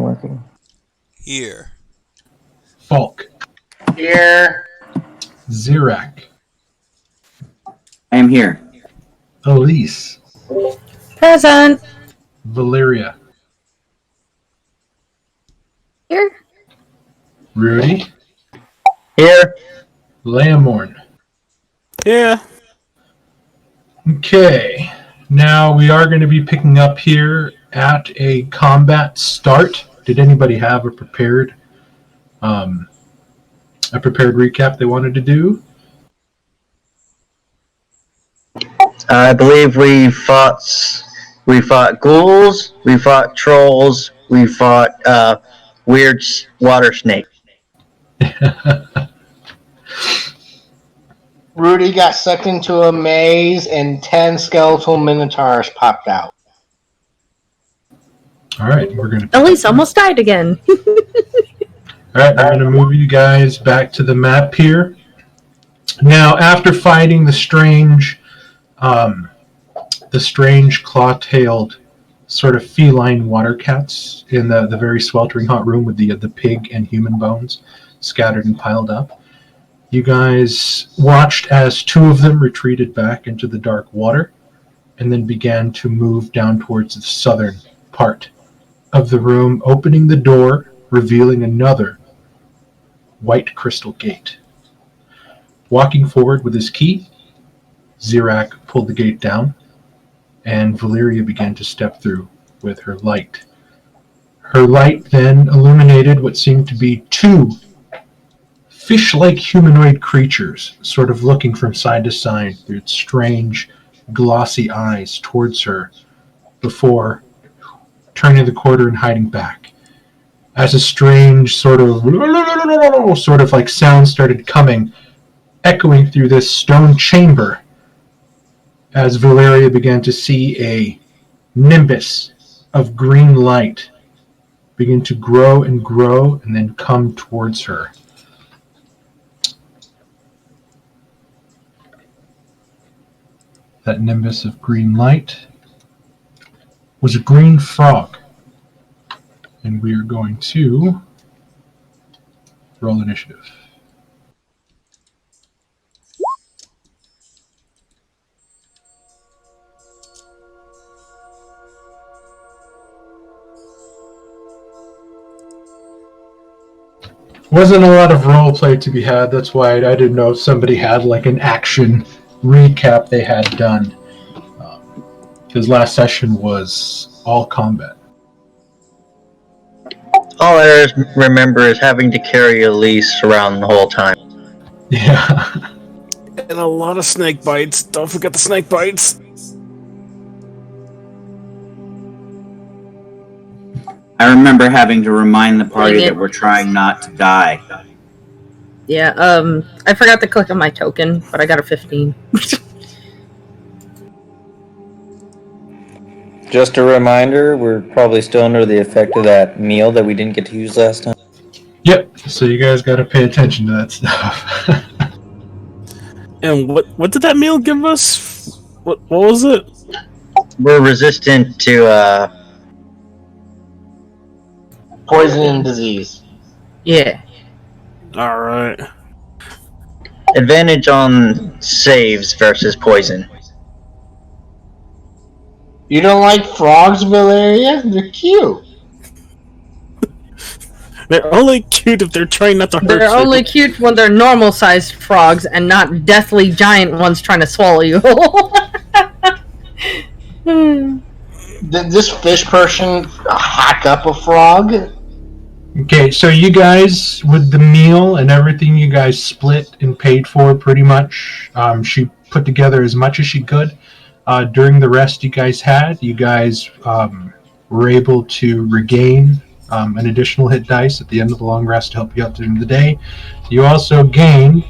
working. Here. Falk. Here. Zirak. I am here. Elise. Present. Valeria. Here. Rudy. Here. Lamorn. Yeah. Okay. Now we are going to be picking up here at a combat start. Did anybody have a prepared recap they wanted to do? I believe we fought ghouls, we fought trolls, we fought weird water snake. Rudy got sucked into a maze and 10 skeletal minotaurs popped out. All right, we're going to... Elise almost died again. All right, I'm going to move you guys back to the map here. Now, after fighting the strange claw-tailed sort of feline water cats in the very sweltering hot room with the pig and human bones scattered and piled up, you guys watched as two of them retreated back into the dark water and then began to move down towards the southern part of the room, opening the door, revealing another white crystal gate. Walking forward with his key, Zirak pulled the gate down, and Valeria began to step through with her light. Her light then illuminated what seemed to be two fish-like humanoid creatures, sort of looking from side to side through its strange, glossy eyes towards her before turning the corner and hiding back. As a strange sort of like sound started coming, echoing through this stone chamber, as Valeria began to see a nimbus of green light begin to grow and grow and then come towards her. That nimbus of green light was a green frog. And we are going to roll initiative. Wasn't a lot of role play to be had. That's why I didn't know if somebody had like an action recap they had done. Because last session was all combat. All I remember is having to carry Elise around the whole time. Yeah. And a lot of snake bites. Don't forget the snake bites. I remember having to remind the party that we're trying not to die. Yeah, I forgot to click on my token, but I got a 15. Just a reminder, we're probably still under the effect of that meal that we didn't get to use last time. Yep, so you guys got to pay attention to that stuff. And what did that meal give us? What was it? We're resistant to Poison and disease. Yeah. Alright. advantage on saves versus poison. You don't like frogs, Valeria? They're cute. They're only cute if they're trying not to hurt you. They're only cute when they're normal-sized frogs and not deathly giant ones trying to swallow you. Did this fish person hack up a frog? Okay, so you guys, with the meal and everything you guys split and paid for pretty much, she put together as much as she could. During the rest you guys had, you guys were able to regain an additional hit dice at the end of the long rest to help you out during the day. You also gain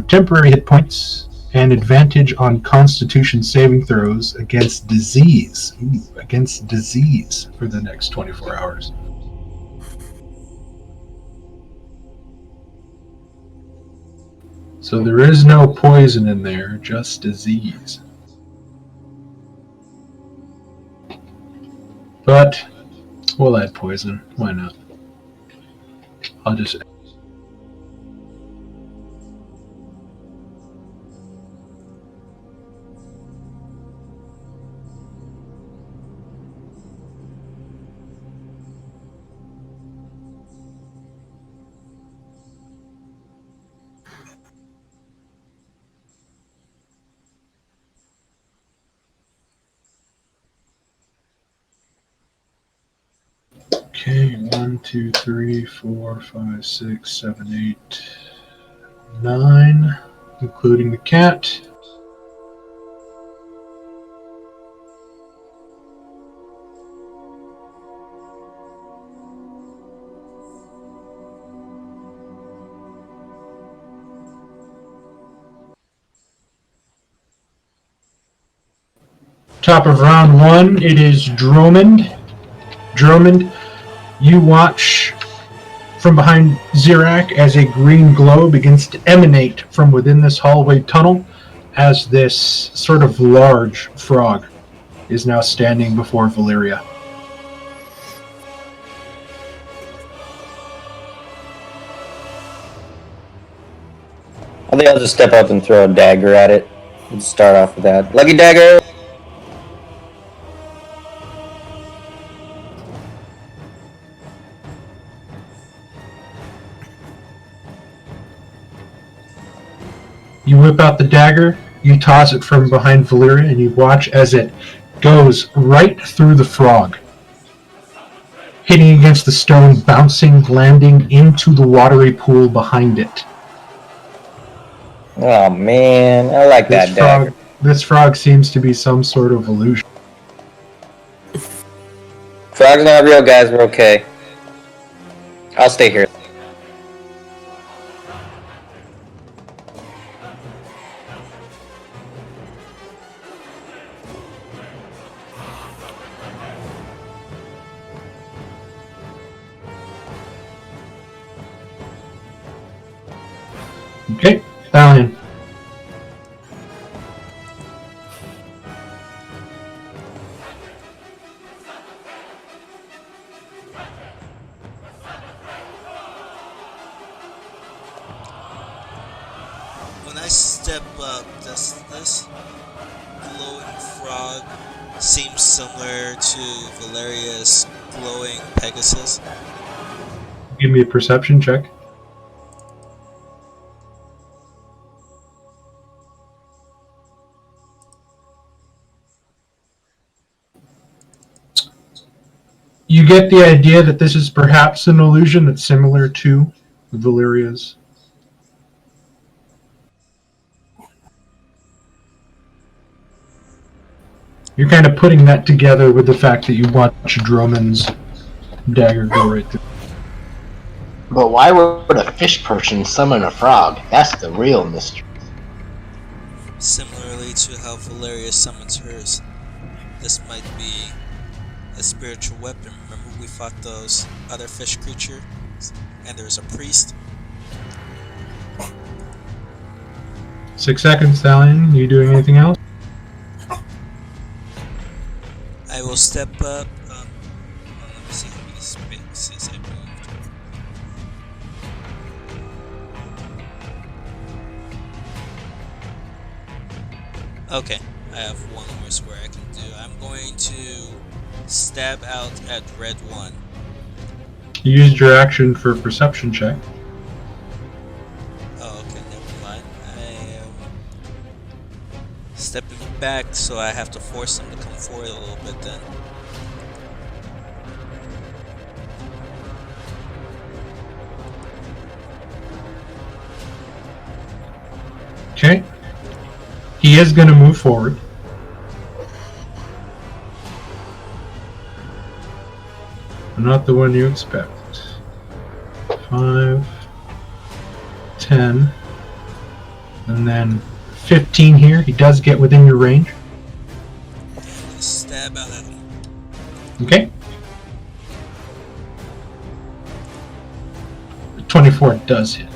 temporary hit points and advantage on Constitution saving throws against disease. Against disease for the next 24 hours. So there is no poison in there, just disease. But We'll add poison. Why not? I'll just. Okay, 1, 2, 3, 4, 5, 6, 7, 8, 9, including the cat. Top of round 1, it is Drummond. Drummond, you watch from behind Zirak as a green glow begins to emanate from within this hallway tunnel as this sort of large frog is now standing before Valeria. I think I'll just step up and throw a dagger at it. Let's start off with that. Lucky dagger! You whip out the dagger, you toss it from behind Valeria, and you watch as it goes right through the frog, hitting against the stone, bouncing, landing into the watery pool behind it. Oh man, I like that dagger. This frog seems to be some sort of illusion. Frog's not real, guys. We're okay. I'll stay here. Okay, Valiant. When I step up, does this glowing frog seem similar to Valeria's glowing Pegasus? Give me a perception check. You get the idea that this is perhaps an illusion that's similar to Valeria's. You're kind of putting that together with the fact that you watch Drummond's dagger go right through. But why would a fish person summon a frog? That's the real mystery. Similarly to how Valeria summons hers, this might be a spiritual weapon. Remember we fought those other fish creatures and there's a priest? 6 seconds, Stallion. You doing anything else? I will step up. Let me see how many spaces I moved. Okay, I have one more square I can do. I'm going to stab out at red 1. You used your action for a perception check. Oh, okay, never mind. I am stepping back, so I have to force him to come forward a little bit then. Okay. He is going to move forward. Not the one you expect. 5, 10, and then 15 here. He does get within your range. And stab out at him. Okay. 24 does hit.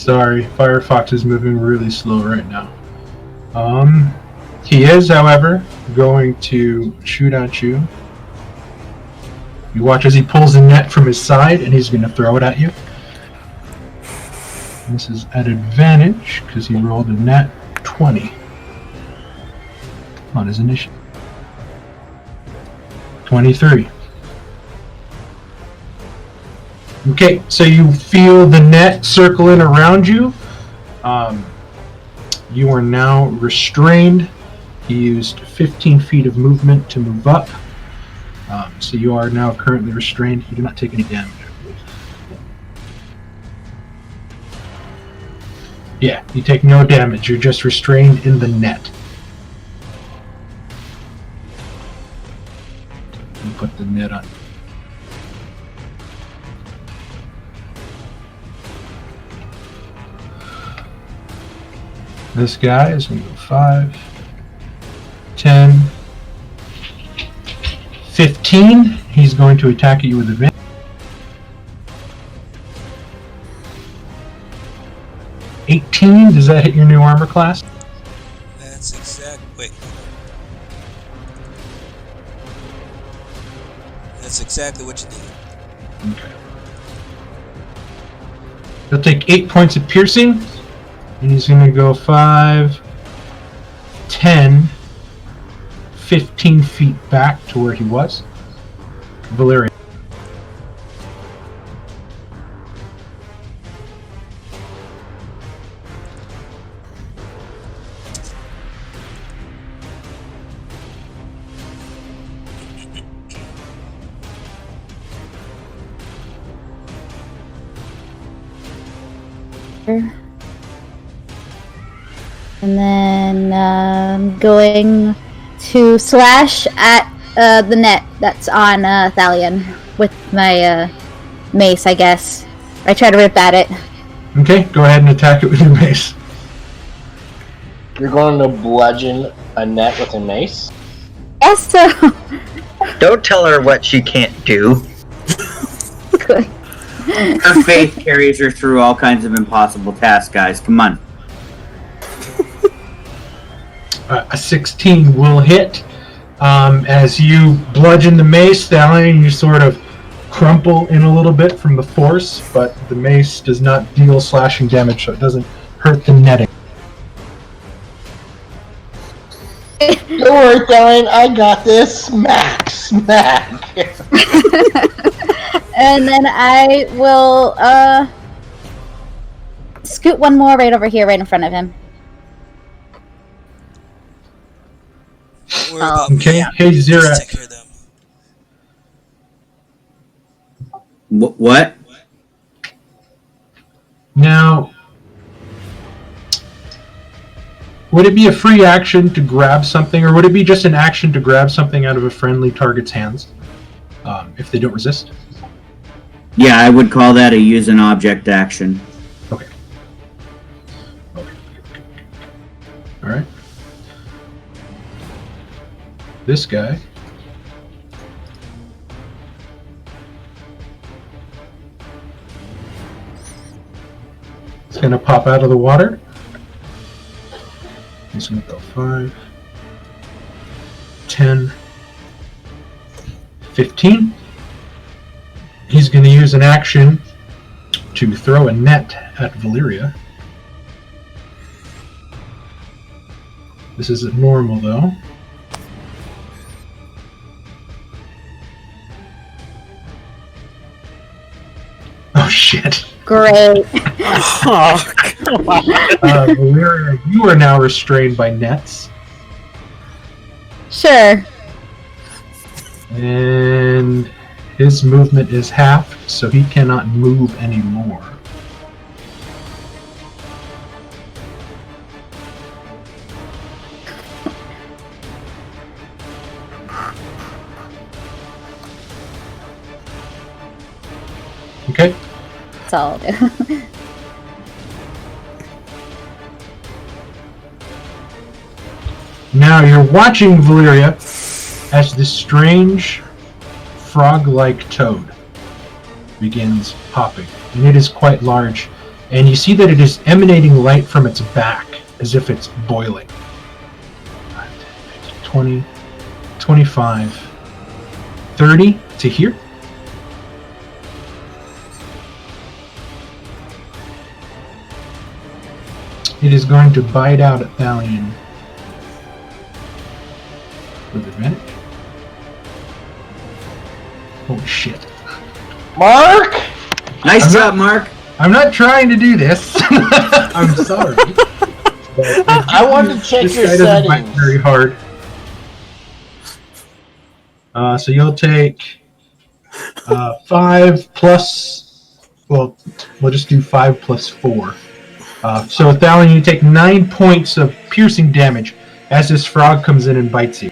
Sorry, Firefox is moving really slow right now. He is, however, going to shoot at you. You watch as he pulls the net from his side, and he's going to throw it at you. This is at advantage, because he rolled a nat 20 on his initiative. 23. Okay, so you feel the net circling around you. You are now restrained. He used 15 feet of movement to move up. So you are now currently restrained. You do not take any damage. Yeah, you take no damage. You're just restrained in the net. You put the net on. This guy is going to go 5, 10, 15. He's going to attack you with advantage. 18. Does that hit your new armor class? That's exact. Wait. That's exactly what you need. Okay. He'll take 8 points of piercing, and he's going to go 5, 10, 15 feet back to where he was. Valeria. And then going to slash at the net that's on Thalion with my mace, I guess. I try to rip at it. Okay, go ahead and attack it with your mace. You're going to bludgeon a net with a mace? Yes, so. Don't tell her what she can't do. Good. Her faith carries her through all kinds of impossible tasks, guys. Come on. A 16 will hit. As you bludgeon the mace, Thalion, you sort of crumple in a little bit from the force, but the mace does not deal slashing damage, so it doesn't hurt the netting. Don't worry, Thalion, I got this. Smack, smack. And then I will scoot one more right over here, right in front of him. Don't worry about me. Okay, hey Just Zira. take care of them. What? Now, would it be a free action to grab something, or would it be just an action to grab something out of a friendly target's hands if they don't resist? Yeah, I would call that a use an object action. Okay. Alright. This guy. He's going to pop out of the water. He's going to go 5, 10, 15. He's going to use an action to throw a net at Valeria. This is at normal, though. Oh, shit. Great. Oh, come on. Valeria, you are now restrained by nets. Sure. And his movement is half, so he cannot move anymore. Okay. That's all I'll do. Now you're watching Valeria as this strange frog-like toad begins popping. And it is quite large. and you see that it is emanating light from its back as if it's boiling. 20, 25, 30 to here. It is going to bite out at Thalion with advantage. Holy shit. Mark! Nice job, Mark. I'm not trying to do this. I'm sorry. I wanted to check This your guy doesn't bite settings. very hard. So you'll take 5 plus. Well, we'll just do 5 plus 4. So Thalion, you take 9 points of piercing damage as this frog comes in and bites you.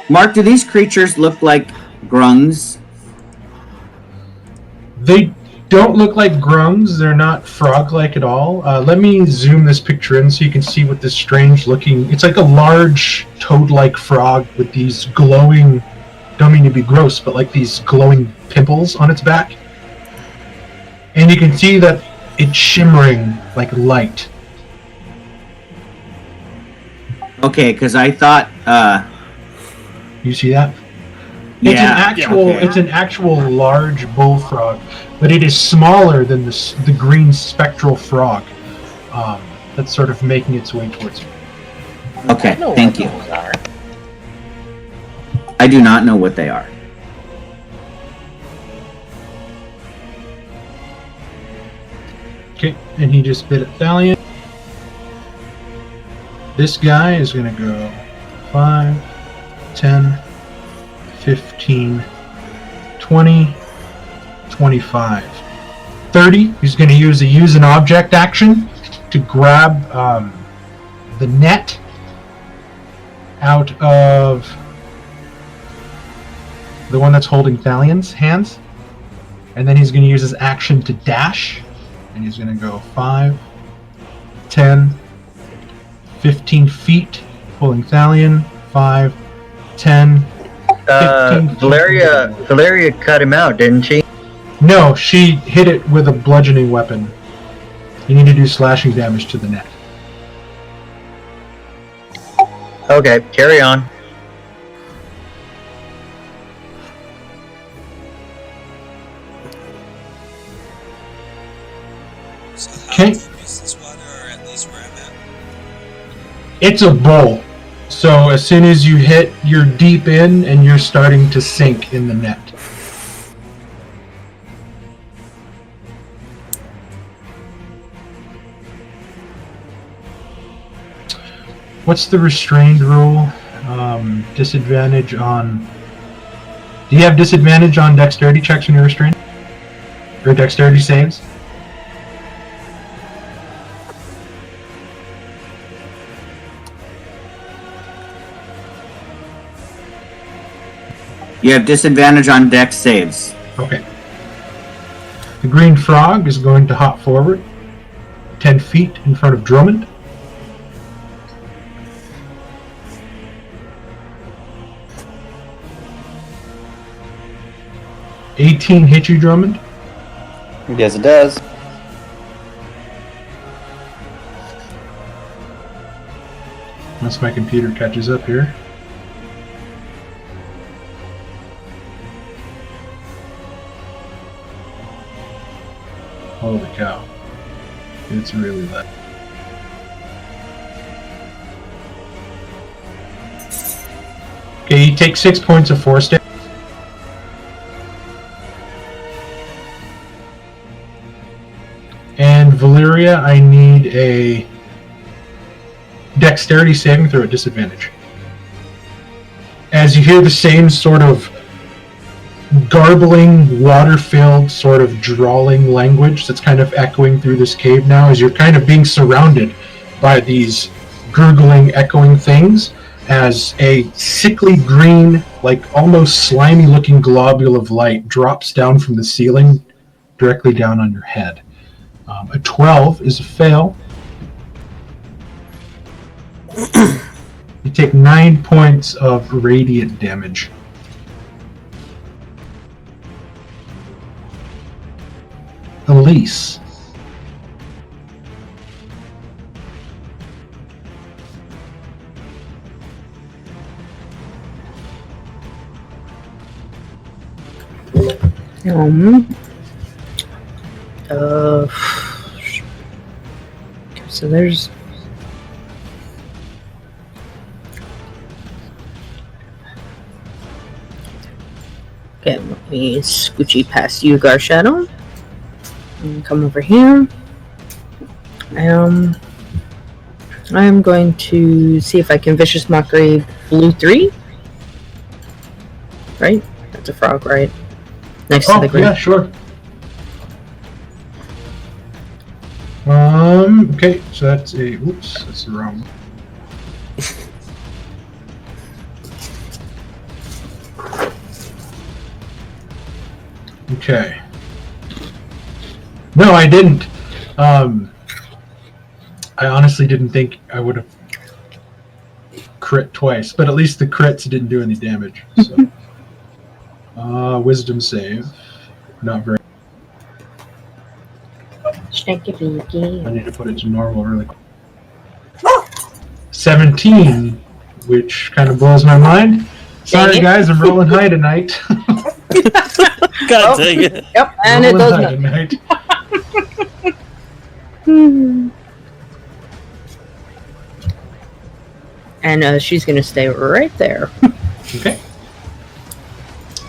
Mark, do these creatures look like grungs? They don't look like grungs. They're not frog-like at all. Let me zoom this picture in so you can see what this strange-looking... It's like a large toad-like frog with these glowing... Don't mean to be gross, but like these glowing pimples on its back. And you can see that it's shimmering like light. Okay, because I thought, You see that? yeah, It's an actual large bullfrog, but it is smaller than the green spectral frog that's sort of making its way towards you. Okay, I know thank what you. those are. I do not know what they are. Okay, and he just bit at Thalion. This guy is going to go 5, 10, 15, 20, 25, 30. He's going to use an object action to grab the net out of the one that's holding Thalion's hands. And then he's going to use his action to dash. And he's going to go 5, 10, 15 feet, pulling Thalion. 5, 10, 15 Valeria cut him out, didn't she? No, she hit it with a bludgeoning weapon. You need to do slashing damage to the net. Okay, carry on. So how Okay. deep is this water, or at least where I'm at? It's a bowl. So as soon as you hit, you're deep in and you're starting to sink in the net. What's the restrained rule? Disadvantage on... Do you have disadvantage on dexterity checks when you're restrained? Or dexterity saves? You have disadvantage on dex saves. Okay. The green frog is going to hop forward 10 feet in front of Drummond. $18 hit you, Drummond. Yes, it does. Unless my computer catches up here. Holy cow. It's really loud. Okay, you take 6 points of force damage. And Valeria, I need a dexterity saving throw at disadvantage. As you hear the same sort of garbling, water-filled, sort of drawling language that's kind of echoing through this cave now, as you're kind of being surrounded by these gurgling, echoing things, as a sickly green, like almost slimy-looking globule of light drops down from the ceiling directly down on your head. A 12 is a fail. You take 9 points of radiant damage. Elise, Uh, so there's. Okay, let me scoochie past you, Garshadow. And come over here. I'm going to see if I can Vicious Mockery Blue 3. Right? That's a frog, right? Next to the green. Yeah, sure. Okay, so that's a. Oops, that's the wrong. Okay. No, I didn't. I honestly didn't think I would have crit twice, but at least the crits didn't do any damage. So. Wisdom save. Not very. I need to put it to normal really quick. 17, which kind of blows my mind. Sorry, guys, I'm rolling high tonight. God dang it. Yep, and it does not. Tonight. And she's going to stay right there. Okay.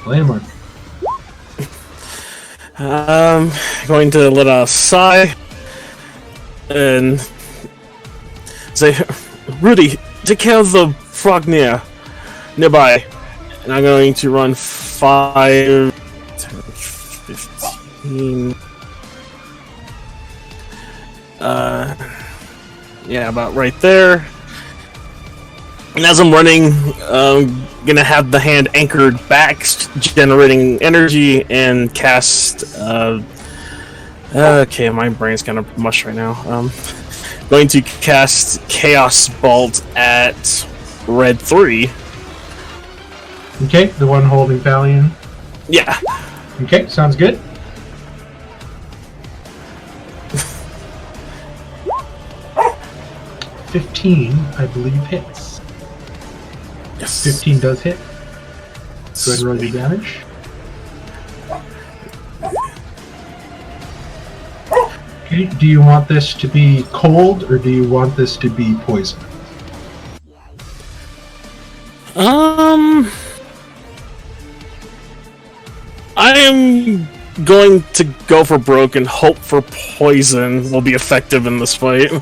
Landmark. Going to let out a sigh and say, Rudy, take care of the frog nearby. And I'm going to run 5, 10, 15. Yeah, about right there. And as I'm running, I'm gonna have the hand anchored back, generating energy, and cast. Okay, my brain's kind of mush right now. Going to cast Chaos Bolt at Red 3. Okay, the one holding Thalion. Yeah. Okay, sounds good. $15, I believe, hits. Yes. 15 does hit. Go ahead and roll your damage. Okay, do you want this to be cold or do you want this to be poison? I am going to go for broke and hope for poison will be effective in this fight.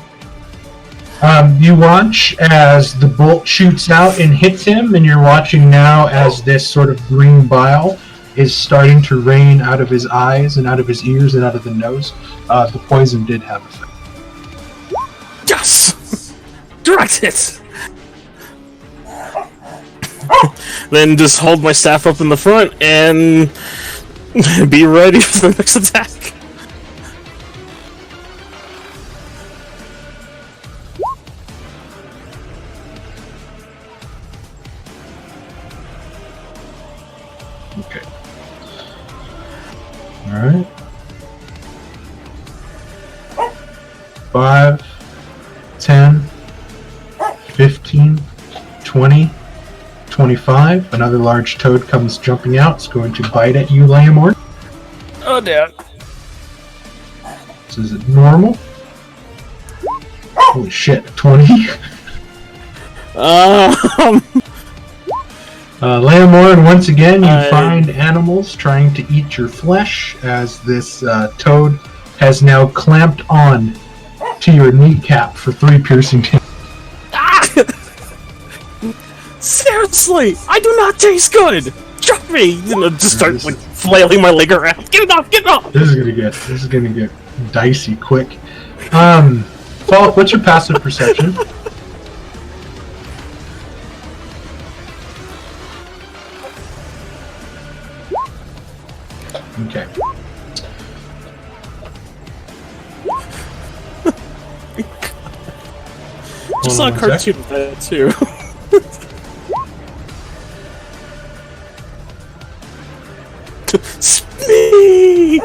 You watch as the bolt shoots out and hits him, and you're watching now as this sort of green bile is starting to rain out of his eyes and out of his ears and out of the nose. The poison did have effect. Yes! Direct hit! Then just hold my staff up in the front and be ready for the next attack. Okay. Alright. 5, 10, 15, 20, 25. Another large toad comes jumping out. It's going to bite at you, Lamorn. Oh, damn. So is it normal? Holy shit, 20. Lamorn, once again, you find animals trying to eat your flesh as this toad has now clamped on to your kneecap for 3 piercing damage. Seriously, I do not taste good. Drop me. Just start like flailing my leg around. Get it off! Get it off! This is gonna get dicey quick. Paul, what's your passive perception? Okay. Just saw a cartoon of that too. Speed!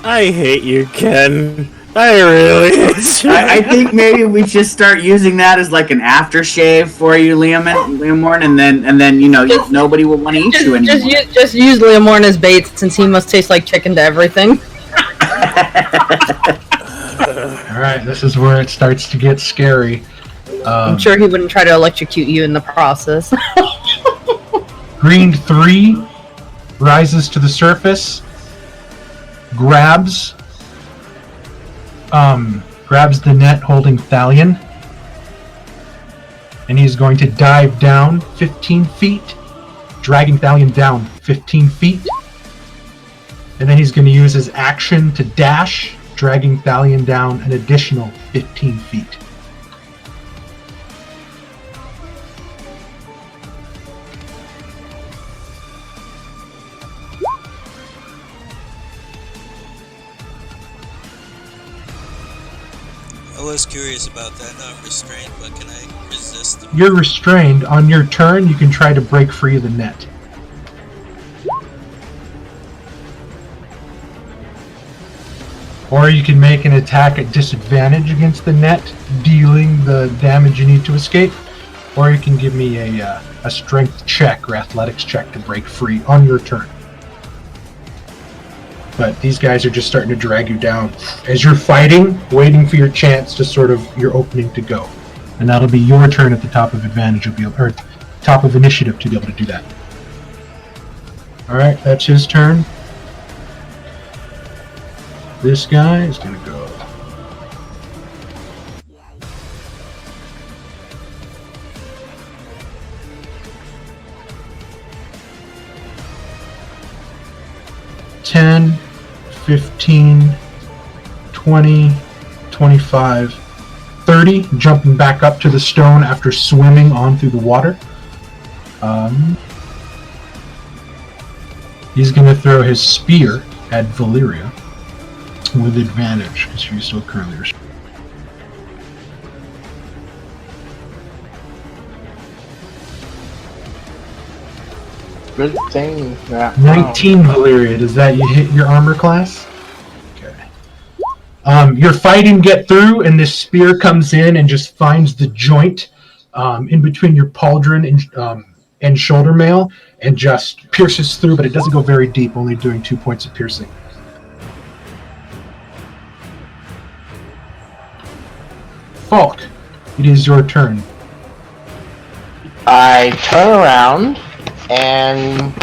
I hate you, Ken. I really hate you. I think maybe we should start using that as like an aftershave for you, Leomorn, and then nobody will want to eat you anymore. Just use Leomorn as bait, since he must taste like chicken to everything. Alright, this is where it starts to get scary. I'm sure he wouldn't try to electrocute you in the process. Green 3 rises to the surface, grabs the net holding Thalion, and he's going to dive down 15 feet, dragging Thalion down 15 feet, and then he's going to use his action to dash, dragging Thalion down an additional 15 feet. I was curious about that. Now I'm restrained, but can I resist? You're restrained. On your turn, you can try to break free of the net. Or you can make an attack at disadvantage against the net, dealing the damage you need to escape. Or you can give me a strength check or athletics check to break free on your turn. But these guys are just starting to drag you down as you're fighting, waiting for your chance to sort of your opening to go. And that'll be your turn at the top of advantage, or top of initiative to be able to do that. Alright, that's his turn. This guy is gonna go. $10, 15, 20, 25, 30, jumping back up to the stone after swimming on through the water. He's going to throw his spear at Valyria with advantage because she's still currently restrained. Good thing. Yeah. 19, Valyria. Does that you hit your armor class? Okay. You're fighting, get through, and this spear comes in and just finds the joint in between your pauldron and shoulder mail and just pierces through, but it doesn't go very deep, only doing 2 points of piercing. Falk, it is your turn. I turn around and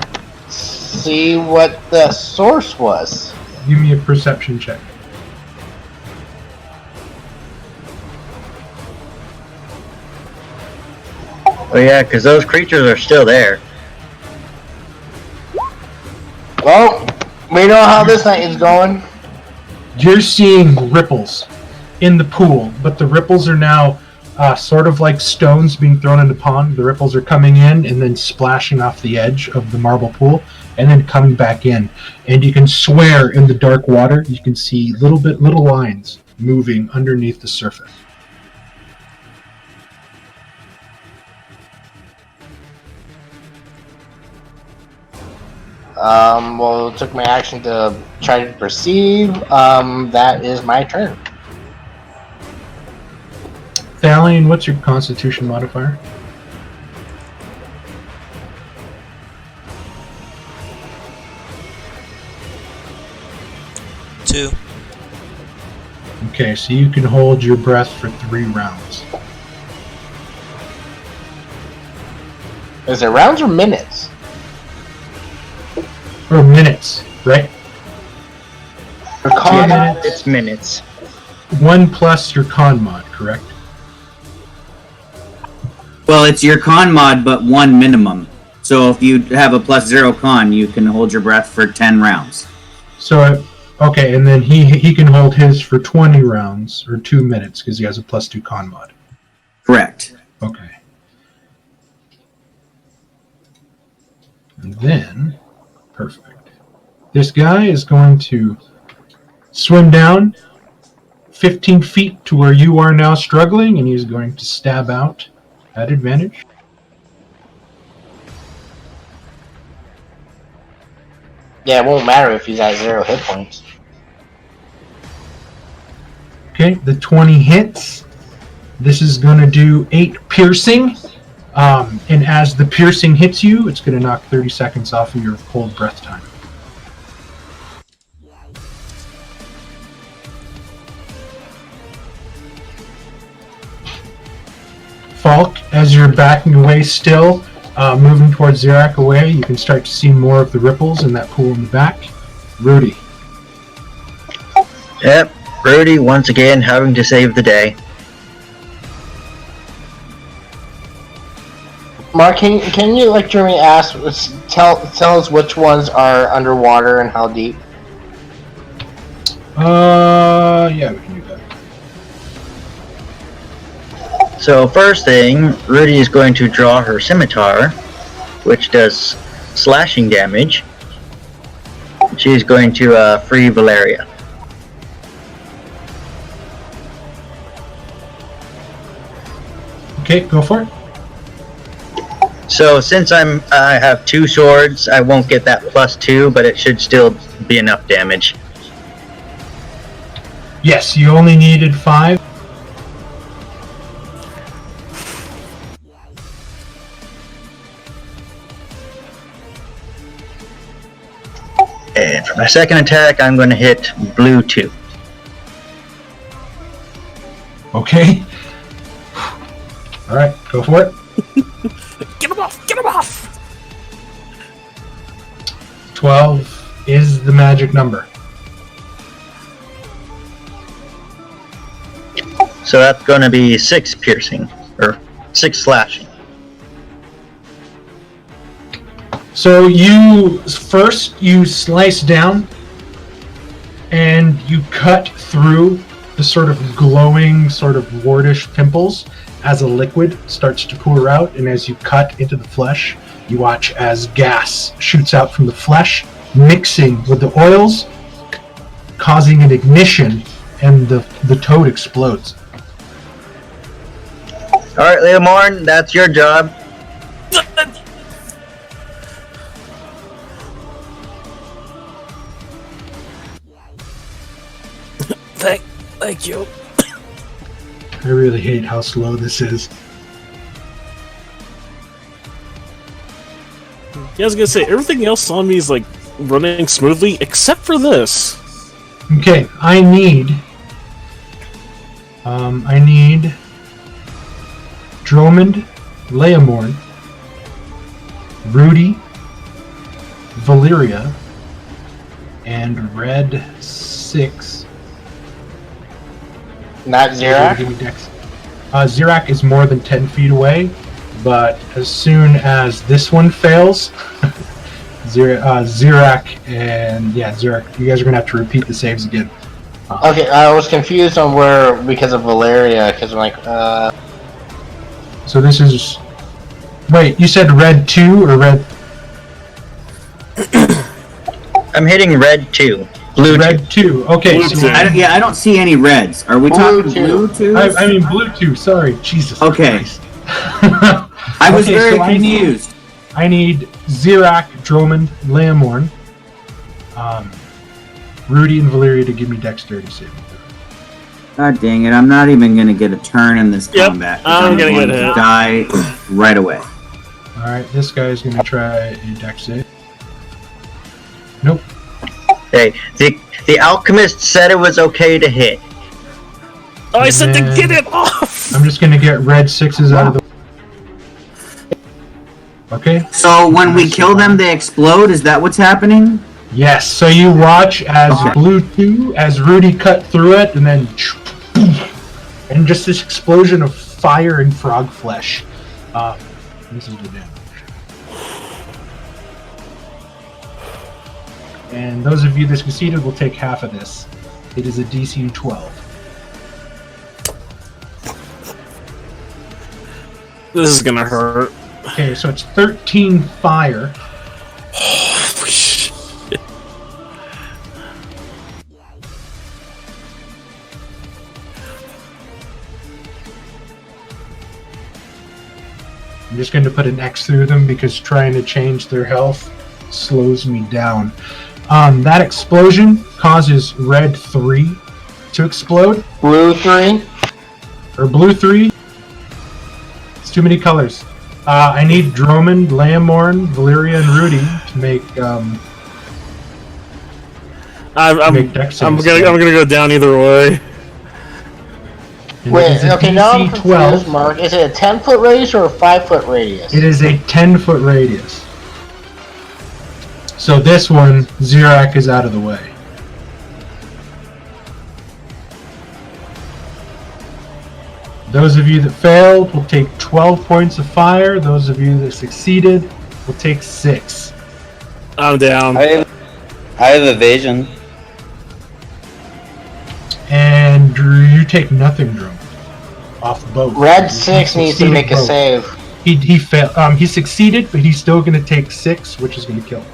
see what the source was. Give me a perception check. Oh yeah, because those creatures are still there. Well, we know how this night is going. You're seeing ripples in the pool, but the ripples are now sort of like stones being thrown in the pond. The ripples are coming in and then splashing off the edge of the marble pool and then coming back in. And you can swear in the dark water, you can see little lines moving underneath the surface. Well, it took my action to try to perceive. That is my turn. Thalion, what's your constitution modifier? Two. Okay, so you can hold your breath for 3 rounds. Is it rounds or minutes? Or minutes, right? For con- It's minutes. 1 plus your con mod, correct? Well, it's your con mod, but 1 minimum. So if you have a +0 con, you can hold your breath for 10 rounds. So, okay, and then he can hold his for 20 rounds, or 2 minutes, because he has a +2 con mod. Correct. Okay. And then, perfect. This guy is going to swim down 15 feet to where you are now struggling, and he's going to stab out at advantage. Yeah, it won't matter if he's at 0 hit points. Okay, the 20 hits. This is going to do 8 piercing. And as the piercing hits you, it's going to knock 30 seconds off of your cold breath time. Falk, as you're backing away still, moving towards Zirak away, you can start to see more of the ripples in that pool in the back. Rudy. Yep, Rudy once again having to save the day. Mark, can you, like Jeremy asked, tell us which ones are underwater and how deep? Yeah, we can do that. So first thing, Rudy is going to draw her scimitar, which does slashing damage. She's going to free Valeria. Okay, go for it. So since I have 2 swords, I won't get that +2, but it should still be enough damage. Yes, you only needed 5. And for my second attack, I'm going to hit blue 2. Okay. Alright, go for it. Get him off! Get him off! 12 is the magic number. So that's going to be 6 piercing, or 6 slashing. So you slice down and you cut through the sort of glowing, sort of wartish pimples as a liquid starts to pour out, and as you cut into the flesh, you watch as gas shoots out from the flesh, mixing with the oils, causing an ignition, and the toad explodes. Alright, Leomorn, that's your job. Thank you. I really hate how slow this is. Yeah, I was gonna say, everything else on me is like running smoothly, except for this. Okay, I need Dromond, Leomorn, Rudy, Valeria, and Red 6. Not Zirak? Give me dex. Zirak is more than 10 feet away, but as soon as this one fails, Zirak and Zirak, you guys are gonna have to repeat the saves again. Okay, I was confused on where because of Valeria, because I'm like, So this is. Wait, you said red 2 or red? I'm hitting red 2. Blue 2. Red 2. Okay, Blue so 2. I don't see any reds. Are we Blue talking two. blue too? I mean blue 2. Sorry, Jesus. Okay. Christ. I was Okay, very so confused. I need Zirak, Dromond, Leomorn, Rudy, and Valeria to give me dexterity saving throw. God dang it! I'm not even gonna get a turn in this Yep, combat. I'm gonna going get to hit. die right away. All right, this guy is going to try a dex save. Nope. Hey, the alchemist said it was okay to hit. Oh, I said to And get it off! I'm just going to get red 6s out of the. Okay. So when we kill them, they explode. Is that what's happening? Yes. So you watch as Okay. blue 2, as Rudy cut through it, and then, and just this explosion of fire and frog flesh. This is the damage. And those of you that succeeded will take half of this. It is a DC 12. This is gonna hurt. Okay, so it's 13 fire. Holy shit. I'm just going to put an X through them because trying to change their health slows me down. That explosion causes red 3 to explode? Blue 3. Or blue 3? It's too many colors. I need Dromund, Leomorn, Valyria, and Rudy to make I'm gonna go down either way. Wait, okay, now I'm DC confused, Mark. Is it a 10-foot radius or a 5-foot radius? It is a 10-foot radius. So this one, Zirak is out of the way. Those of you that failed will take 12 points of fire. Those of you that succeeded will take 6. I'm down. I have evasion. And you take nothing, Drum. Off both. Red 6 needs to make a save. He failed. He succeeded, but he's still going to take 6, which is going to kill him.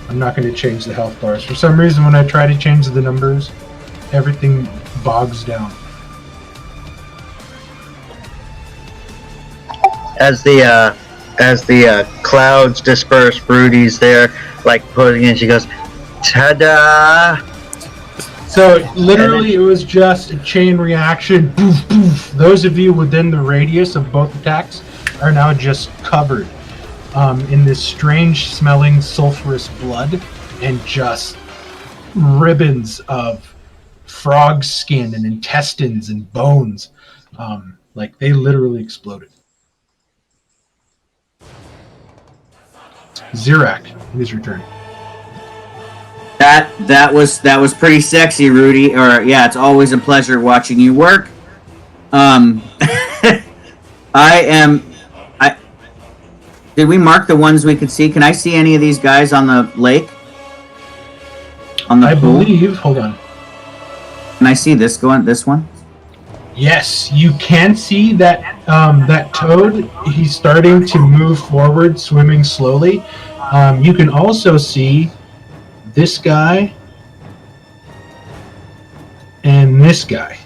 I'm not going to change the health bars. For some reason, when I try to change the numbers, everything bogs down. As the clouds disperse, Rudy's there, like putting in. She goes, "Ta-da!" So literally, it was just a chain reaction. Poof, poof. Those of you within the radius of both attacks are now just covered in this strange-smelling sulfurous blood and just ribbons of frog skin and intestines and bones. Like they literally exploded. Zirak, it is your turn. That was pretty sexy, Rudy. Or yeah, it's always a pleasure watching you work. Did we mark the ones we could see? Can I see any of these guys on the lake? On the pool? Believe. Hold on. Can I see this one? Yes, you can see that that toad. He's starting to move forward, swimming slowly. You can also see this guy and this guy.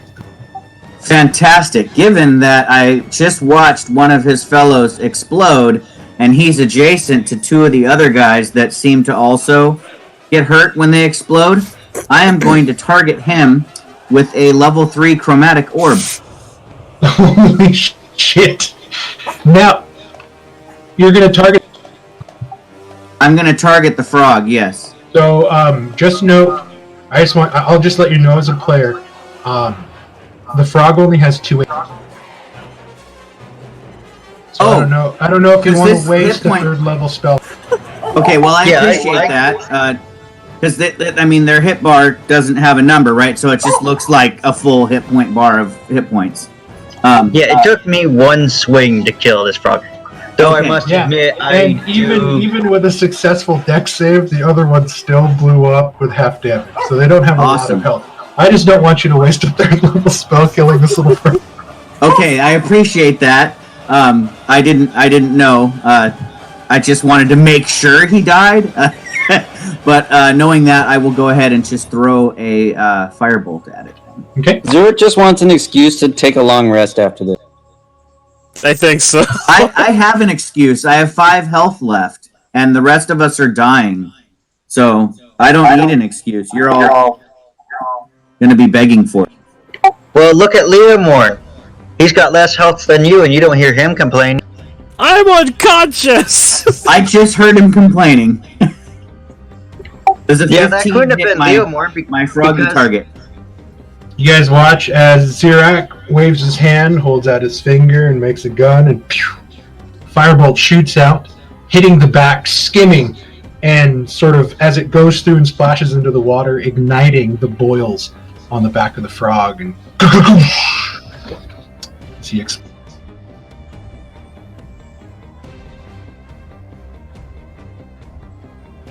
Fantastic. Given that I just watched one of his fellows explode, and he's adjacent to two of the other guys that seem to also get hurt when they explode, I am going to target him with a level 3 chromatic orb. Holy shit. Now, you're going to target... I'm going to target the frog, yes. So, just note, I'll just let you know as a player, the frog only has 2 hits. So I don't know if you want to waste a 3rd level spell. Okay, well I appreciate that. Because their hit bar doesn't have a number, right? So it just looks like a full hit point bar of hit points. It took me 1 swing to kill this frog. Though I must admit, even with a successful dex save, the other one still blew up with half damage. So they don't have a lot of health. I just don't want you to waste a 3rd level spell killing this little frog. Okay, I appreciate that. I didn't know. I just wanted to make sure he died. But knowing that, I will go ahead and just throw a firebolt at it. Okay. Zurich just wants an excuse to take a long rest after this. I think so. I have an excuse. I have 5 health left, and the rest of us are dying. So I don't need an excuse. You're all going to be begging for it. Well, look at Leomorn. He's got less health than you, and you don't hear him complain. I'm unconscious! I just heard him complaining. Does a 15 that couldn't have hit been Leomorn my froggy target? You guys watch as Zirak waves his hand, holds out his finger, and makes a gun, and pew, firebolt shoots out, hitting the back, skimming, and sort of as it goes through and splashes into the water, igniting the boils on the back of the frog, and as he explodes.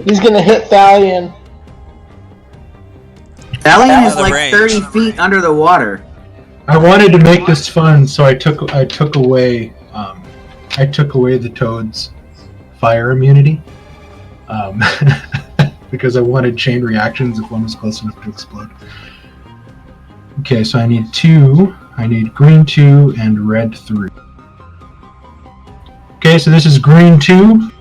He's gonna hit Thalion. Thalion is like 30 feet under the water. I wanted to make this fun, so I took away the toad's fire immunity, because I wanted chain reactions if one was close enough to explode. Okay, so I need 2. I need green 2 and red 3. Okay, so this is green 2.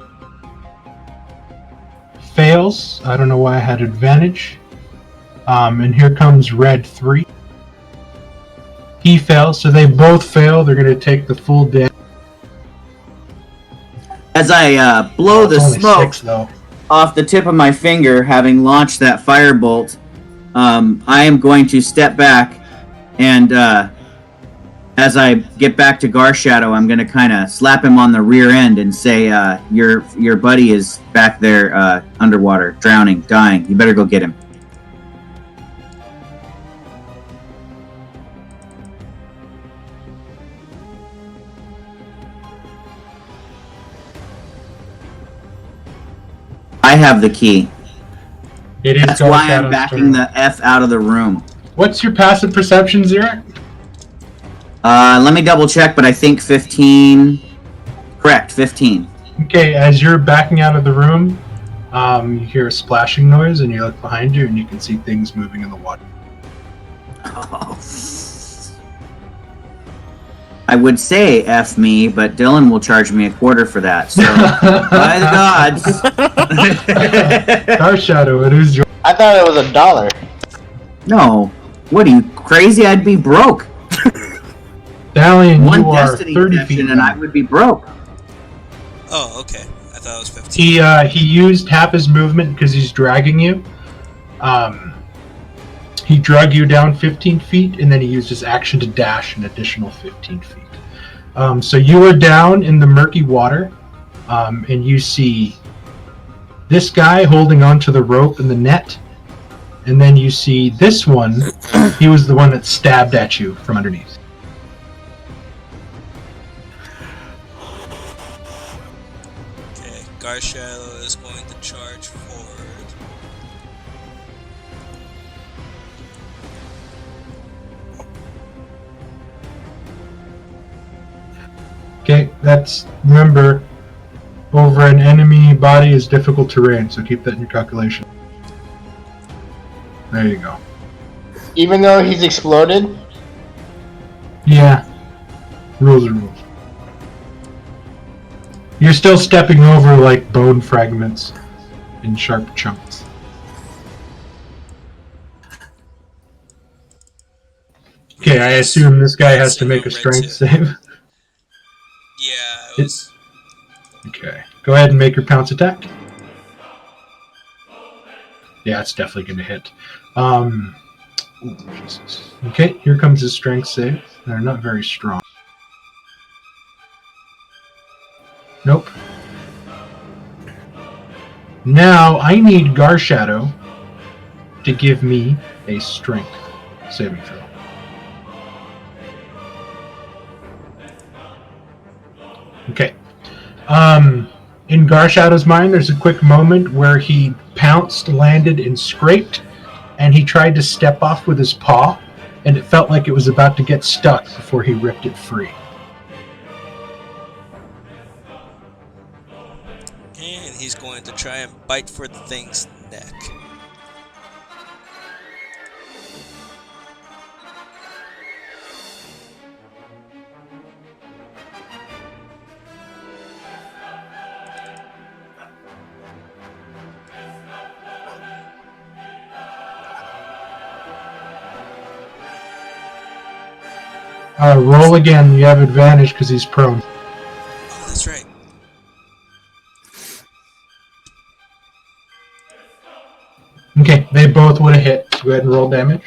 Fails. fails. I don't know why I had advantage. And here comes red 3. He fails, so they both fail. They're going to take the full damage. As I blow It's the only smoke 6, though. off the tip of my finger, having launched that firebolt, I am going to step back, and as I get back to Garshadow, I'm going to kind of slap him on the rear end and say, your buddy is back there underwater, drowning, dying. You better go get him. I have the key. It is That's why I'm Garshadow's backing turn. the F out of the room. What's your passive perception, Xeric? Let me double check, but I think 15. Correct, 15. Okay, as you're backing out of the room, you hear a splashing noise, and you look behind you, and you can see things moving in the water. I would say F me, but Dylan will charge me $0.25 for that. So, by the gods. Garshadow, it is your... I thought it was $1. No. What, are you crazy? I'd be broke. Dalian, One you are destiny 30 session feet and I down. would be broke. Oh, okay. I thought it was 15. He used half his movement because he's dragging you. He drug you down 15 feet, and then he used his action to dash an additional 15 feet. So you are down in the murky water, and you see this guy holding onto the rope and the net, and then you see this one. He was the one that stabbed at you from underneath. Okay, Garshadow is going to charge forward. Okay, that's, remember, over an enemy body is difficult terrain, so keep that in your calculation. There you go. Even though he's exploded? Yeah. Rules are rules. You're still stepping over like bone fragments in sharp chunks. Okay, I assume this guy has to make a strength save. Yeah, it was. Okay, go ahead and make your pounce attack. Yeah, it's definitely going to hit. Ooh, Jesus. Okay, here comes his strength save. They're not very strong. Nope. Now, I need Garshadow to give me a strength saving throw. Okay. In Garshadow's mind, there's a quick moment where he pounced, landed, and scraped, and he tried to step off with his paw, and it felt like it was about to get stuck before he ripped it free. And he's going to try and bite for the thing's neck. Roll again. You have advantage because he's prone. Oh, that's right. Okay, they both would have hit. Go ahead and roll damage.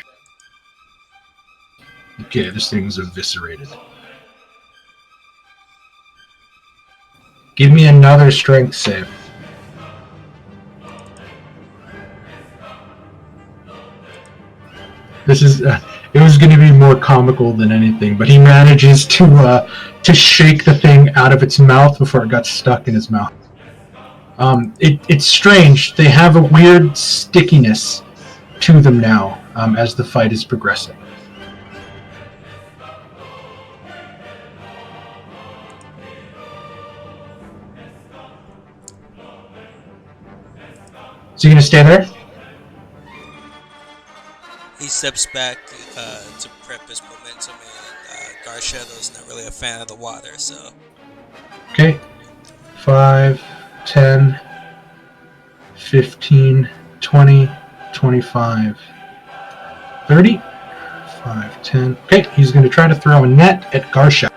Okay, this thing's eviscerated. Give me another strength save. This is, it was going to be more comical than anything, but he manages to shake the thing out of its mouth before it got stuck in his mouth. It's strange. They have a weird stickiness to them now as the fight is progressing. Is he going to stay there? He steps back to prep his momentum, and Garshadow's not really a fan of the water, so... Okay. 5, 10, 15, 20, 25, 30, 5, 10. Okay, he's going to try to throw a net at Garsha.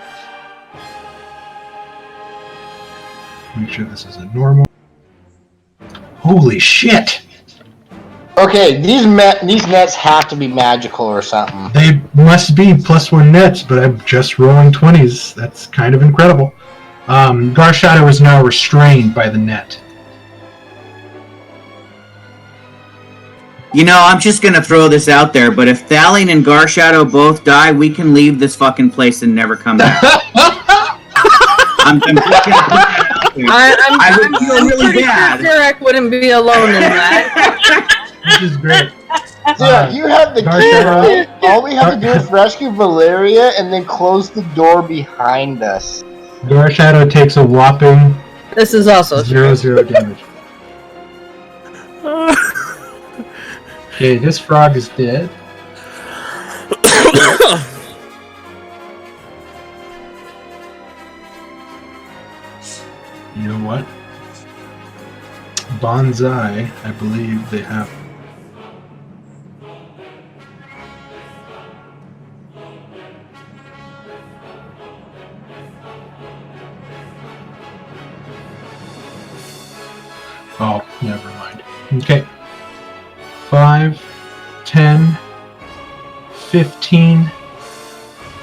Make sure this is a normal. Holy shit! Okay, these nets have to be magical or something. They must be +1 nets, but I'm just rolling 20s. That's kind of incredible. Garshadow is now restrained by the net. You know, I'm just gonna throw this out there, but if Thalion and Garshadow both die, we can leave this fucking place and never come back. I'm just gonna put that out there. I would feel really bad. Derek wouldn't be alone in that. Which is great. Dude, you have the key, Garshadow. right? All we have to do is rescue Valeria and then close the door behind us. Garshadow takes a whopping This is also 0 damage. Okay, this frog is dead. You know what? Bonsai, I believe they have. Oh, never mind. Okay. 5, 10, 15,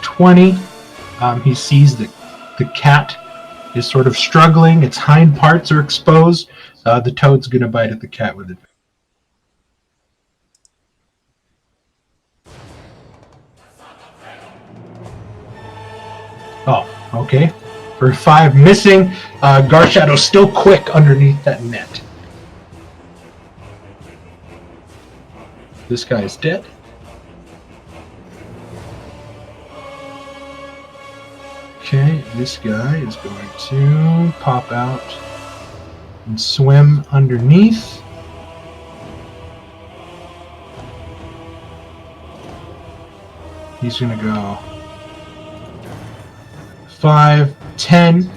20. He sees that the cat is sort of struggling. Its hind parts are exposed. The toad's going to bite at the cat with it. Oh, okay. For 5 missing, Garshadow's still quick underneath that net. This guy is dead. Okay, this guy is going to pop out and swim underneath. He's going to go 5, 10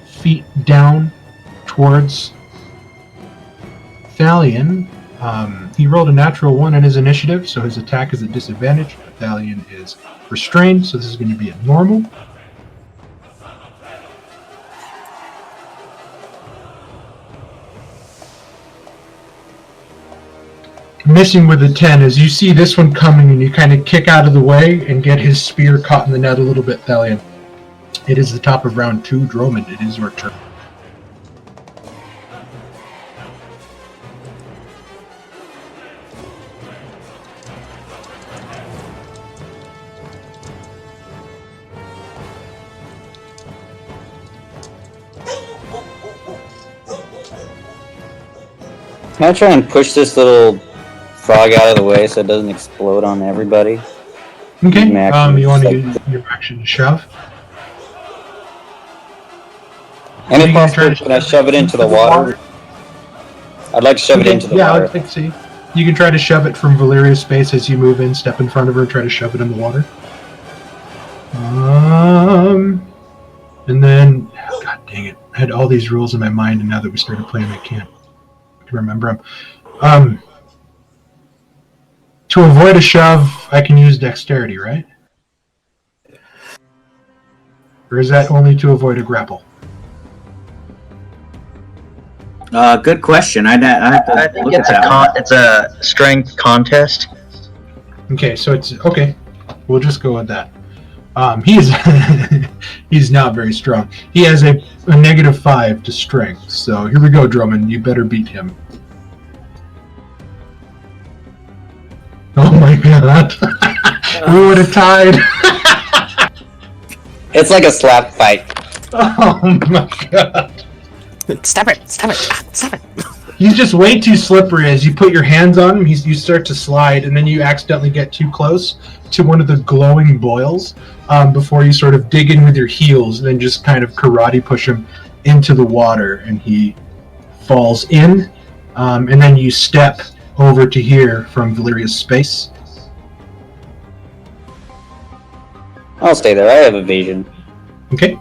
feet down towards Thalion. He rolled a natural 1 in his initiative, so his attack is at disadvantage. Thalion is restrained, so this is going to be at normal. Missing with a 10 is you see this one coming and you kind of kick out of the way and get his spear caught in the net a little bit, Thalion. It is the top of round 2. Dromund, it is your turn. Can I try and push this little frog out of the way so it doesn't explode on everybody? Okay, Action you want to shove. use your action to shove? And Are if you gonna possible, try to can I shove it into the water? I'd like to shove it into the yeah, water. I'd like to see. You can try to shove it from Valeria's space as you move in, step in front of her, and try to shove it in the water. And then, God dang it, I had all these rules in my mind, and now that we started playing, I can't remember them. To avoid a shove, I can use dexterity, right? Or is that only to avoid a grapple? Good question. I'd have to I think look it's at that. it's a strength contest. Okay, so it's okay. We'll just go with that. He's he's not very strong. He has a -5 to strength. So here we go, Drummond. You better beat him. Oh my god, we would have tied. It's like a slap fight. Oh my god. Stop it! Stop it! Stop it! He's just way too slippery. As you put your hands on him, you start to slide, and then you accidentally get too close to one of the glowing boils before you sort of dig in with your heels and then just kind of karate push him into the water, and he falls in. And then you step over to here from Valeria's space. I'll stay there. I have evasion. Okay.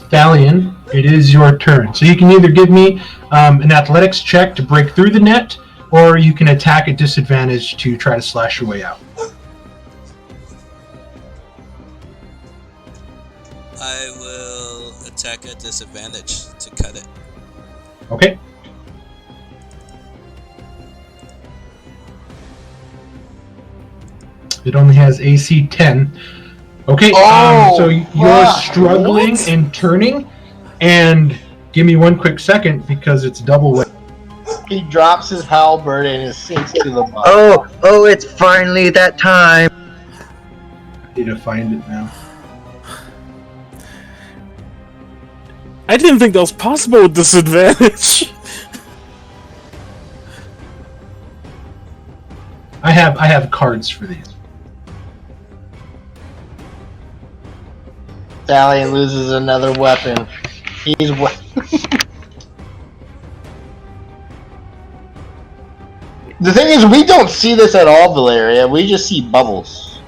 Thalion, It is your turn. So you can either give me an athletics check to break through the net, or you can attack at disadvantage to try to slash your way out. I will attack at disadvantage to cut it. Okay. It only has AC 10. Okay, so you're struggling and turning, and give me one quick second because it's double weight. He drops his halberd and it sinks to the bottom. Oh, it's finally that time. I need to find it now. I didn't think that was possible with disadvantage. I have cards for these. Thalion loses another weapon. He's The thing is, we don't see this at all, Valeria. We just see bubbles.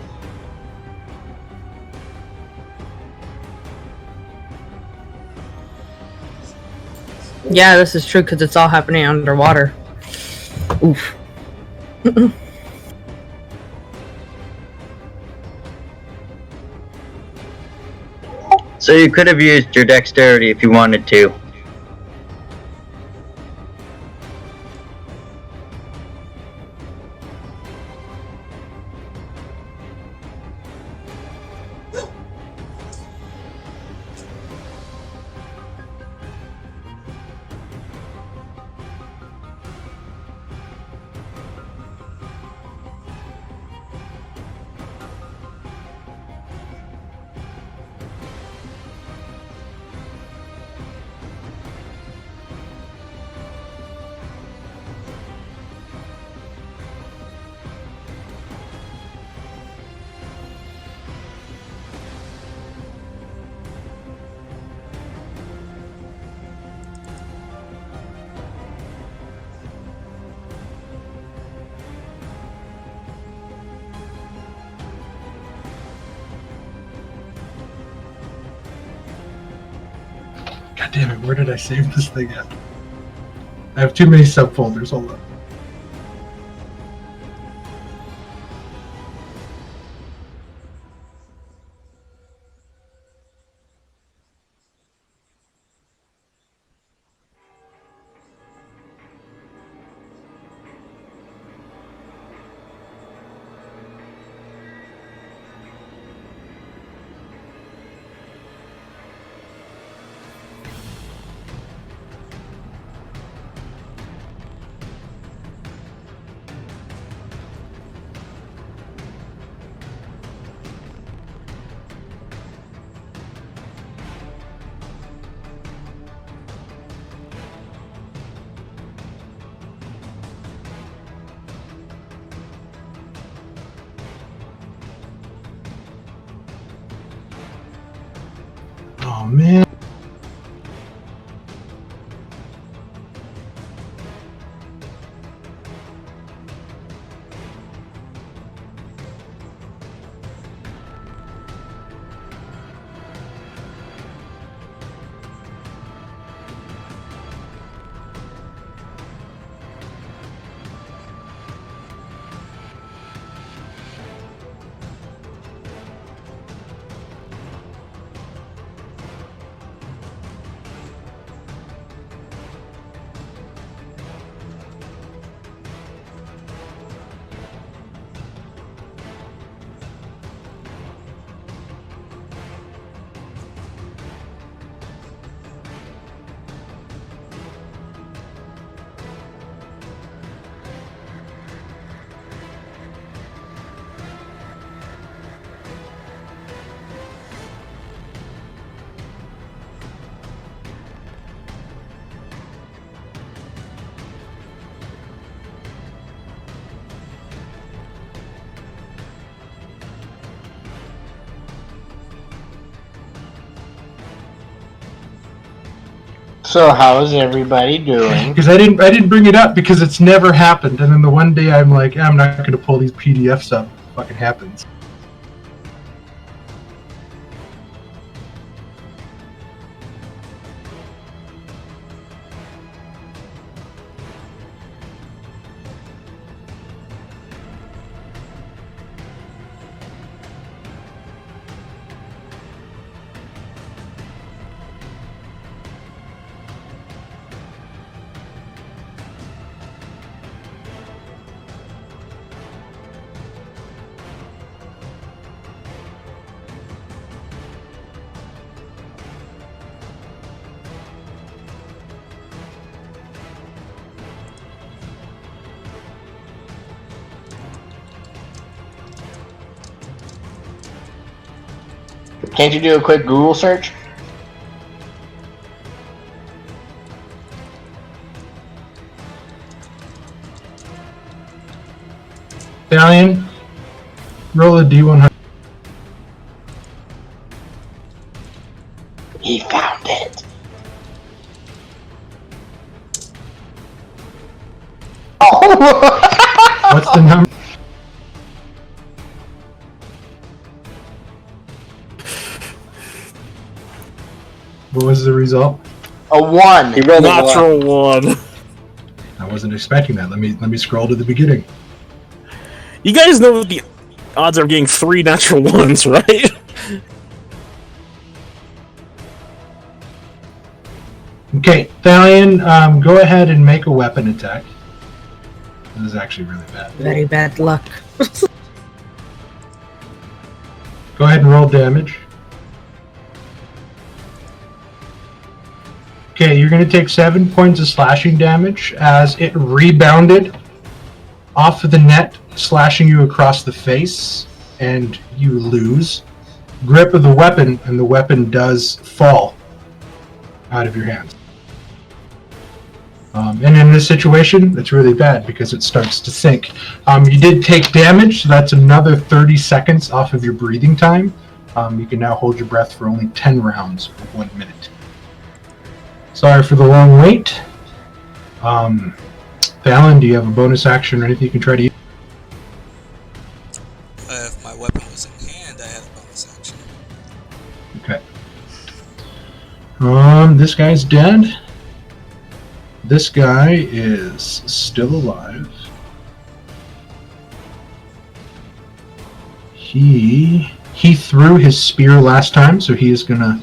Yeah, this is true because it's all happening underwater. Oof. So you could have used your dexterity if you wanted to. God damn it, where did I save this thing at? I have too many subfolders, hold on. Oh man. So how is everybody doing? Because I didn't bring it up because it's never happened, and then the one day I'm like, I'm not going to pull these PDFs up. It fucking happens. Can't you do a quick Google search? Stallion, roll a D100. He found it. Oh! What's the number? What was the result? A 1. He rolled a one. Natural one. I wasn't expecting that. Let me scroll to the beginning. You guys know what the odds are of getting 3 natural ones, right? Okay, Thalion, go ahead and make a weapon attack. This is actually really bad. Very bad luck. Go ahead and roll damage. Okay, you're going to take 7 points of slashing damage as it rebounded off of the net, slashing you across the face, and you lose grip of the weapon, and the weapon does fall out of your hands. And in this situation, it's really bad because it starts to sink. You did take damage, so that's another 30 seconds off of your breathing time. You can now hold your breath for only 10 rounds of 1 minute. Sorry for the long wait. Valen, do you have a bonus action or anything you can try to use? If my weapon was in hand, I had a bonus action. Okay. This guy's dead. This guy is still alive. He threw his spear last time, so he is gonna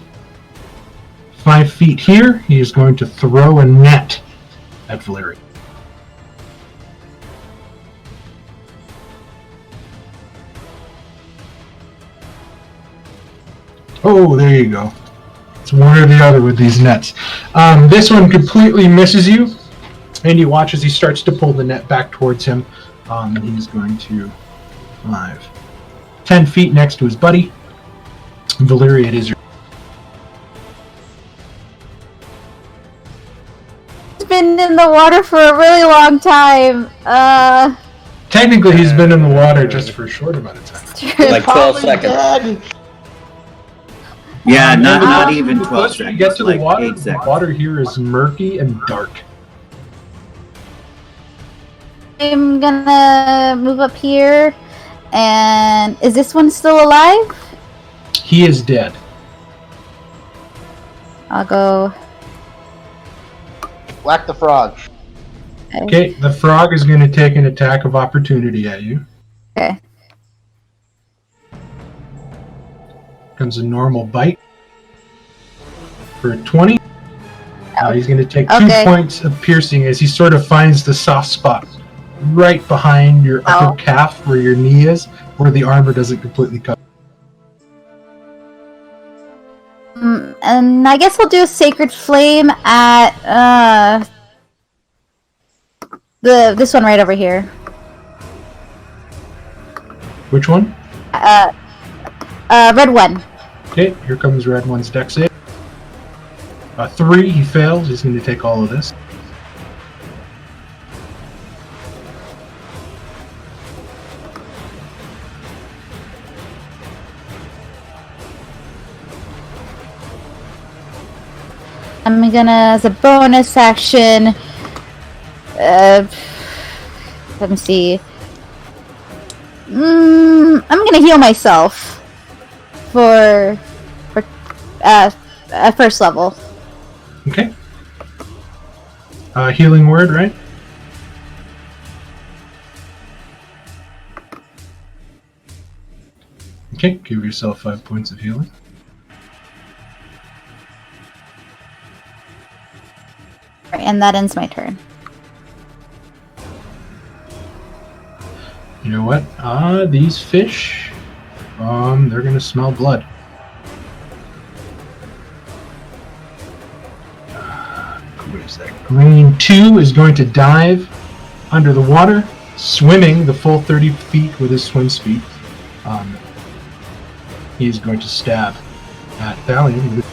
5 feet here. He is going to throw a net at Valyria. Oh, there you go. It's one or the other with these nets. This one completely misses you, and you watch as he starts to pull the net back towards him. And he's going to 10 feet next to his buddy. Valyria, it is your. He's been in the water for a really long time. Technically, he's been in the water just for a short amount of time. Like 12 seconds. Dead. Yeah, not And even the 12 closer seconds. you get to like the water, 8 seconds. water here is murky and dark. I'm gonna move up here. And is this one still alive? He is dead. I'll go. Whack the frog. Okay, the frog is going to take an attack of opportunity at you. Okay. Comes a normal bite for a 20. He's going to take 2 Okay. points of piercing as he sort of finds the soft spot right behind your upper calf where your knee is, where the armor doesn't completely cover. And I guess we'll do a Sacred Flame at this one right over here. Which one? Red one. Okay, here comes red one's dex save. 3, he fails. He's going to take all of this. I'm gonna, as a bonus action, let me see. I'm gonna heal myself for first level. Okay. Healing word, right? Okay, give yourself 5 points of healing. And that ends my turn. You know what? These fish, they're gonna smell blood. What is that? Green 2 is going to dive under the water, swimming the full 30 feet with his swim speed. He's going to stab at Thalion.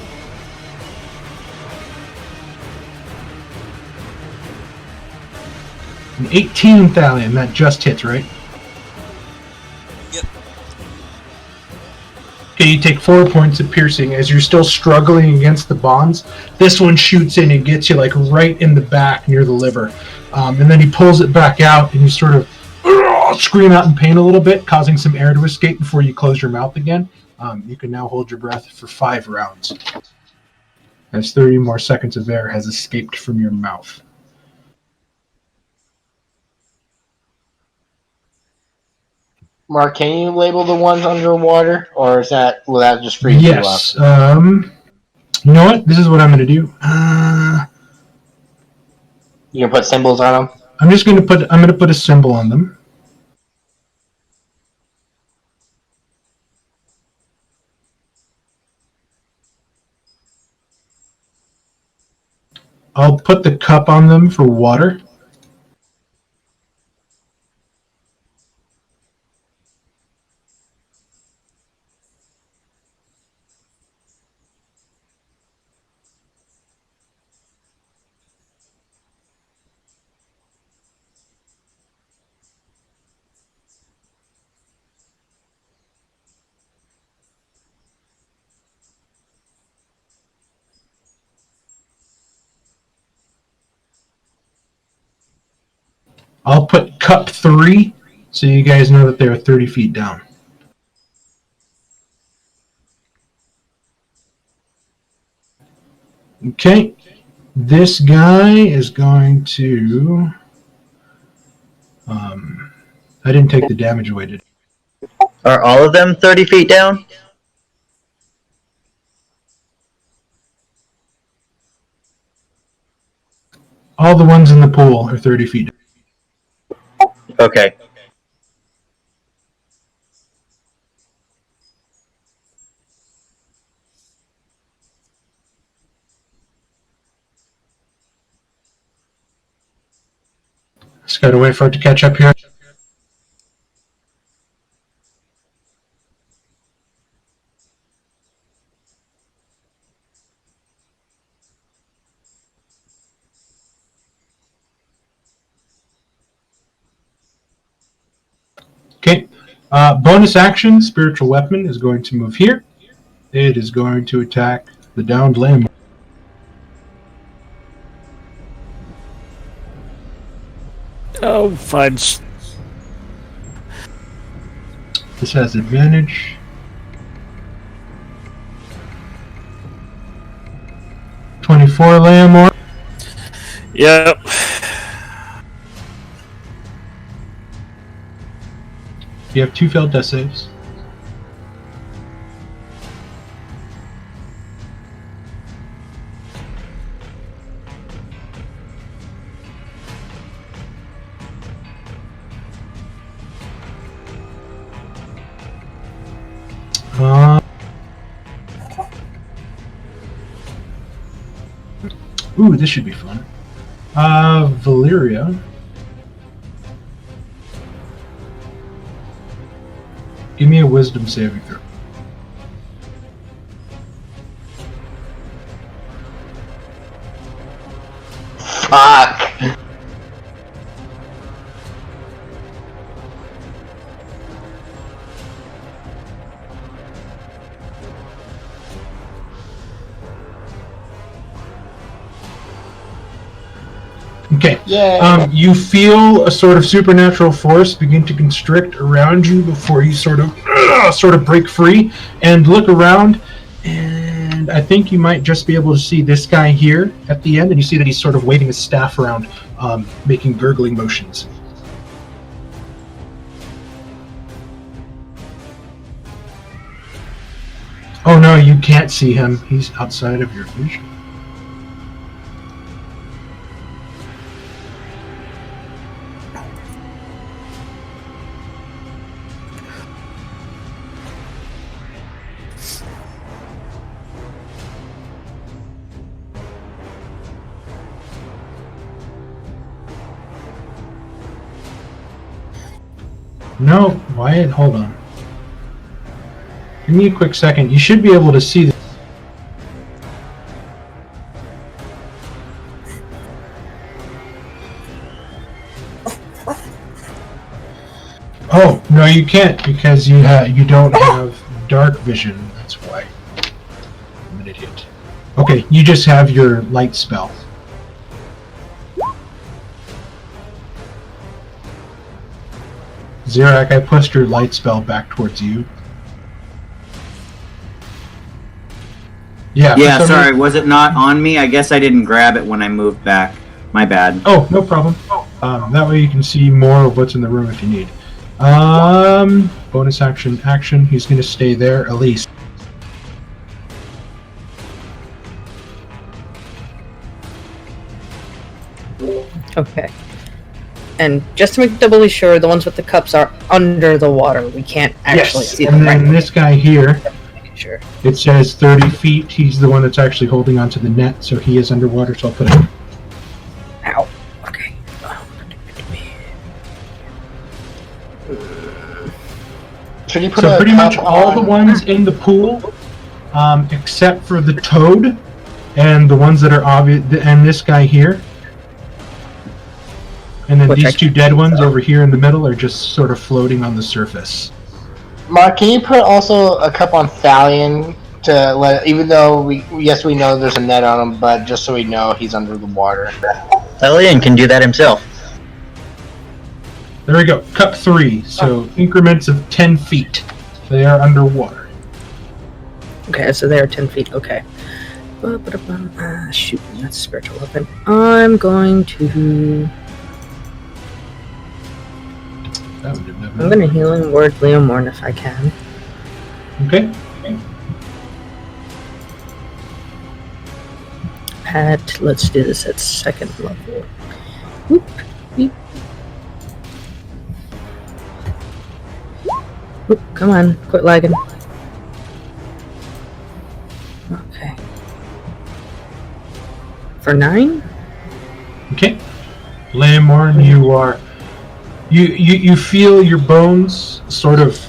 An 18 Thalion, that just hits, right? Yep. Okay, you take 4 points of piercing as you're still struggling against the bonds. This one shoots in and gets you like right in the back near the liver. And then he pulls it back out and you sort of scream out in pain a little bit, causing some air to escape before you close your mouth again. You can now hold your breath for 5 rounds. As 30 more seconds of air has escaped from your mouth. Mark, can you label the ones underwater, or will that just freeze you up? Yes. You know what? This is what I'm going to do. You can put symbols on them. I'm going to put a symbol on them. I'll put the cup on them for water. I'll put cup 3 so you guys know that they're 30 feet down. Okay, this guy is going to... I didn't take the damage away, did I? Are all of them 30 feet down? All the ones in the pool are 30 feet down. Okay. Just gotta wait for it to catch up here. Okay, bonus action, Spiritual Weapon is going to move here. It is going to attack the downed lamb. Oh, fudge. This has advantage. .24 lamb. Yep. You have 2 failed death saves. Ooh, this should be fun. Valyria. Give me a wisdom saving throw. Fuck. Okay. Yeah. You feel a sort of supernatural force begin to constrict around you before you sort of break free and look around, and I think you might just be able to see this guy here at the end, and you see that he's sort of waving his staff around, making gurgling motions. Oh no, you can't see him. He's outside of your vision. No, Wyatt, hold on. Give me a quick second. You should be able to see this. Oh no, you can't because you don't have dark vision. That's why. I'm an idiot. Okay, you just have your light spell. Zirak, I pushed your light spell back towards you. Yeah. Yeah, sorry, was it not on me? I guess I didn't grab it when I moved back. My bad. Oh, no problem. That way you can see more of what's in the room if you need. Bonus action. He's going to stay there. Elise. Okay. And just to make doubly sure, the ones with the cups are under the water. We can't actually Yes, see and them. then Right? this guy here, Sure. it says 30 feet. He's the one that's actually holding onto the net, so he is underwater, so I'll put him. Ow. Okay. Should you put So a pretty much cup all on? the ones in the pool, except for the toad, and the ones that are obvious, and this guy here. And then Which these two dead ones over here in the middle are just sort of floating on the surface. Mark, can you put also a cup on Thalion to let, even though we know there's a net on him, but just so we know he's under the water. Elian can do that himself. There we go. Cup 3. So increments of 10 feet. They are underwater. Okay, so they're 10 feet. Okay. Shoot, that's a spiritual weapon. I'm going to. I'm gonna healing word Leomorn if I can. Okay. Let's do this at second level. Whoop, beep. Whoop, come on, quit lagging. Okay. For 9? Okay. Leomorn, you are. You feel your bones sort of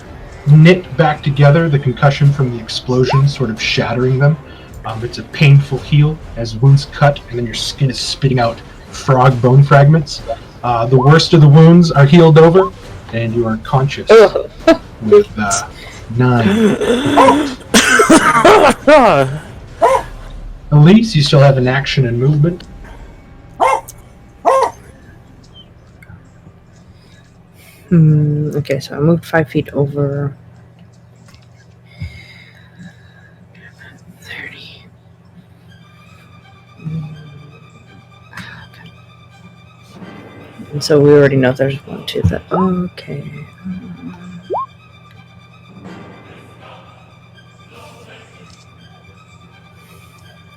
knit back together, the concussion from the explosion sort of shattering them. It's a painful heal as wounds cut, and then your skin is spitting out frog bone fragments. The worst of the wounds are healed over, and you are conscious with 9. Elise, you still have an action and movement. Okay, so I moved 5 feet over. 30. And so we already know there's 1, 2, that. Okay.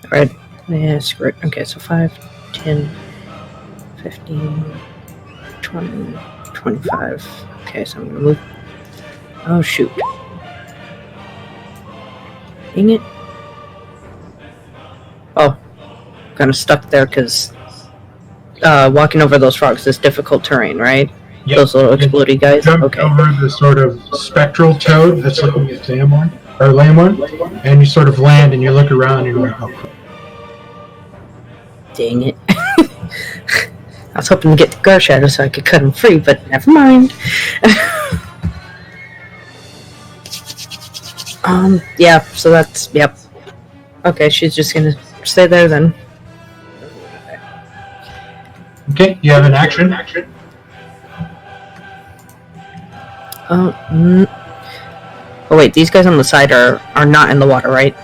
Alright. Yeah, screw it. Okay, so 5, 10, 15, 20. 25. Okay, so I'm gonna move. Oh shoot. Dang it. Oh. Kind of stuck there because walking over those frogs is difficult terrain, right? Yep. Those little explodey guys? Jump Okay. over the sort of spectral toad that's looking at Leomorn, and you sort of land and you look around and you're like, oh. Dang it. I was hoping to get to Garshadow so I could cut him free, but never mind. Yeah, so that's, yep. Okay, she's just gonna stay there then. Okay, you have an action. Oh wait, these guys on the side are not in the water, right?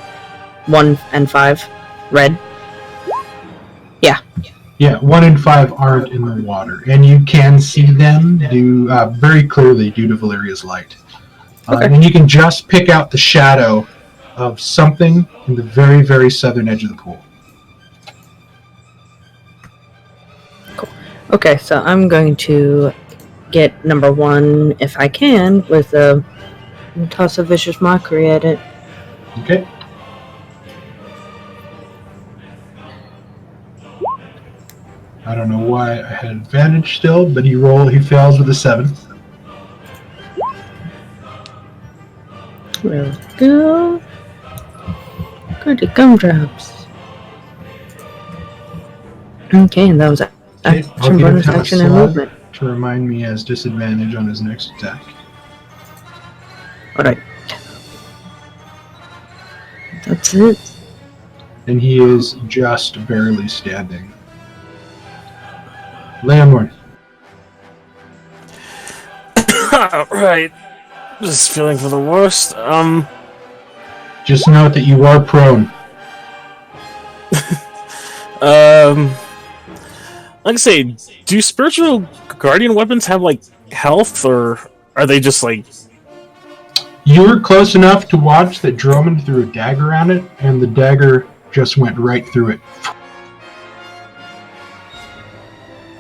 1 and 5, red. Yeah. Yeah, 1 and 5 aren't in the water, and you can see them very clearly due to Valeria's light. Okay. And you can just pick out the shadow of something in the very, very southern edge of the pool. Cool. Okay, so I'm going to get number 1 if I can with a toss of vicious mockery at it. Okay. I don't know why I had advantage still, but he fails with a 7. There we go. Good gumdrops. Okay, and that was Okay, action, I'll give bonus him a action, and slug movement. to remind me he has disadvantage on his next attack. Alright. That's it. And he is just barely standing. Leomorn. Right. Just feeling for the worst. Just note that you are prone. Like I say, do spiritual guardian weapons have like health, or are they just like? You were close enough to watch that Drummond threw a dagger on it, and the dagger just went right through it.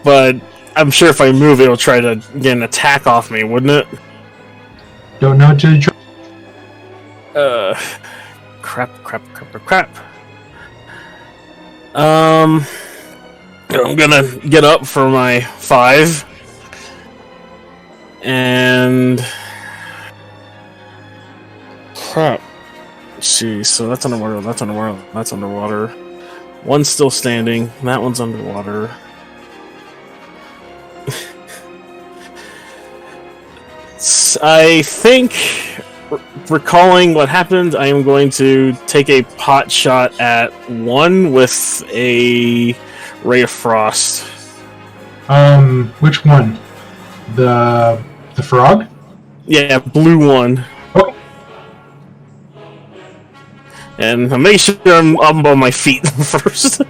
But I'm sure if I move, it'll try to get an attack off me, wouldn't it? Don't know until you try. Crap. I'm gonna get up for my 5. And... crap. Jeez, so that's underwater. One's still standing, that one's underwater. I think, recalling what happened, I am going to take a pot shot at one with a Ray of Frost. Which one? The frog? Yeah, blue one. Okay. And I'll make sure I'm on my feet first.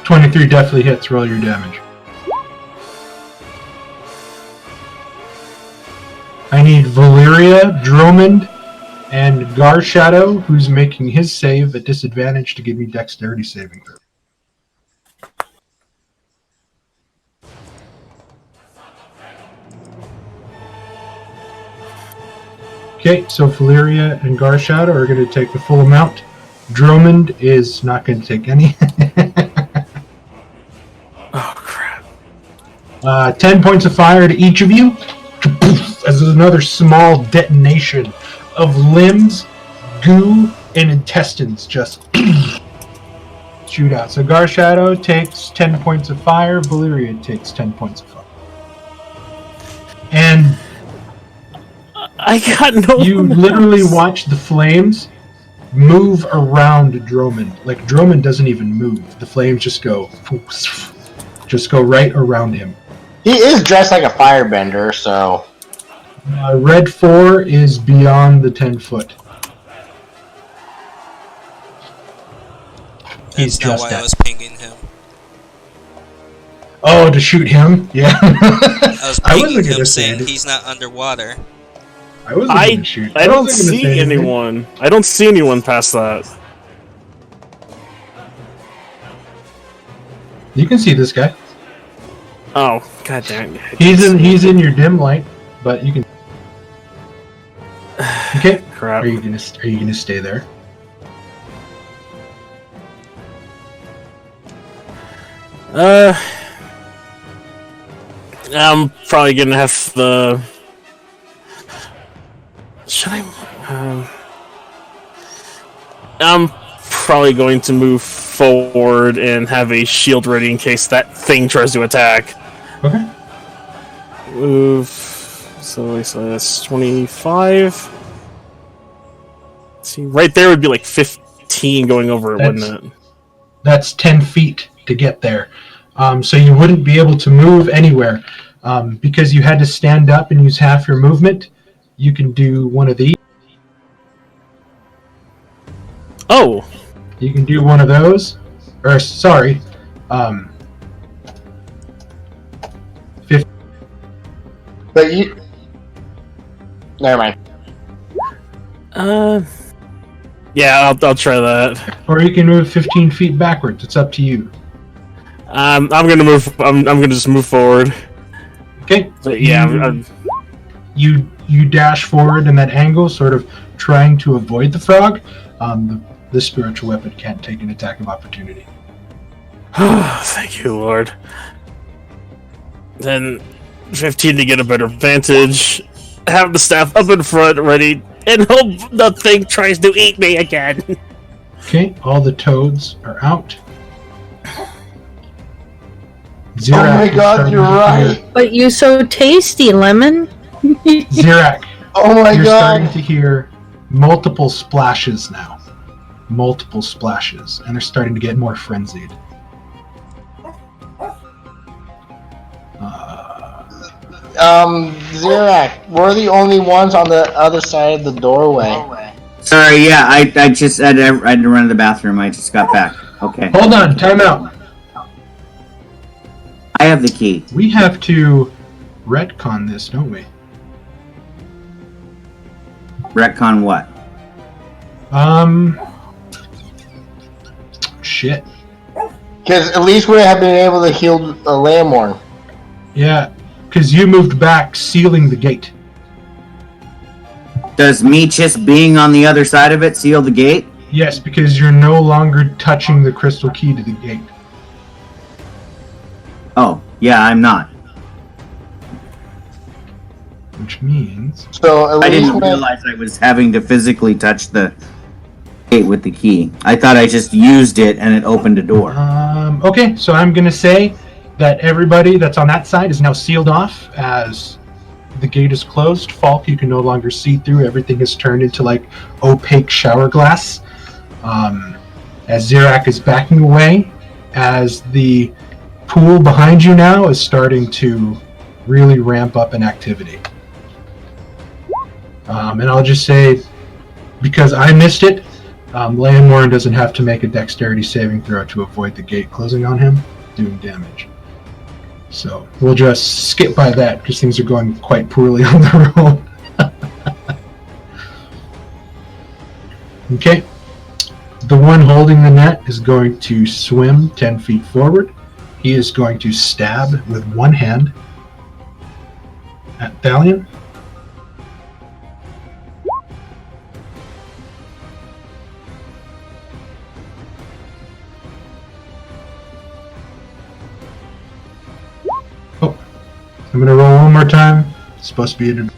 .23 definitely hits. Roll your damage. I need Valyria, Drummond, and Garshadow, who's making his save at disadvantage to give me dexterity saving throw. Okay, so Valyria and Garshadow are going to take the full amount. Drummond is not going to take any. Oh, crap. 10 points of fire to each of you. As there's another small detonation of limbs, goo, and intestines just shoot out. So Garshadow takes 10 points of fire. Valyria takes 10 points of fire. And I got no... you literally watch the flames move around Drummond. Like, Drummond doesn't even move. The flames just go right around him. He is dressed like a firebender, so... Red 4 is beyond the 10 foot. He's That's not just why I that. was pinging him. Oh, to shoot him? Yeah. I was I wasn't pinging gonna him say saying anything. he's not underwater. I wasn't going to shoot. I don't wasn't gonna see say anything. anyone. I don't see anyone past that. You can see this guy. Oh, god damn it. He's in your dim light, but you can. Okay. Crap. Are you gonna stay there? I'm probably gonna have the... Should I... I'm probably going to move forward and have a shield ready in case that thing tries to attack. Okay. Move... So that's 25. Let's see, right there would be like 15 going over it, wouldn't it? That's 10 feet to get there. So you wouldn't be able to move anywhere. Because you had to stand up and use half your movement, you can do one of these. Oh! You can do one of those. Or, sorry. 50. But you... Never mind. Yeah, I'll try that. Or you can move 15 feet backwards. It's up to you. I'm gonna move. I'm gonna just move forward. Okay. But yeah, You dash forward in that angle, sort of trying to avoid the frog. The spiritual weapon can't take an attack of opportunity. Thank you, Lord. Then 15 to get a better vantage. Have the staff up in front, ready, and hope the thing tries to eat me again. Okay, all the toads are out. Oh my is god, starting you're to right. hear- But you so tasty, Lemon. Zirak, Oh my you're starting god. to hear multiple splashes now. Multiple splashes, and they're starting to get more frenzied. Zirak, we're the only ones on the other side of the doorway. Sorry, yeah, I just had to run to the bathroom. I just got back. Okay. Hold on, time out. I have the key. We have to retcon this, don't we? Retcon what? Shit. Because at least we have been able to heal Lamorn. Yeah, because you moved back, sealing the gate. Does me just being on the other side of it seal the gate? Yes, because you're no longer touching the crystal key to the gate. Oh, yeah, I'm not. Which means... So at I least didn't realize I was having to physically touch the gate with the key. I thought I just used it and it opened a door. Okay, so I'm going to say that everybody that's on that side is now sealed off as the gate is closed. Falk, you can no longer see through. Everything is turned into like opaque shower glass. As Zirak is backing away, as the pool behind you now is starting to really ramp up in activity. And I'll just say, because I missed it, Lamorn doesn't have to make a dexterity saving throw to avoid the gate closing on him, doing damage. So we'll just skip by that because things are going quite poorly on the road. Okay. The one holding the net is going to swim 10 feet forward. He is going to stab with one hand at Thalion. I'm going to roll one more time. It's supposed to be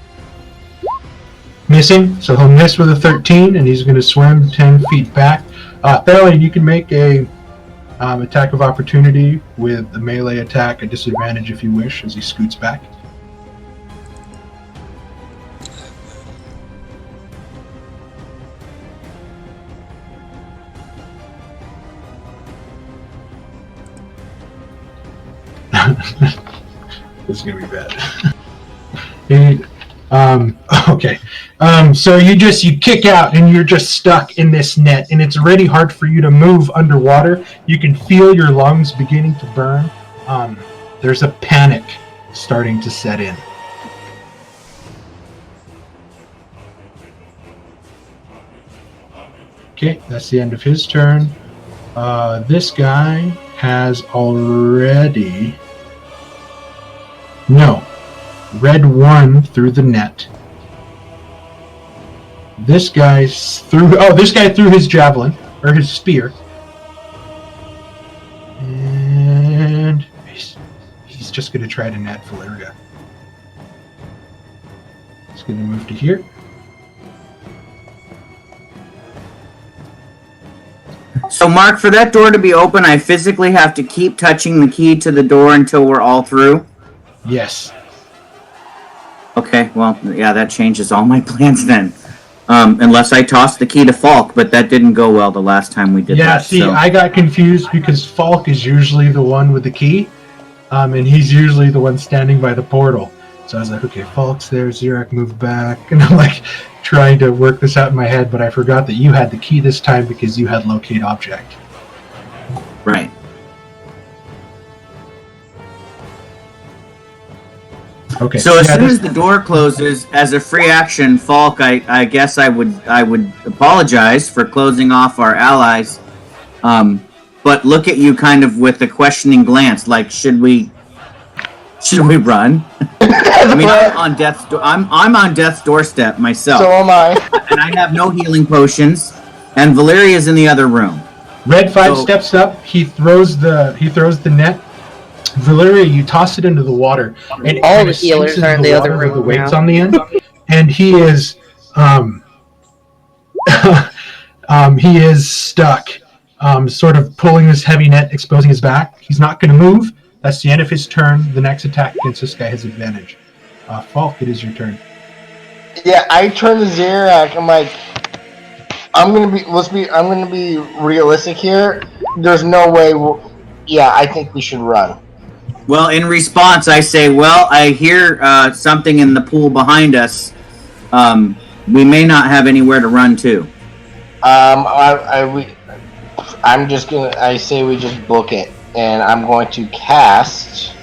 missing, so he'll miss with a 13, and he's going to swim 10 feet back. Thalion, you can make a attack of opportunity with a melee attack, a disadvantage if you wish, as he scoots back. This is gonna be bad. Okay. So you kick out and you're just stuck in this net, and it's already hard for you to move underwater. You can feel your lungs beginning to burn. There's a panic starting to set in. Okay, that's the end of his turn. This guy has already... No. Red 1 through the net. This guy threw his javelin, or his spear. And he's just going to try to net Valeria. He's going to move to here. So, Mark, for that door to be open, I physically have to keep touching the key to the door until we're all through? Yes. Okay, well, yeah, that changes all my plans then. Unless I toss the key to Falk, but that didn't go well the last time we did that. Yeah, see, so. I got confused because Falk is usually the one with the key, and he's usually the one standing by the portal. So I was like, okay, Falk's there, Zirak moved back, and I'm like trying to work this out in my head, but I forgot that you had the key this time because you had locate object. Right. Okay. So as soon as the door closes, as a free action, Falk, I guess I would apologize for closing off our allies, but look at you kind of with a questioning glance, like should we run? I mean, I'm on death's doorstep myself. So am I. And I have no healing potions, and Valeria's in the other room. Red 5 steps up. He throws the net. Valeria, you toss it into the water, and all the healers are in the other room. The weights on the end, and he is He is stuck, sort of pulling his heavy net, exposing his back. He's not going to move. That's the end of his turn. The next attack against this guy has advantage. Falk, it is your turn. Yeah, I turn to Zirak. I'm like, I'm gonna be realistic here. There's no way. I think we should run. Well, in response, I say, well, I hear something in the pool behind us. We may not have anywhere to run to. I say we just book it, and I'm going to cast.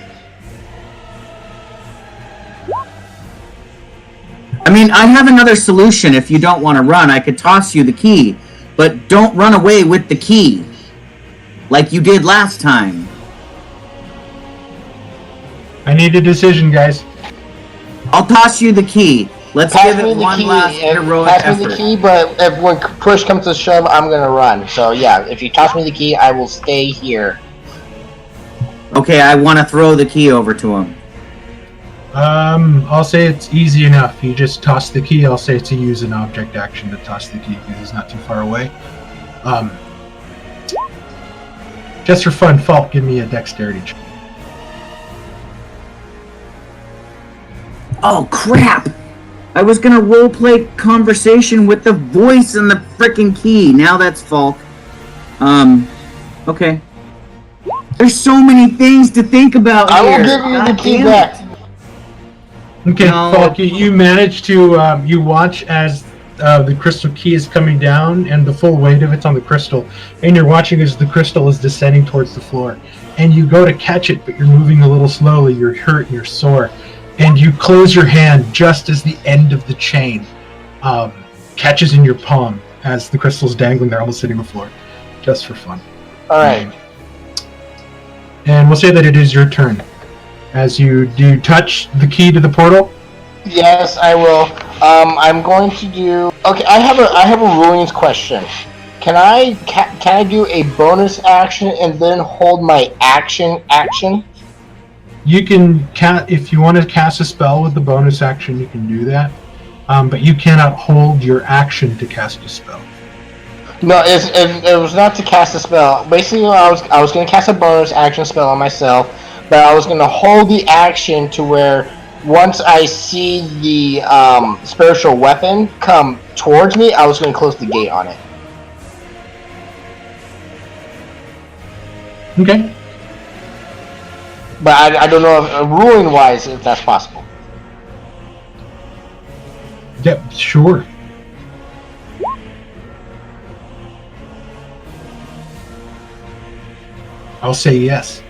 I mean, I have another solution. If you don't want to run, I could toss you the key, but don't run away with the key, like you did last time. I need a decision, guys. I'll toss you the key. Let's Pass give me it the one key, last heroic pass effort. me the key, but if when push comes to shove, I'm gonna run. So yeah, if you toss me the key, I will stay here. Okay, I want to throw the key over to him. I'll say it's easy enough. You just toss the key. I'll say to use an object action to toss the key because he's not too far away. Just for fun, Falk, give me a dexterity check. Oh, crap! I was gonna roleplay conversation with the voice and the frickin' key. Now that's Falk. Okay. There's so many things to think about I here. will give you God the key damn back. it. Okay, No. Falk, you manage to you watch as the crystal key is coming down and the full weight of it's on the crystal, and you're watching as the crystal is descending towards the floor. And you go to catch it, but you're moving a little slowly. You're hurt and you're sore. And you close your hand just as the end of the chain catches in your palm as the crystal's dangling there, almost hitting the floor, just for fun. All right. And we'll say that it is your turn. As do you touch the key to the portal? Yes, I will. I'm going to do. Okay, I have a rulings question. Can I do a bonus action and then hold my action? You can if you want to cast a spell with the bonus action, you can do that. But you cannot hold your action to cast a spell. No, it was not to cast a spell. Basically, I was going to cast a bonus action spell on myself, but I was going to hold the action to where once I see the spiritual weapon come towards me, I was going to close the gate on it. Okay. But I don't know if ruling-wise if that's possible. Yep, sure. I'll say yes.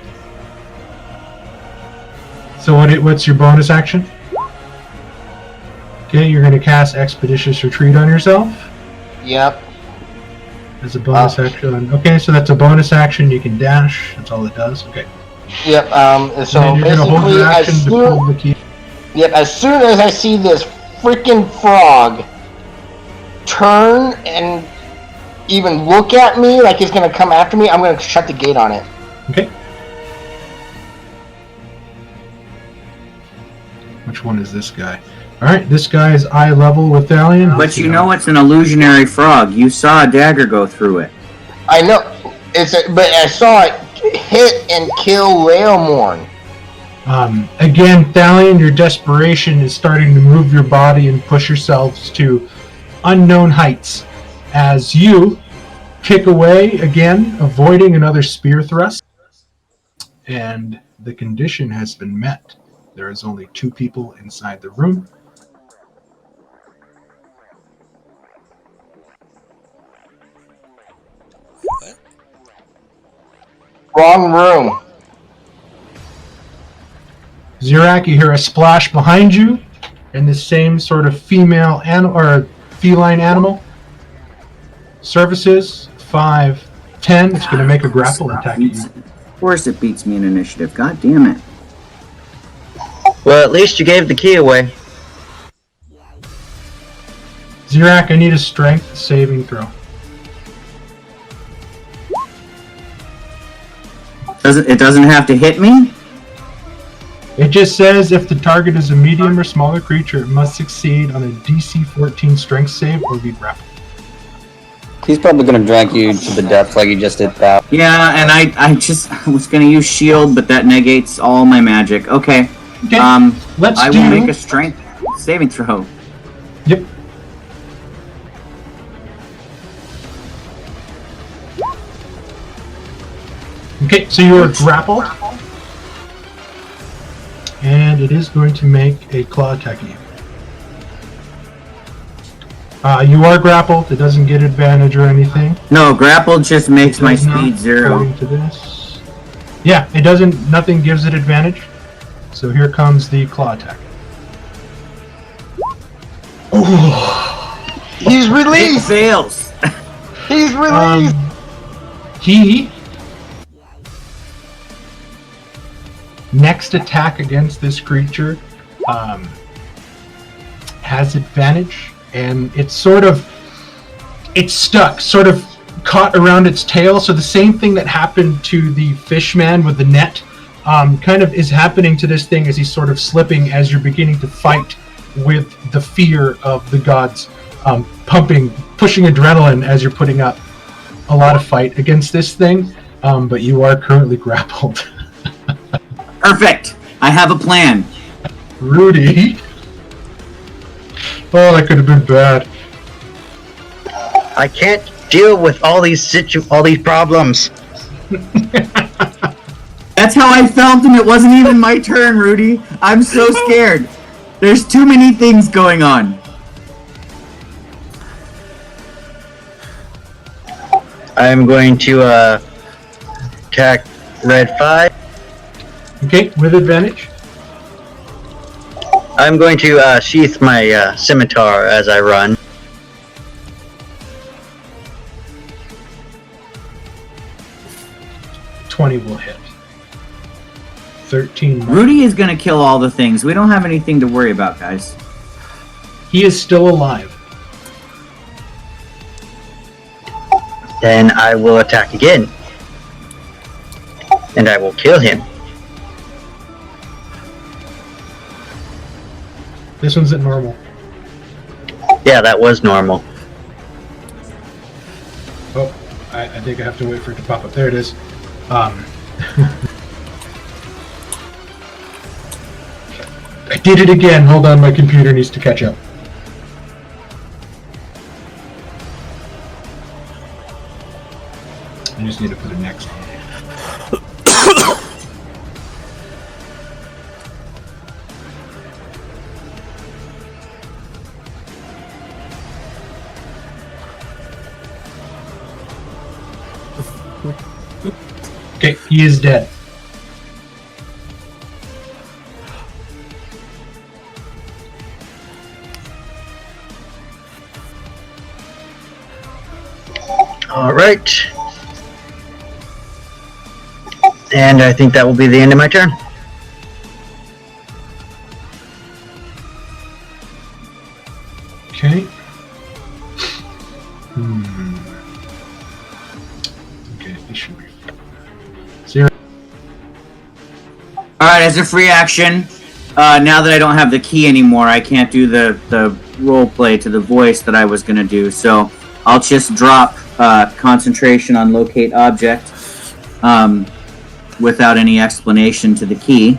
So what's your bonus action? Okay, you're going to cast Expeditious Retreat on yourself. Yep. As a bonus action. Okay, so that's a bonus action. You can dash. That's all it does. Okay. Yep. So and you're going to hold basically, your action to pull the key. Yep. As soon as I see this freaking frog turn and even look at me like he's going to come after me, I'm going to shut the gate on it. Okay. Which one is this guy? Alright, this guy is eye level with Thalion. But you know it's an illusionary frog. You saw a dagger go through it. I know. But I saw it hit and kill Leomorn. Again, Thalion, your desperation is starting to move your body and push yourselves to unknown heights as you kick away again, avoiding another spear thrust. And the condition has been met. There is only 2 people inside the room. What? Wrong room. Zirak, you hear a splash behind you, and the same sort of female or feline animal. Services 5, 10. It's going to make a grapple attack at you. Of course it beats me in initiative. God damn it. Well, at least you gave the key away. Zirak, I need a strength saving throw. It doesn't have to hit me? It just says if the target is a medium or smaller creature, it must succeed on a DC 14 strength save or be grappled. He's probably gonna drag you to the depths like he just did Val. Yeah, and I was gonna use shield, but that negates all my magic. Okay. Okay. Let's I do. will make a strength saving throw. Yep. Okay, so you are grappled, and it is going to make a claw attack at you. You are grappled. It doesn't get advantage or anything. No, grapple just makes It my does not, speed 0. according to this. Yeah, it doesn't. Nothing gives it advantage. So here comes the claw attack. He's It released. fails. He's released. He next attack against this creature has advantage, and it's stuck, sort of caught around its tail. So the same thing that happened to the fish man with the net kind of is happening to this thing as he's sort of slipping as you're beginning to fight with the fear of the gods, pushing adrenaline as you're putting up a lot of fight against this thing, but you are currently grappled. Perfect. I have a plan. Rudy. Oh, that could have been bad. I can't deal with all these problems. That's how I felt, and it wasn't even my turn, Rudy. I'm so scared. There's too many things going on. I'm going to attack red 5. Okay, with advantage. I'm going to sheath my scimitar as I run. $20 will hit. 13 more. Rudy is gonna kill all the things. We don't have anything to worry about, guys. He is still alive. Then I will attack again. And I will kill him. This one's at normal. Yeah, that was normal. Oh, I think I have to wait for it to pop up. There it is. I did it again. Hold on, my computer needs to catch up. I just need to put a next on. Okay, he is dead. Alright. And I think that will be the end of my turn. Okay. Okay, this should be zero. Alright, as a free action, now that I don't have the key anymore, I can't do the role play to the voice that I was gonna do, so I'll just drop concentration on locate object without any explanation to the key.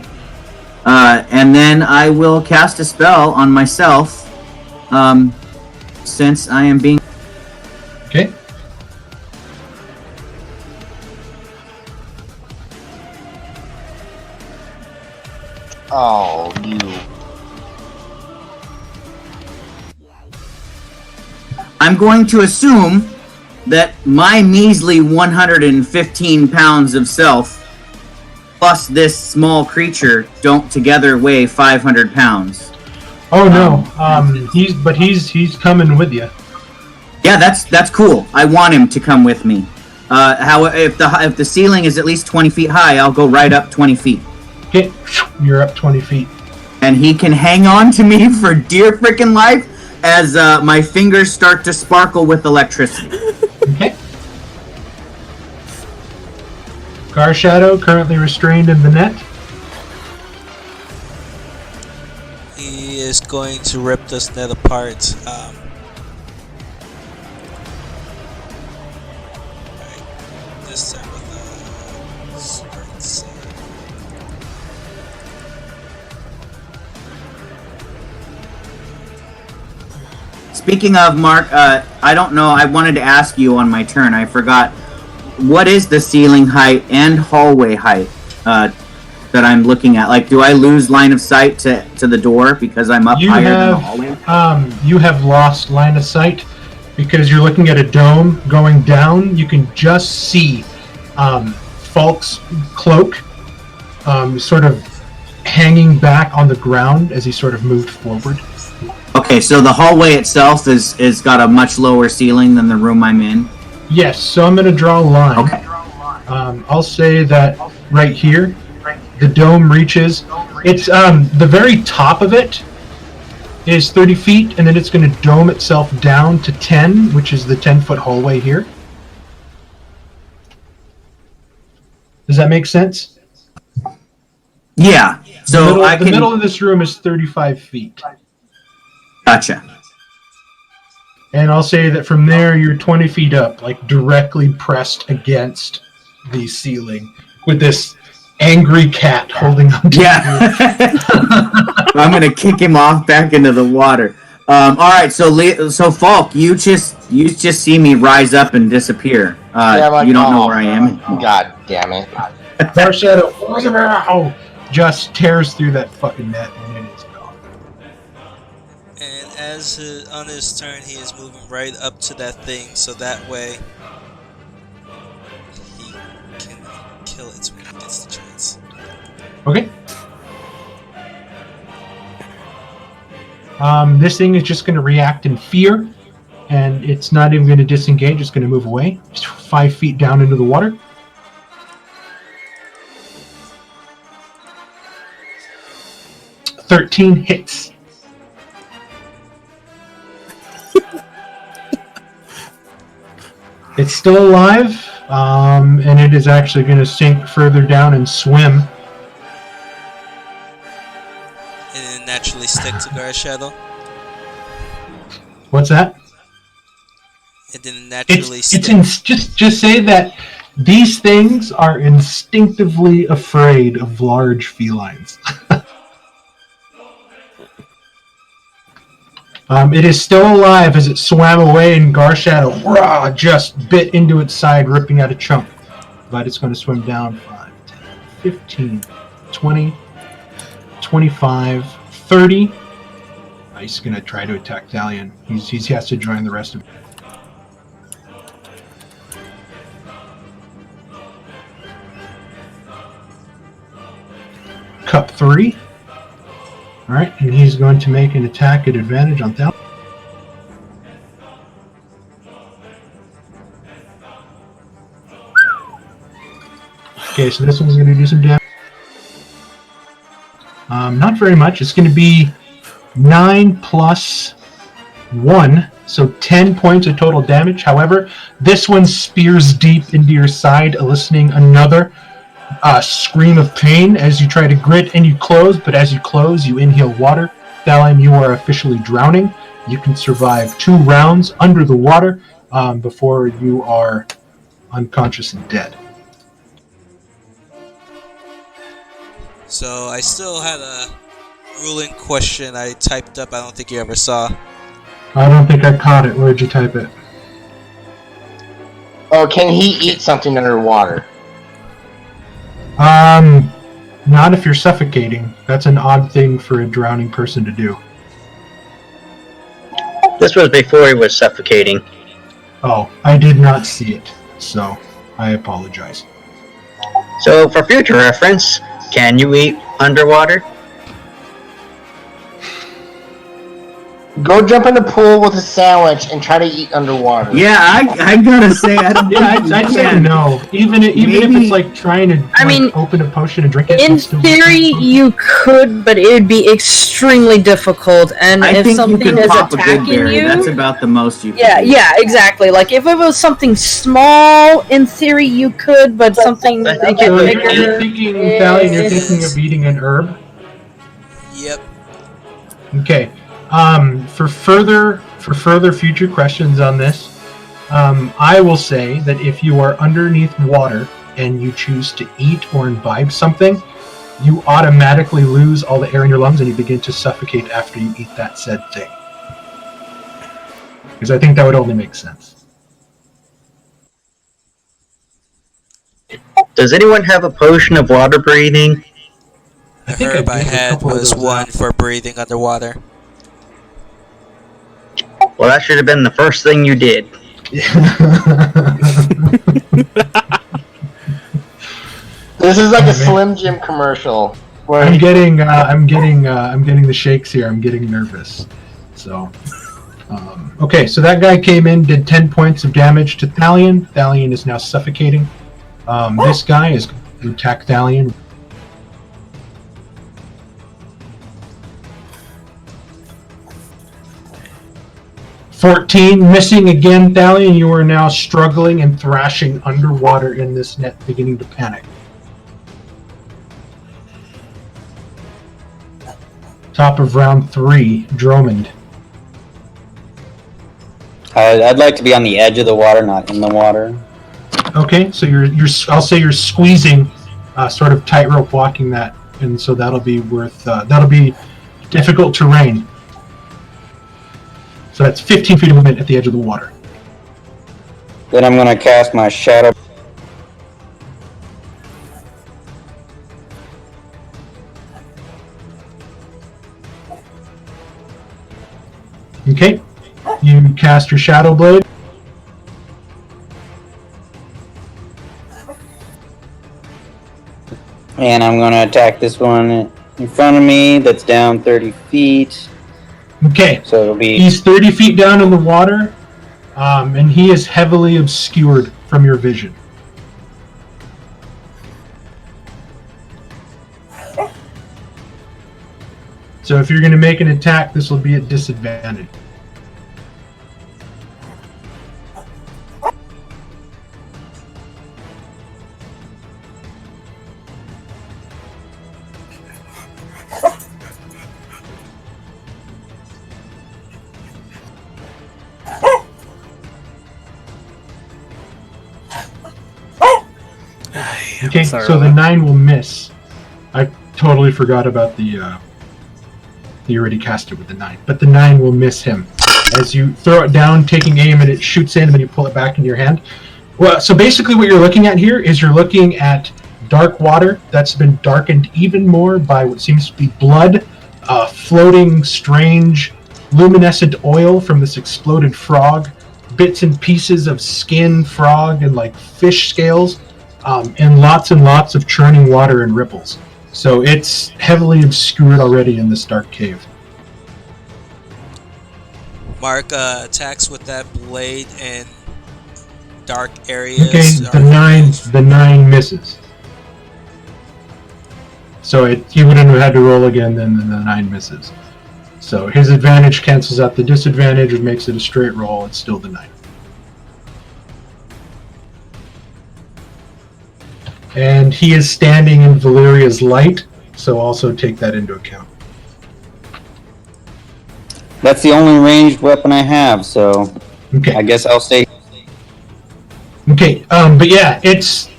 And then I will cast a spell on myself since I am being... Okay. Oh, you. I'm going to assume that my measly 115 pounds of self plus this small creature don't together weigh 500 pounds. Oh no, he's coming with you. Yeah, that's cool. I want him to come with me. If the ceiling is at least 20 feet high, I'll go right up 20 feet. Okay, you're up 20 feet. And he can hang on to me for dear frickin' life as my fingers start to sparkle with electricity. Okay. Gar Shadow currently restrained in the net. He is going to rip this net apart. speaking of, Mark, I don't know. I wanted to ask you on my turn. I forgot. What is the ceiling height and hallway height that I'm looking at? Like, do I lose line of sight to the door because I'm up higher than the hallway? You have lost line of sight because you're looking at a dome going down. You can just see Falk's cloak sort of hanging back on the ground as he sort of moved forward. Okay, so the hallway itself is got a much lower ceiling than the room I'm in? Yes, so I'm going to draw a line. Okay. I'll say that right here, the dome reaches, it's the very top of it is 30 feet, and then it's going to dome itself down to 10, which is the 10-foot hallway here. Does that make sense? Yeah. So the middle of this room is 35 feet. Gotcha. And I'll say that from there, you're 20 feet up, like directly pressed against the ceiling with this angry cat holding on to you. I'm going to kick him off back into the water. All right, so Falk, you just see me rise up and disappear. You don't know where I am. God damn it. Dark Shadow just tears through that fucking net and then it's gone. And on his turn, he is moving right up to that thing, so that way he can kill it when he gets the chance. Okay. This thing is just going to react in fear, and it's not even going to disengage. It's going to move away, just 5 feet down into the water. $13 hits. It's still alive, and it is actually going to sink further down and swim. And then naturally stick to Guard Shadow. What's that? It didn't naturally stick. Just say that these things are instinctively afraid of large felines. It is still alive as it swam away, and Garshadow just bit into its side, ripping out a chunk. But it's going to swim down 5, 10, 15, 20, 25, 30. He's going to try to attack Thalion. He has to join the rest of it. Cup 3. Alright, and he's going to make an attack at advantage on Thalion. Okay, so this one's going to do some damage. Not very much. It's going to be 9 plus 1, so 10 points of total damage. However, this one spears deep into your side, eliciting another scream of pain as you try to grit and you close, but as you close, you inhale water. Thalion, you are officially drowning. You can survive 2 rounds under the water before you are unconscious and dead. So I still had a ruling question I typed up. I don't think you ever saw. I don't think I caught it. Where'd you type it? Oh, can he eat something underwater? Not if you're suffocating. That's an odd thing for a drowning person to do. This was before he was suffocating. Oh, I did not see it, so I apologize. So, for future reference, can you eat underwater? Go jump in the pool with a sandwich and try to eat underwater. Yeah, I gotta say, I don't. Yeah, I'd say no. Even if it's like trying to open a potion and drink it. In theory, you could, but it would be extremely difficult. And I if think something you could is pop a good attacking berry. you, That's about the most you can do. yeah, exactly. Like if it was something small, in theory you could, but something I think So bigger. you're thinking, Thalion, you're thinking of eating an herb? Yep. Okay. For further future questions on this, I will say that if you are underneath water and you choose to eat or imbibe something, you automatically lose all the air in your lungs and you begin to suffocate after you eat that said thing. Because I think that would only make sense. Does anyone have a potion of water breathing? The think herb I I gave a had couple of was those one out. for breathing underwater. Well, that should have been the first thing you did. This is like Oh, a man. Slim Jim commercial. Where I'm getting the shakes here. I'm getting nervous. So, okay. So that guy came in, did 10 points of damage to Thalion. Thalion is now suffocating. This guy is going to attack Thalion. $14, missing again, Thalion. You are now struggling and thrashing underwater in this net, beginning to panic. Top of round 3, Dromond. I'd like to be on the edge of the water, not in the water. Okay, so you're I'll say you're squeezing, sort of tightrope walking that, and so that'll be that'll be difficult terrain. So that's 15 feet of movement at the edge of the water. Then I'm gonna cast my shadow. Okay, you cast your Shadow Blade. And I'm gonna attack this one in front of me that's down 30 feet. Okay, So it'll be he's 30 feet down in the water, and he is heavily obscured from your vision. So if you're going to make an attack, this will be at disadvantage. Okay, Sorry so about the that. 9 will miss. I totally forgot about the. You already cast it with the 9, but the 9 will miss him. As you throw it down, taking aim, and it shoots in, and then you pull it back into your hand. Well, so basically, what you're looking at here is you're looking at dark water that's been darkened even more by what seems to be blood, floating, strange, luminescent oil from this exploded frog, bits and pieces of skin, frog, and like fish scales. And lots of churning water and ripples. So it's heavily obscured already in this dark cave. Mark attacks with that blade and dark areas. Okay, the 9 misses. So he wouldn't have had to roll again, then the 9 misses. So his advantage cancels out the disadvantage, which makes it a straight roll. It's still the 9. And he is standing in Valeria's light, so also take that into account. that's the only ranged weapon I have, so Okay. I guess I'll stay. Okay, but yeah, it's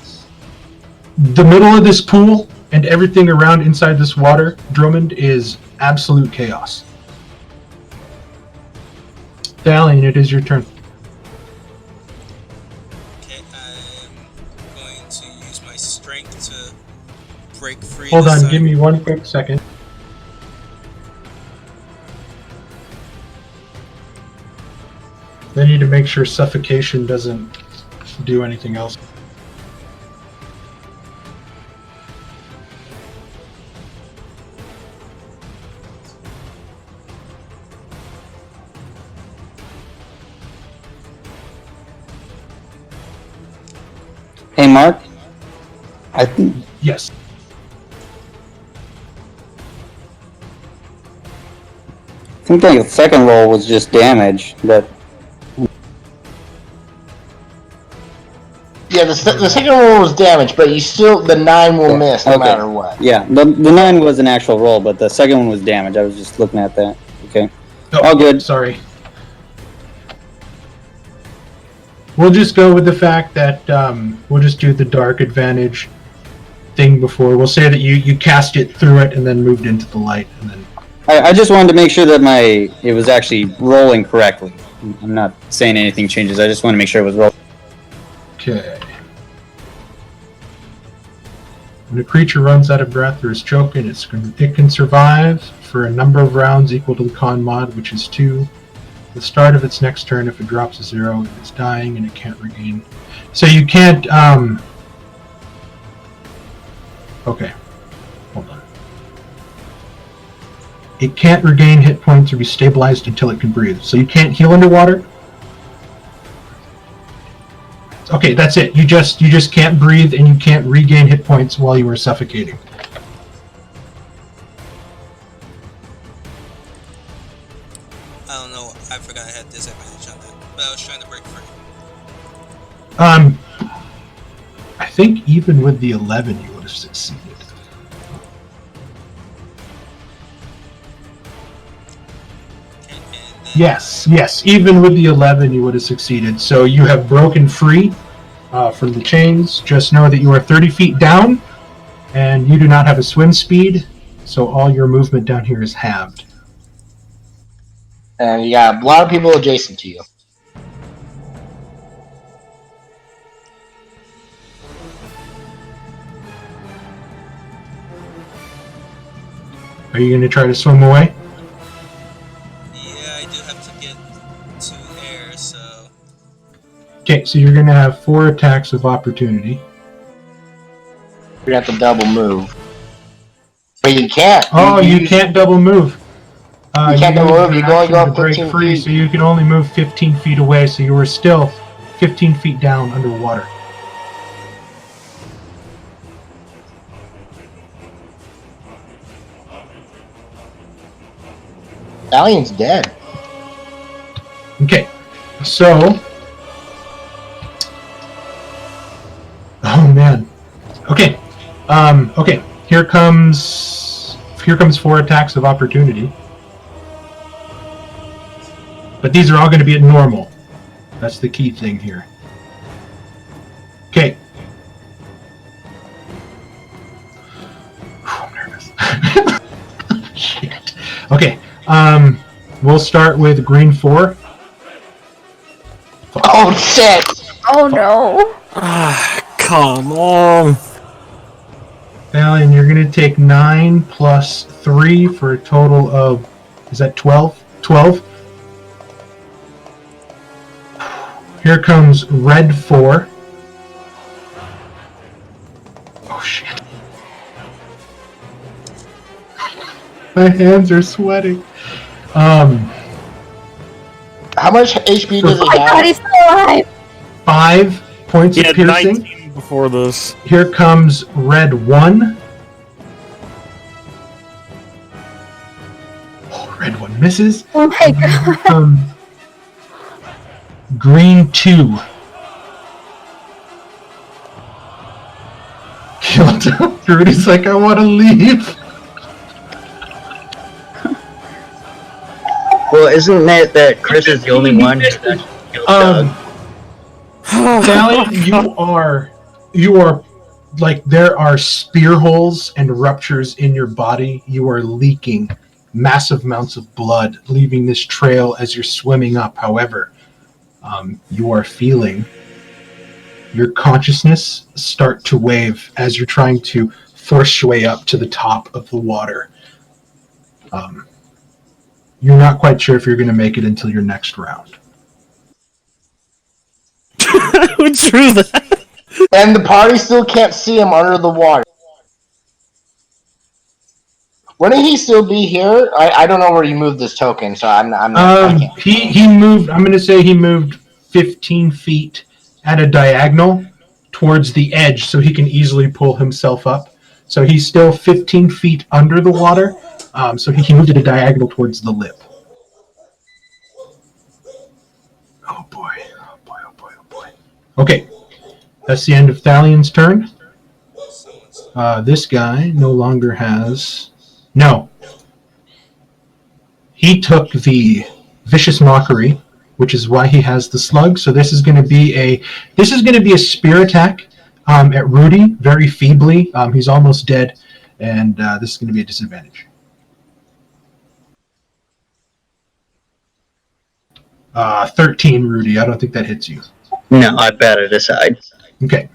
the middle of this pool and everything around inside this water, Drummond, is absolute chaos. Thalion, it is your turn. Okay, I'm going to use my strength to break free. Hold this on, time. give me one quick second. I need to make sure suffocation doesn't do anything else. Hey, Mark. I think Yes. the second roll was just damage. That Yeah, the second roll was damage, but the 9 will miss no Okay. matter what. yeah, the 9 was an actual roll, but the second one was damage. I was just looking at that. Okay. Oh, All good. Sorry. We'll just go with the fact that we'll just do the dark advantage thing before. We'll say that you cast it through it and then moved into the light, and then I just wanted to make sure that it was actually rolling correctly. I'm not saying anything changes. I just want to make sure it was rolled. Okay. When a creature runs out of breath or is choking, it can survive for a number of rounds equal to the con mod, which is 2. At the start of its next turn, if it drops a 0, it's dying and it can't regain. So you can't. Okay. Hold on. It can't regain hit points or be stabilized until it can breathe. So you can't heal underwater. Okay, that's it. You just can't breathe and you can't regain hit points while you are suffocating. I don't know. I forgot I had disadvantage on that, but I was trying to break free. I think even with the 11, you would have succeeded. Okay, and then Yes. Even with the 11, you would have succeeded. So you have broken free from the chains. Just know that you are 30 feet down, and you do not have a swim speed, so all your movement down here is halved. And you got a lot of people adjacent to you. Are you going to try to swim away? yeah, I do have to get to air, so Okay, so you're going to have 4 attacks of opportunity. You have to double move. But you can't. Oh, you can't double move. You can't double move. used You your can only action go to up break 15 free, feet. so you can only move 15 feet away, so you were still 15 feet down underwater. Alien's dead. Okay, so... Oh, man. Okay, okay. Here comes 4 attacks of opportunity. But these are all going to be at normal. That's the key thing here. Okay. I'm nervous. Shit. Okay. We'll start with green 4. Oh shit! Oh no. Come on. Valiant, you're going to take 9 plus 3 for a total of, is that 12? 12. Here comes red 4. Oh shit. My hands are sweating. How much HP does Oh he my god, have? he's still alive. 5 points He of had piercing. 19 before this. Here comes red 1. Oh, red 1 misses. Oh my god. Green 2. Killed. Rudy's like, I want to leave. Well, isn't it that Chris is the only one who actually killed Doug? Valiant, you are like, there are spear holes and ruptures in your body. You are leaking massive amounts of blood, leaving this trail as you're swimming up. However, you are feeling your consciousness start to wave as you're trying to force your way up to the top of the water. You're not quite sure if you're going to make it until your next round. Who drew that? And the party still can't see him under the water. Wouldn't he still be here? I don't know where you moved this token, so I can't. He moved, I'm going to say he moved 15 feet at a diagonal towards the edge so he can easily pull himself up. So he's still 15 feet under the water, so he moved at a diagonal towards the lip. Oh boy, oh boy, oh boy, oh boy. Okay, that's the end of Thalion's turn. This guy no longer has... No. He took the Vicious Mockery, which is why he has the slug. So this is going to be a spear attack at Rudy, very feebly. He's almost dead, and this is going to be a disadvantage. 13, Rudy. I don't think that hits you. No, I batted aside. Okay.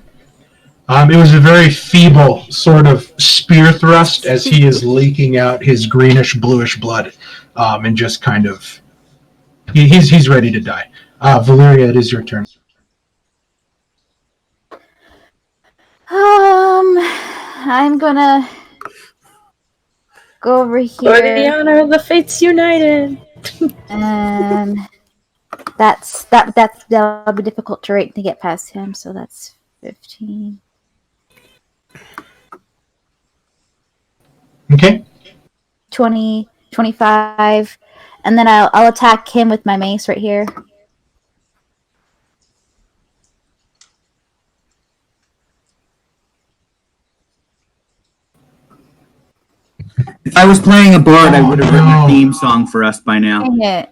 It was a very feeble sort of spear thrust as he is leaking out his greenish bluish blood, and just kind of he's ready to die. Valeria, it is your turn. I'm gonna go over For the here, honor of the Fates United. and that'll be difficult to get past him. So that's 15. Okay. 20, 25, and then I'll attack him with my mace right here. If I was playing a bard, I would have written a theme song for us by now. Dang it.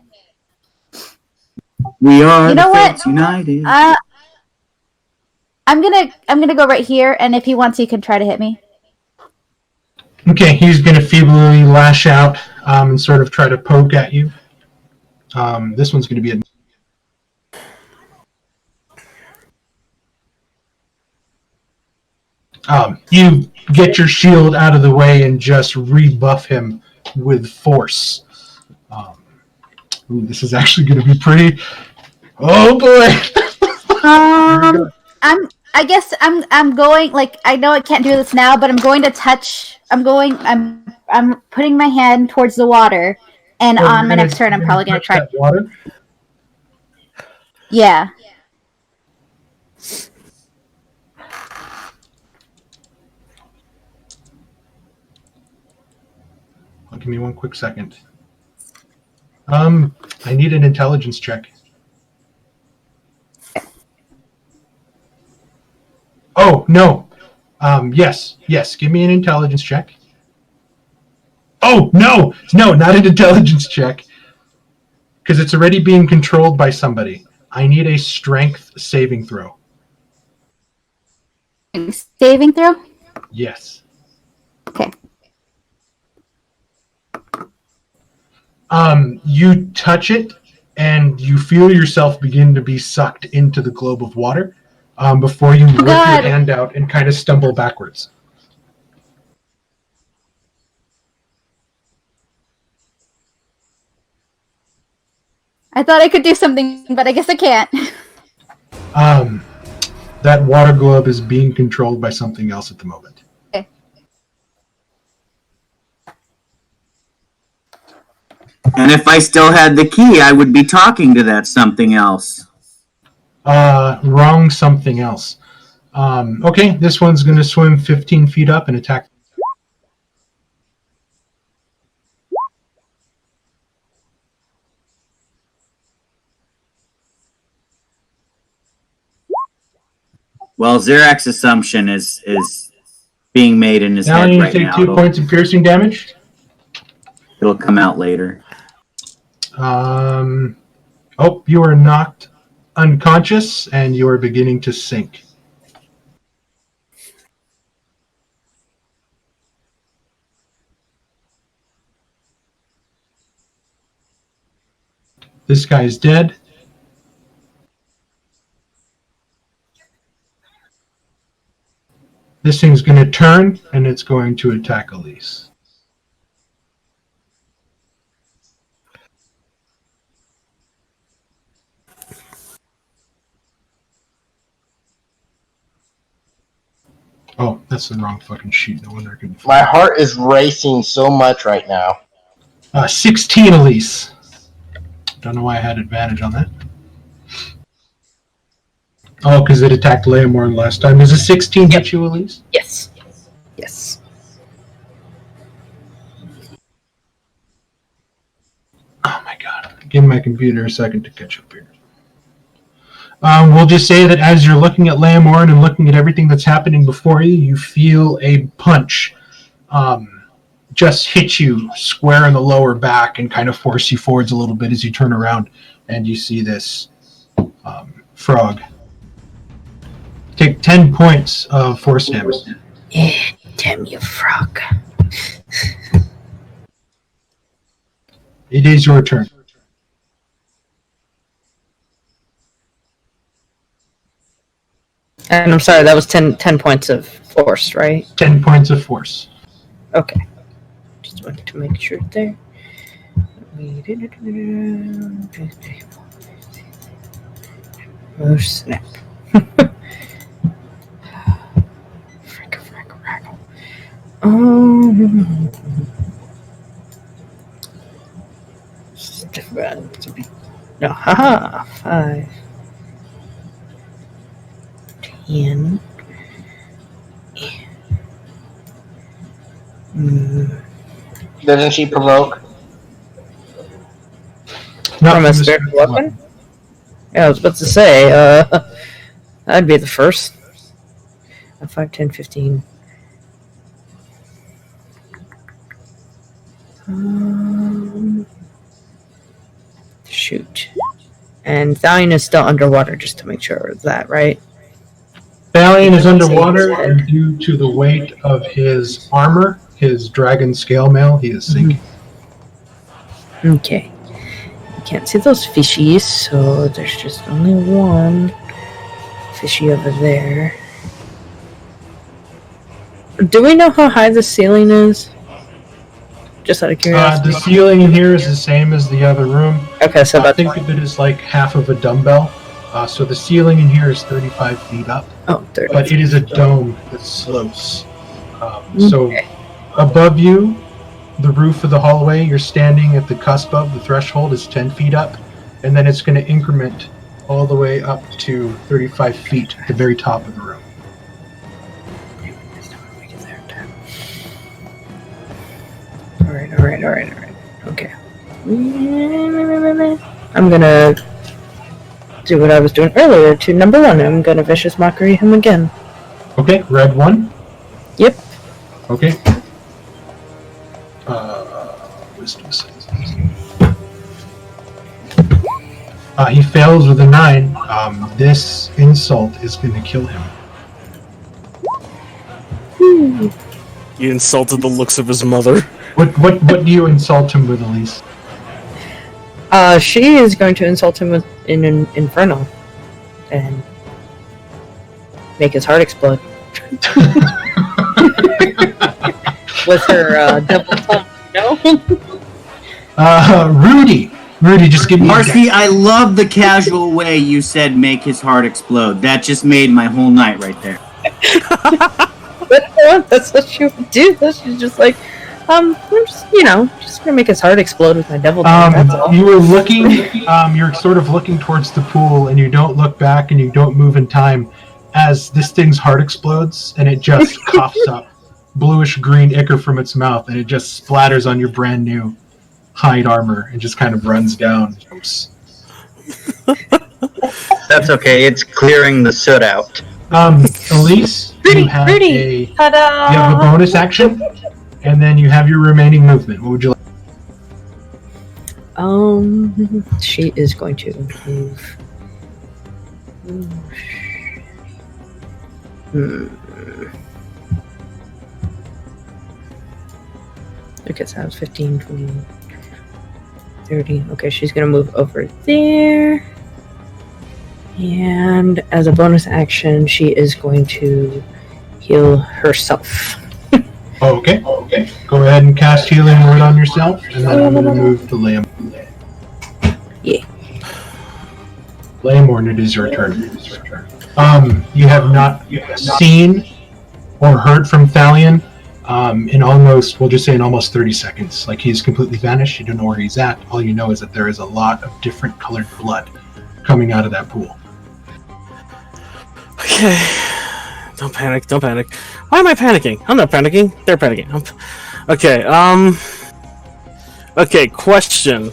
We are You know the what? Fates United. I'm gonna go right here, and if he wants, he can try to hit me. Okay, he's going to feebly lash out and sort of try to poke at you. This one's going to be you get your shield out of the way and just rebuff him with force. This is actually going to be pretty. Oh boy! I guess I'm going, like, I know I can't do this now, but I'm going to touch. I'm putting my hand towards the water, and on my next turn, I'm probably going to try. That water? Yeah. Give me one quick second. I need an intelligence check. Oh, no. Yes. Give me an intelligence check. Oh, no, not an intelligence check. Because it's already being controlled by somebody. I need a strength saving throw. Saving throw? Yes. Okay. You touch it, and you feel yourself begin to be sucked into the globe of water before you rip your hand out and kind of stumble backwards. I thought I could do something, but I guess I can't. That water globe is being controlled by something else at the moment. Okay. And if I still had the key, I would be talking to that something else. Wrong something else. Okay, this one's going to swim 15 feet up and attack. Well, Zirak's assumption is being made in his Now head you right take now. 2 points of piercing damage. It'll come out later. Oh, you are knocked unconscious and you are beginning to sink. This guy is dead. This thing's going to turn and it's going to attack Elise. Oh, that's the wrong fucking sheet. No wonder I couldn't. My heart is racing so much right now. 16, Elise. Don't know why I had advantage on that. Oh, because it attacked Leomorn last time. Does a 16 hit you, Elise? Yes. Oh my god. Give my computer a second to catch up here. We'll just say that as you're looking at Leomorn and looking at everything that's happening before you, you feel a punch just hit you square in the lower back and kind of force you forwards a little bit as you turn around and you see this frog. Take 10 points of force damage. Yeah, damn you, frog. It is your turn. And I'm sorry, that was 10 points of force, right? 10 points of force. Okay. Just wanted to make sure there. Oh, snap. Frackle. No, haha. 5, 10. Doesn't she provoke? Not From a the spiritual spiritual weapon? Yeah, I was about to say, that'd be the first. 5, 10, 15. Shoot. And Thalion is still underwater, just to make sure of that, right? Thalion is underwater, and due to the weight of his armor, his dragon scale mail, he is sinking. Okay. You can't see those fishies, so there's just only one fishy over there. Do we know how high the ceiling is? Just out of curiosity. The ceiling in here is the same as the other room. Okay, so about think of it as like half of a dumbbell. So the ceiling in here is 35 feet up. Oh, 30. But it is a dome that slopes. So above you, the roof of the hallway, you're standing at the cusp of the threshold is 10 feet up, and then it's going to increment all the way up to 35 feet at the very top of the room. Alright. Okay. I'm gonna do what I was doing earlier to number 1. I'm gonna Vicious Mockery him again. Okay, red 1. Yep. Okay. Wisdom saves. He fails with a 9. This insult is going to kill him. You insulted the looks of his mother. What do you insult him with, Elise? She is going to insult him with an Inferno and make his heart explode. With her double tongue, no? Rudy, just give me Marcy, I love the casual way you said make his heart explode. That just made my whole night right there. That's what she would do. She's just like, I'm just, just gonna make his heart explode with my devil tongue, that's all. You were looking, you're sort of looking towards the pool, and you don't look back and you don't move in time as this thing's heart explodes, and it just coughs up bluish green ichor from its mouth, and it just splatters on your brand new hide armor and just kind of runs down. That's okay, it's clearing the soot out. Elise, you have a bonus action, and then you have your remaining movement. What would you like? She is going to move. Okay, so that was 15, 20, 30. Okay, she's going to move over there. And as a bonus action, she is going to heal herself. Okay. Go ahead and cast Healing Word on yourself, and then I'm going to move to Liam. Yeah. Liam, it is your turn. You have not seen or heard from Thalion in almost 30 seconds. Like, he's completely vanished. You don't know where he's at. All you know is that there is a lot of different colored blood coming out of that pool. Okay. Don't panic. Why am I panicking? I'm not panicking. They're panicking. Okay, okay, question.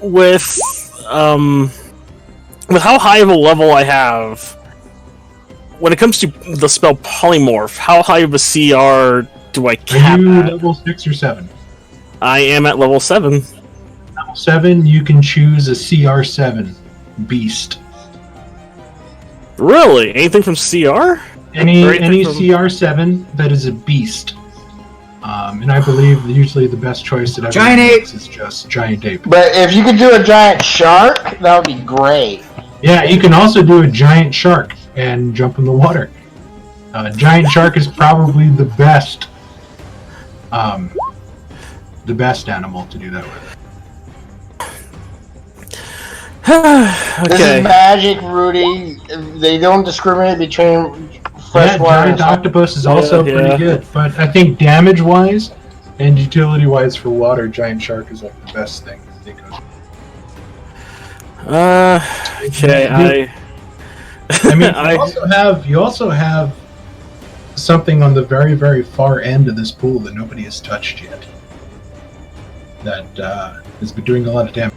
With how high of a level I have, when it comes to the spell Polymorph, how high of a CR do I cap Are you at? level 6 or 7? I am at level 7. Level 7, you can choose a CR7 beast. Really? Anything from CR? Any CR7 that is a beast. And I believe usually the best choice that everyone makes is just giant ape. But if you could do a giant shark, that would be great. Yeah, you can also do a giant shark. and jump in the water. Giant shark is probably the best animal to do that with. This is magic, Rudy. They don't discriminate between freshwater. Giant octopus is also pretty good, but I think damage-wise and utility-wise for water, giant shark is like the best thing to think of. Okay, I mean, you also have something on the very, very far end of this pool that nobody has touched yet. That has been doing a lot of damage.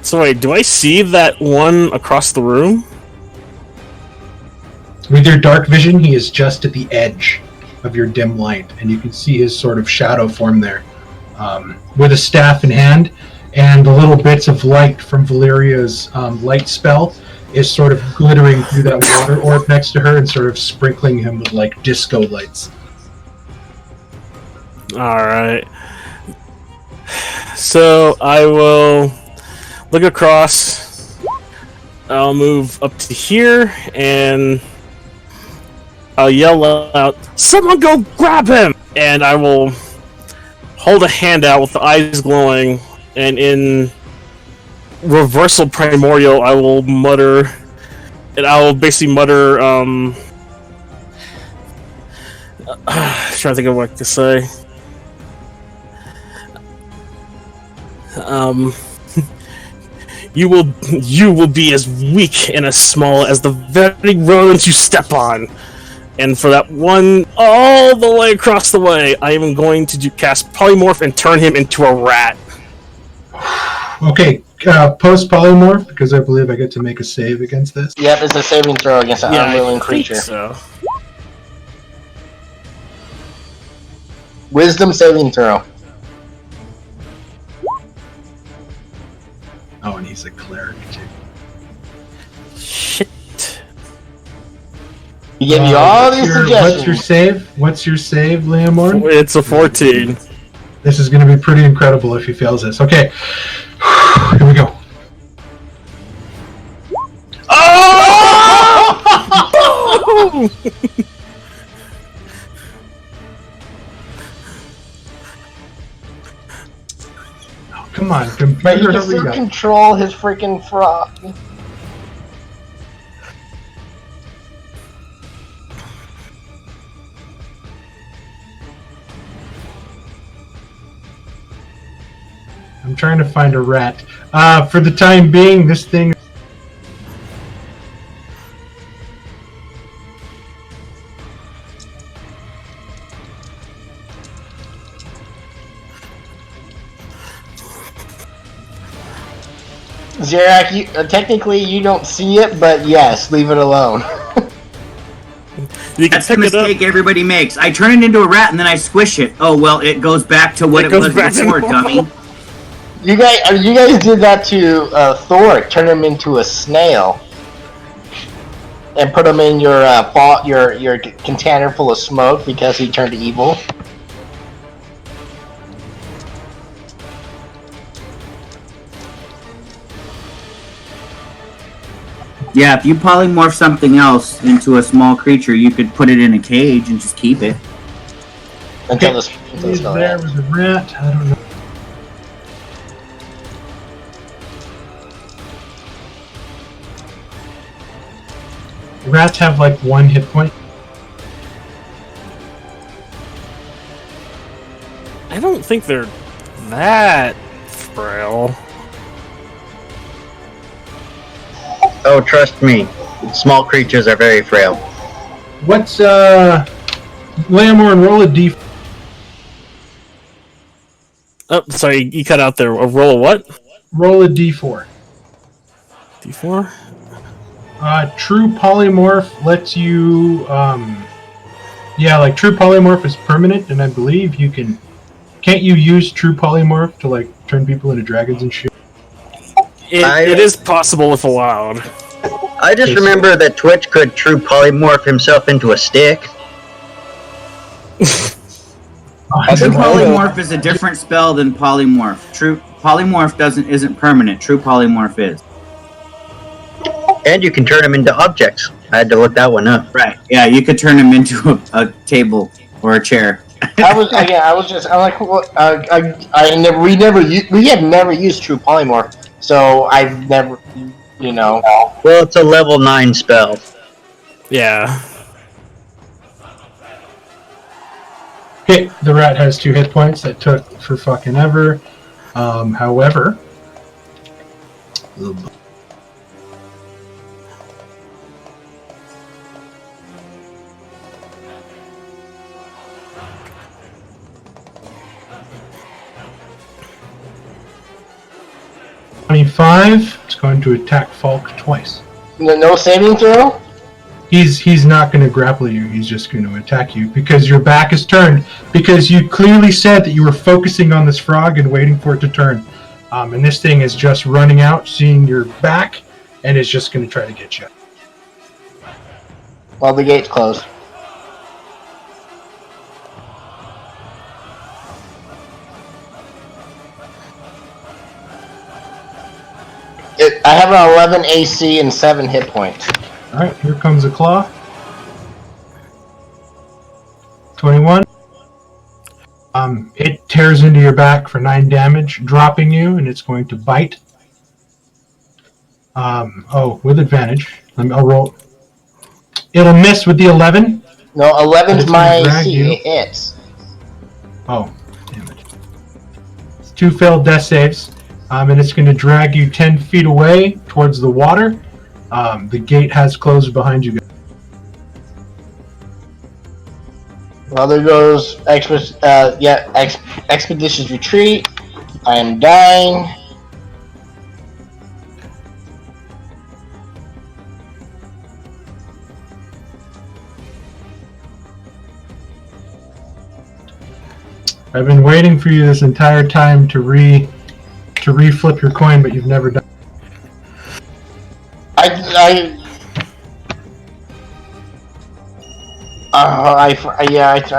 So wait, do I see that one across the room? With your dark vision, he is just at the edge of your dim light, and you can see his sort of shadow form there, with a staff in hand, and the little bits of light from Valeria's light spell is sort of glittering through that water orb next to her and sort of sprinkling him with like disco lights. Alright. So I will look across. I'll move up to here and I'll yell out, "Someone go grab him!" And I will hold a hand out with the eyes glowing, and in reversal primordial I will mutter, and I will basically mutter, trying to think of what to say. You will be as weak and as small as the very rodents you step on. And for that one, all the way across the way, I am going to cast Polymorph and turn him into a rat. Okay, post Polymorph, because I believe I get to make a save against this. Yep, it's a saving throw against an unwilling creature. So. Wisdom saving throw. Oh, and he's a cleric too. Shit. He gave you all these suggestions. What's your save, Leomorn? It's a 14. This is going to be pretty incredible if he fails this. Okay. Here we go. Oh! Come on, But he computer, can still control his freaking frog. I'm trying to find a rat. For the time being, this thing... Zerak, technically you don't see it, but yes, leave it alone. That's the mistake everybody makes. I turn it into a rat and then I squish it. Oh well, it goes back to what it was before, dummy. You guys did that to Thor. Turn him into a snail, and put him in your container full of smoke because he turned evil. Yeah, if you polymorph something else into a small creature, you could put it in a cage and just keep it. Until this there was a rat. I don't know. Rats have like 1 hit point. I don't think they're that frail. Oh, trust me, small creatures are very frail. What's Leomor, and roll a d. Oh, sorry, you cut out there. A roll of what? Roll a d4. D4? True polymorph lets you, like true polymorph is permanent, and I believe you can. Can't you use true polymorph to like turn people into dragons and shit? It is possible with allowed. I just remember that Twitch could true polymorph himself into a stick. True polymorph is a different spell than polymorph. True polymorph isn't permanent. True polymorph is. And you can turn them into objects. I had to look that one up. Right. Yeah, you could turn them into a table or a chair. We have never used True Polymorph, so I've never, Well, it's a level 9 spell. Yeah. Okay, the rat has 2 hit points. That took for fucking ever. However, $25. It's going to attack Falk twice. No saving throw? He's not going to grapple you. He's just going to attack you because your back is turned. Because you clearly said that you were focusing on this frog and waiting for it to turn. And this thing is just running out, seeing your back, and is just going to try to get you. While the gate's closed. I have an 11 AC and 7 hit points. Alright, here comes a claw. 21. It tears into your back for 9 damage, dropping you, and it's going to bite. With advantage. I'll roll. It'll miss with the 11. No, 11's my AC. You. It hits. Oh, damn it. It's 2 failed death saves. And it's going to drag you 10 feet away towards the water. The gate has closed behind you. Well, there goes Expeditious Retreat. I am dying. I've been waiting for you this entire time to re-flip your coin, but you've never done. I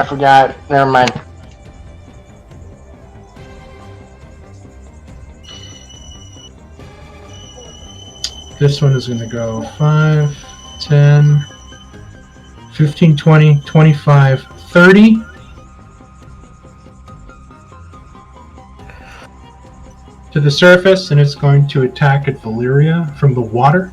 forgot. Never mind. This one is going to go 5, 10, 15, 20, 25, 30. To the surface, and it's going to attack at Valyria from the water.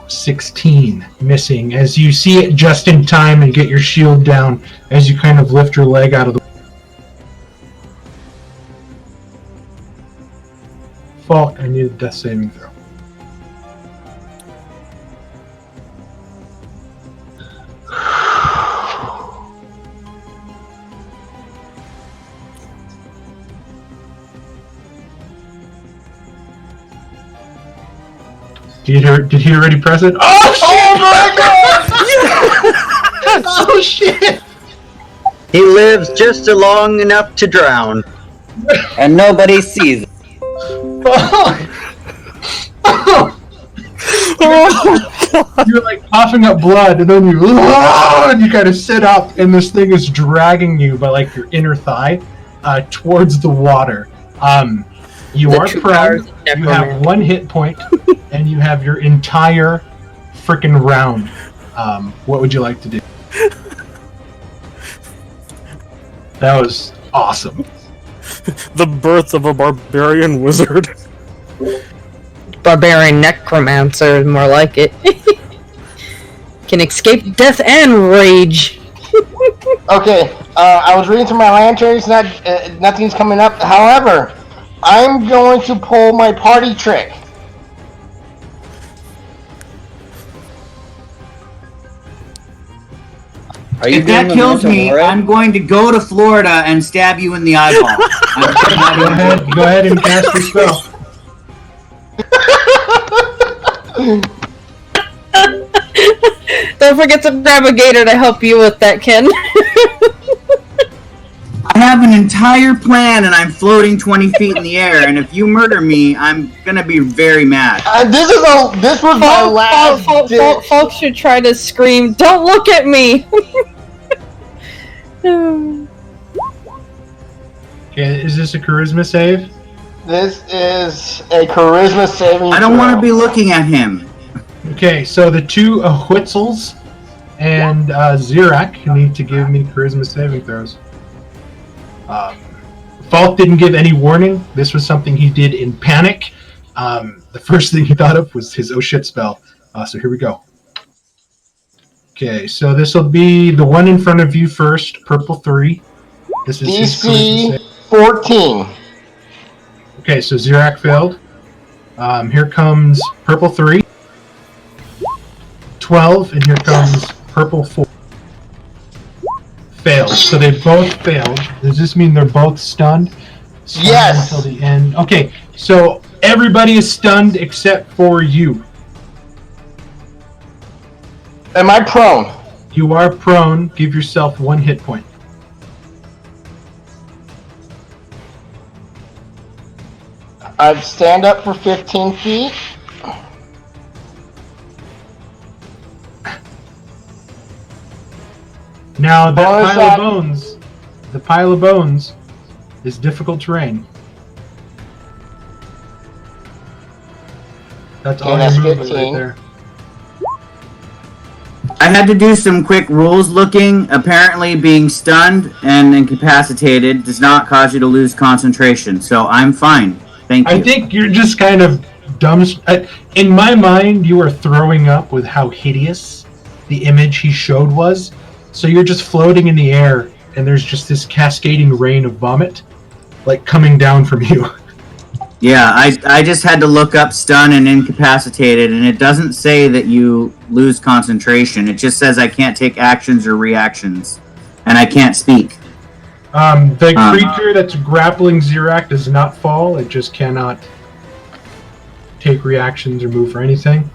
$16, missing, as you see it just in time and get your shield down as you kind of lift your leg out of the... Falk, I need a death saving throw. Did he already press it? Oh shit! Oh my god! Oh shit! He lives just long enough to drown. And nobody sees it. You're like coughing up blood, and then you kind of sit up, and this thing is dragging you by like your inner thigh towards the water. You are proud. You have 1 hit point, and you have your entire freaking round. What would you like to do? That was awesome. The birth of a barbarian wizard. Barbarian necromancer, more like it. Can escape death and rage. Okay, I was reading through my lanterns. Nothing's coming up. However, I'm going to pull my party trick. Are you If that doing kills Memento me, Mori? I'm going to go to Florida and stab you in the eyeball. Go ahead and cast your spell. Don't forget to grab a gator to help you with that, Ken. I have an entire plan and I'm floating 20 feet in the air, and if you murder me, I'm gonna be very mad. This was my last. Folks should try to scream, "Don't look at me!" Okay, is this a charisma save? This is a charisma saving. I don't want to throw. be looking at him. Okay, so the two Whitzels and Zirak need to give me charisma saving throws. Falk didn't give any warning. This was something he did in panic. The first thing he thought of was his oh shit spell. So here we go. Okay, so this will be the one in front of you first, purple 3. This is his charisma DC 14. Okay, so Zirak failed. Here comes purple 3. 12, and here comes purple 4. Failed. So they both failed. Does this mean they're both stunned? Stunned Yes. Until the end. Okay, so everybody is stunned except for you. Am I prone? You are prone. Give yourself 1 hit point. I'd stand up for 15 feet. Now that Bonus pile of action. bones, the pile of bones, is difficult terrain. That's Okay, all that's your movement 15. right there. I had to do some quick rules looking. Apparently, being stunned and incapacitated does not cause you to lose concentration, so I'm fine. Thank you. I think you're just kind of dumb. In my mind, you are throwing up with how hideous the image he showed was. So you're just floating in the air, and there's just this cascading rain of vomit, like coming down from you. Yeah, I just had to look up stun and incapacitated, and it doesn't say that you lose concentration. It just says I can't take actions or reactions, and I can't speak. The creature that's grappling Zirak does not fall. It just cannot take reactions or move or anything.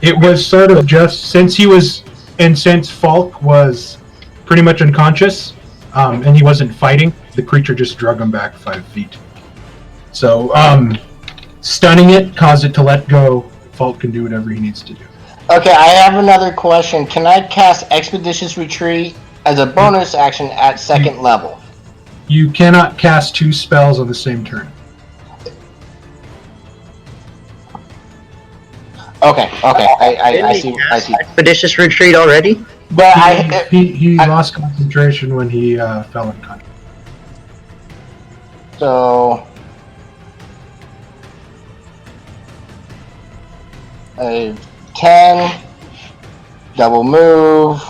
It was sort of just since he was, and since Falk was pretty much unconscious, and he wasn't fighting, the creature just drug him back 5 feet. So, stunning it caused it to let go. Falk can do whatever he needs to do. Okay, I have another question. Can I cast Expeditious Retreat as a bonus action at 2nd level? You cannot cast 2 spells on the same turn. Okay, I see. Expeditious retreat already? But He lost concentration when he fell unconscious. So a 10 double move.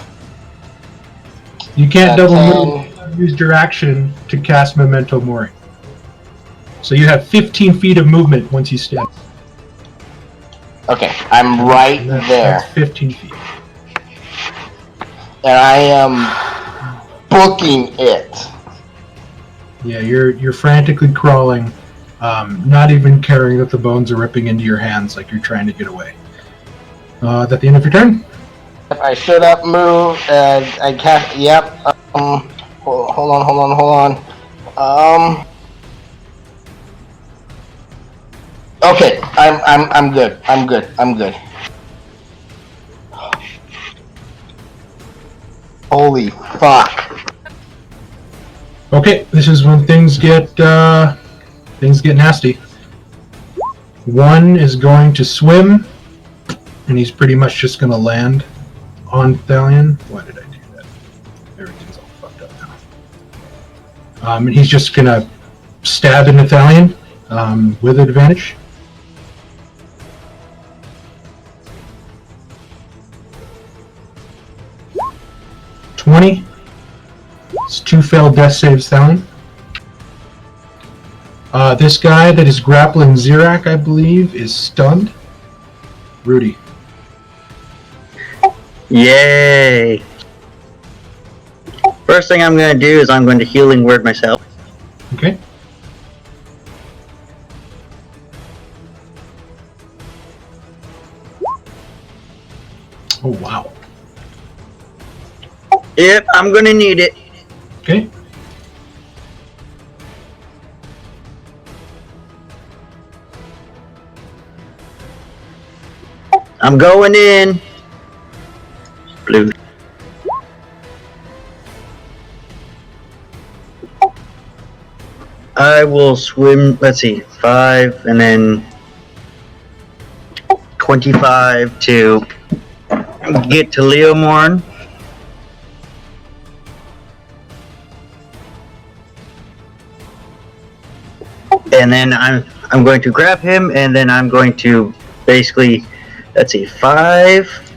You can't That's double move. Use your action to cast Memento Mori. So you have 15 feet of movement once you step. Okay, I'm right And that's, there, That's 15 feet. and I am booking it. Yeah, you're frantically crawling, not even caring that the bones are ripping into your hands like you're trying to get away. Is that the end of your turn? I stood up, move, and I cast. Yep. Hold on. Okay, I'm good. I'm good. Holy fuck. Okay, this is when things get nasty. One is going to swim, and he's pretty much just going to land on Thalion. Why did I do that? Everything's all fucked up now. And he's just going to stab into Thalion with advantage. $20. It's 2 failed death saves, Thalion. This guy that is grappling Zirak, I believe, is stunned. Rudy. Yay! First thing I'm going to do is I'm going to healing word myself. Okay. Oh, wow. Yep, I'm going to need it. Okay. I'm going in. Blue. I will swim. Let's see, 5 and then 25 to get to Leomorn. And then I'm going to grab him, and then I'm going to basically, let's see, 5,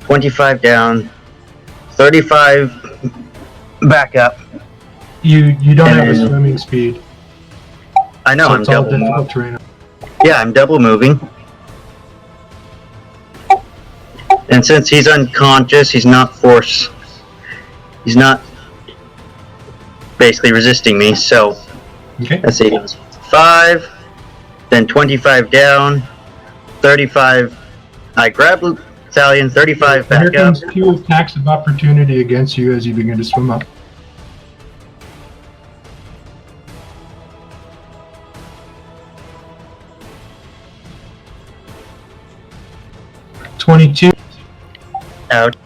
25 down, 35 back up. You don't have a And- swimming speed. I know, so I'm it's all double. difficult terrain. Yeah, I'm double moving. And since he's unconscious, he's not basically resisting me, so Okay. let's see, 5, then 25 down, 35, I grab Thalion, 35 Here back up. comes 2 attacks of opportunity against you as you begin to swim up. $22. Out.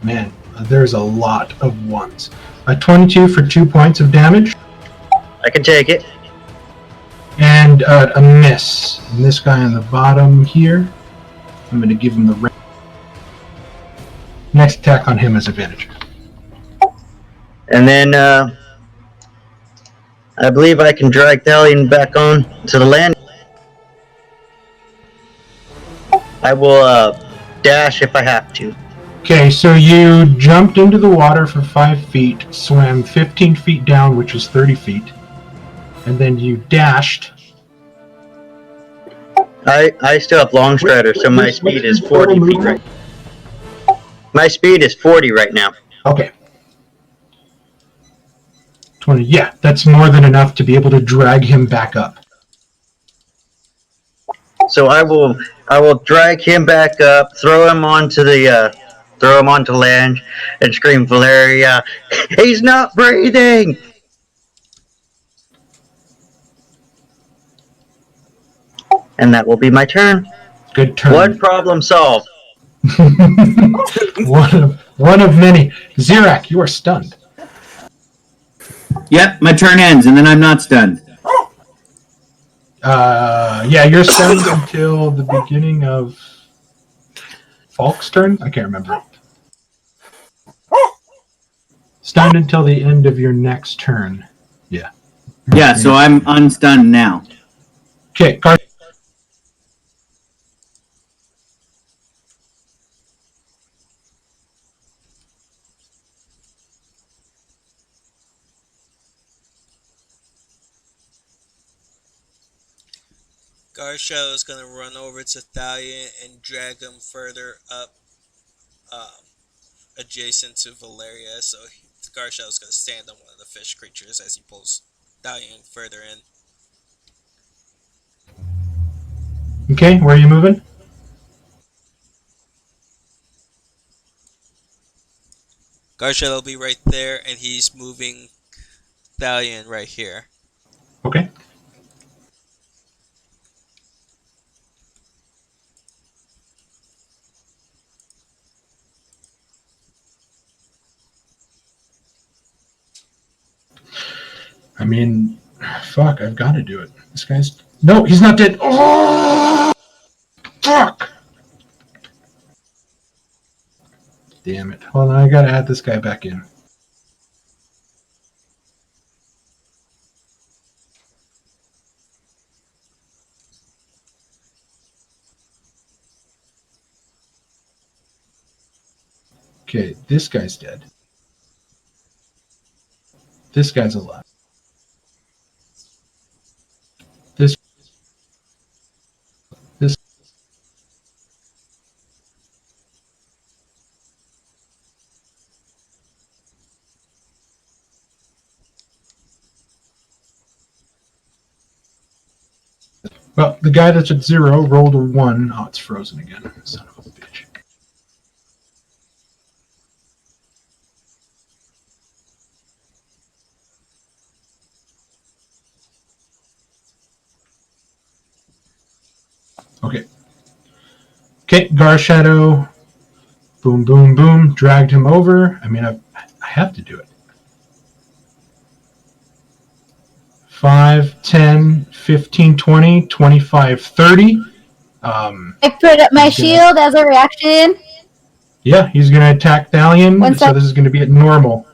Man, there's a lot of 1s. A 22 for 2 points of damage, I can take it. and a miss. And this guy on the bottom here, I'm going to give him the next attack on him as advantage. And then, I believe I can drag Thalion back on to the land. I will, dash if I have to. Okay, so you jumped into the water for 5 feet, swam 15 feet down, which is 30 feet, and then you dashed. I still have long strider, so my speed is 40 feet right. My speed is 40 right now. Okay. 20, yeah, that's more than enough to be able to drag him back up. So I will drag him back up, throw him onto land, and scream, Valeria, he's not breathing! And that will be my turn. Good turn. One problem solved. one of many. Zirak, you are stunned. Yep, my turn ends, and then I'm not stunned. Yeah, you're stunned until the beginning of Falk's turn? I can't remember. Stunned until the end of your next turn. Yeah. Yeah, so I'm unstunned now. Okay, Garshaw is gonna run over to Thalion and drag him further up, adjacent to Valeria. So Garshaw is gonna stand on one of the fish creatures as he pulls Thalion further in. Okay, where are you moving? Garshaw will be right there, and he's moving Thalion right here. Okay. I mean, fuck, I've got to do it. This guy's... No, he's not dead. Oh! Fuck! Damn it. Hold on, I gotta add this guy back in. Okay, this guy's dead. This guy's alive. This. Well, the guy that's at 0 rolled a 1. Oh, it's frozen again. Son of a bitch. Okay. Okay, Garshadow. Boom, boom, boom. Dragged him over. I mean, I have to do it. 5, 10, 15, 20, 25, 30. I put up my shield as a reaction. Yeah, he's going to attack Thalion, One so sec. this is going to be at normal.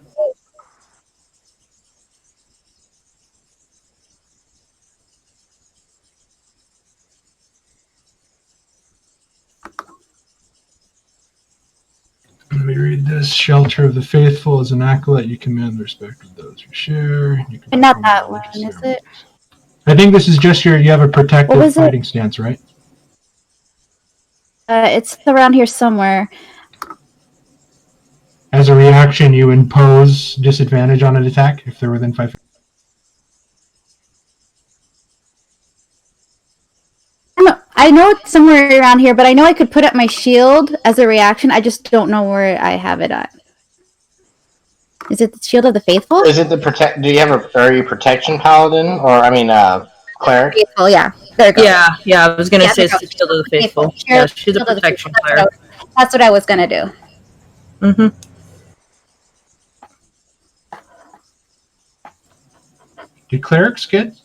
Let me read this. Shelter of the Faithful is an acolyte. You command the respect of those who share. You can Not perform that one, religious is it? ceremonies. I think this is just you have a What protective was it? fighting stance, right? It's around here somewhere. As a reaction, you impose disadvantage on an attack if they're within 5 feet. I know it's somewhere around here, but I know I could put up my shield as a reaction. I just don't know where I have it at. Is it the Shield of the Faithful? Is it the protect? Do you have a? Are you protection paladin or cleric? Faithful, yeah. There you go. Yeah, I was gonna Yeah, say it's there the you go. Shield of the Faithful. Faithful. Yeah, she's a Shield of the protection Faithful. player. That's what I was gonna do. Mm-hmm. Do clerics get?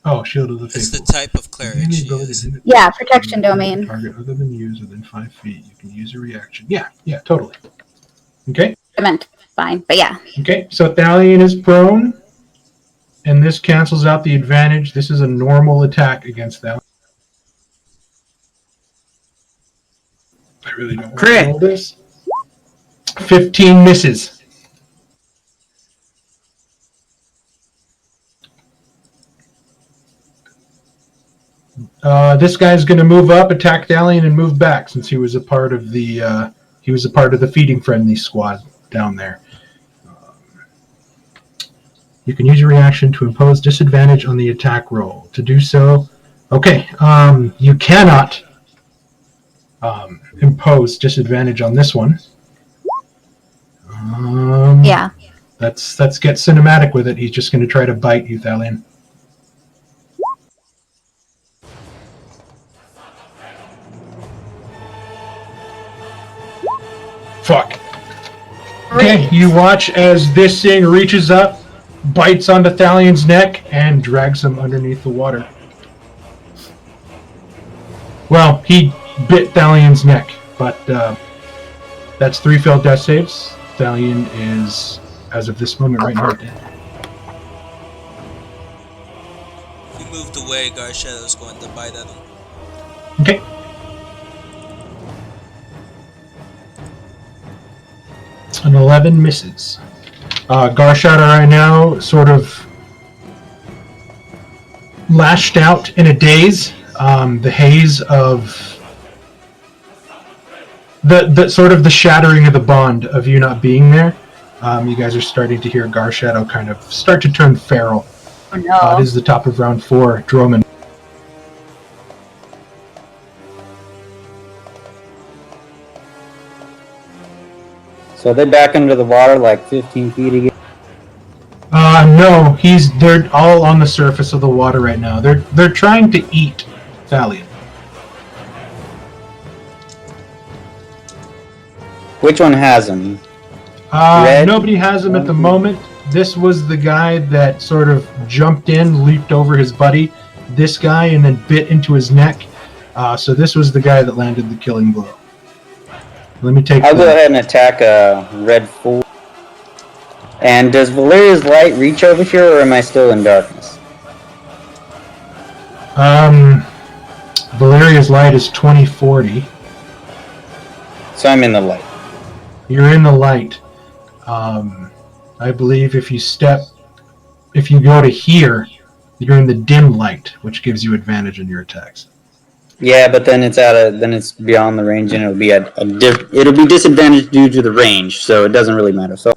Oh, Shield of the It's Faithful. the type of cleric Gain the she ability is. to hit Yeah, protection domain. target other than use within 5 feet. You can use a reaction. Yeah, totally. Okay. I meant fine, but yeah. Okay, so Thalion is prone, and this cancels out the advantage. This is a normal attack against Thalion. I really don't want Crit. to roll this. 15 misses. This guy's going to move up, attack Thalion, and move back since he was a part of the feeding frenzy squad down there. You can use your reaction to impose disadvantage on the attack roll. To do so, okay, you cannot impose disadvantage on this one. Yeah. Let's get cinematic with it. He's just going to try to bite you, Thalion. Fuck. Okay, you watch as this thing reaches up, bites onto Thalion's neck, and drags him underneath the water. Well, he bit Thalion's neck, but that's 3 failed death saves. Thalion is, as of this moment right now, dead. If he moved away, Garshadow's going to bite at him. Okay. An 11 misses. Garshadow right now sort of lashed out in a daze. The haze of the sort of the shattering of the bond of you not being there. You guys are starting to hear Garshadow kind of start to turn feral. Oh no. This is the top of round 4. Droman. So they're back under the water like 15 feet again. No, they're all on the surface of the water right now. They're trying to eat Thalion. Which one has him? Red? Nobody has him at the moment. This was the guy that sort of jumped in, leaped over his buddy, this guy, and then bit into his neck. So this was the guy that landed the killing blow. Let me take I'll go ahead and attack red 4. And does Valeria's light reach over here, or am I still in darkness? Valeria's light is 2040. So I'm in the light. You're in the light. I believe if you go to here, you're in the dim light, which gives you advantage in your attacks. Yeah, but then it's beyond the range, and it'll be disadvantaged due to the range, so it doesn't really matter. So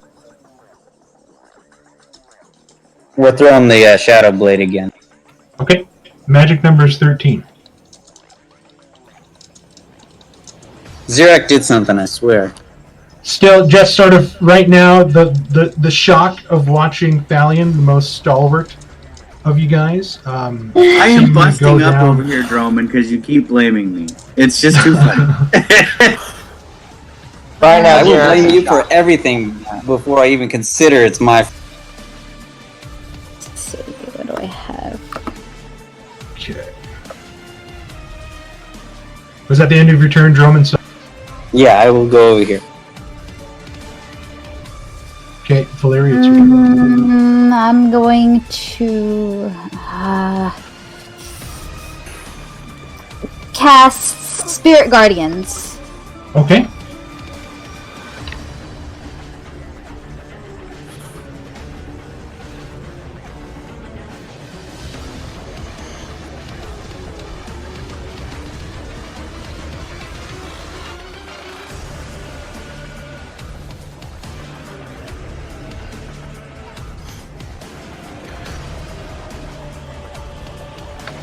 we're throwing the Shadow Blade again. Okay. Magic number is 13. Xerac did something, I swear. Still, just sort of right now, the shock of watching Thalion, the most stalwart of you guys. I am seeing busting go up down. over here, Droman, because you keep blaming me. It's just too funny. Right now, I will Xerac blame is you for everything before I even consider it's my. Was that the end of your turn, Droman? Yeah, I will go over here. Okay, Valeria, it's your turn. I'm going to cast Spirit Guardians. Okay.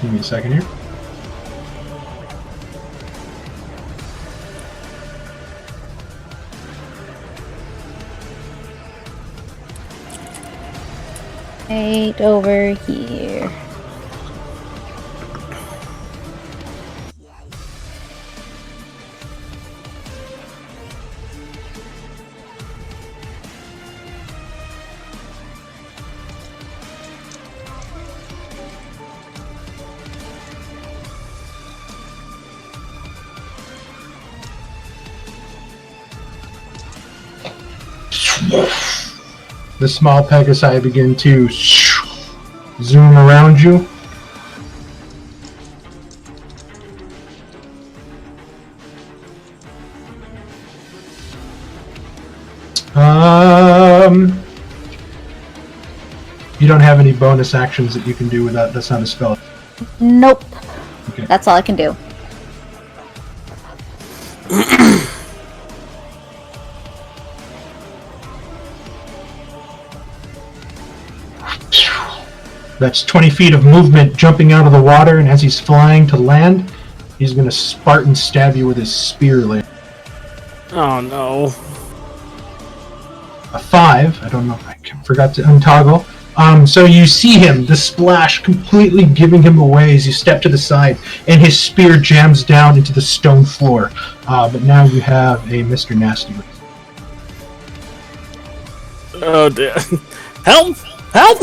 Give me a second here. Right over here. The small Pegasi begin to zoom around you. You don't have any bonus actions that you can do without. That's not a spell. Nope. Okay. That's all I can do. That's 20 feet of movement jumping out of the water, and as he's flying to land, he's going to Spartan stab you with his spear later. Oh no. A 5. I don't know if I forgot to untoggle. So you see him, the splash completely giving him away as you step to the side, and his spear jams down into the stone floor. But now you have a Mr. Nasty. Oh dear. Help! Help!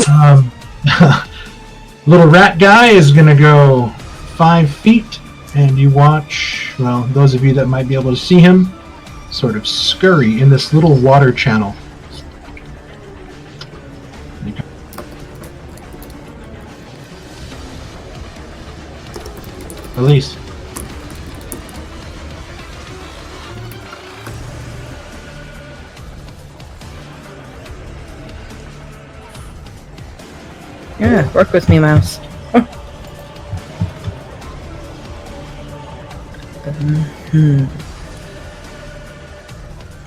Little rat guy is going to go 5 feet, and you watch, well, those of you that might be able to see him, sort of scurry in this little water channel. Elise. Yeah, work with me, mouse.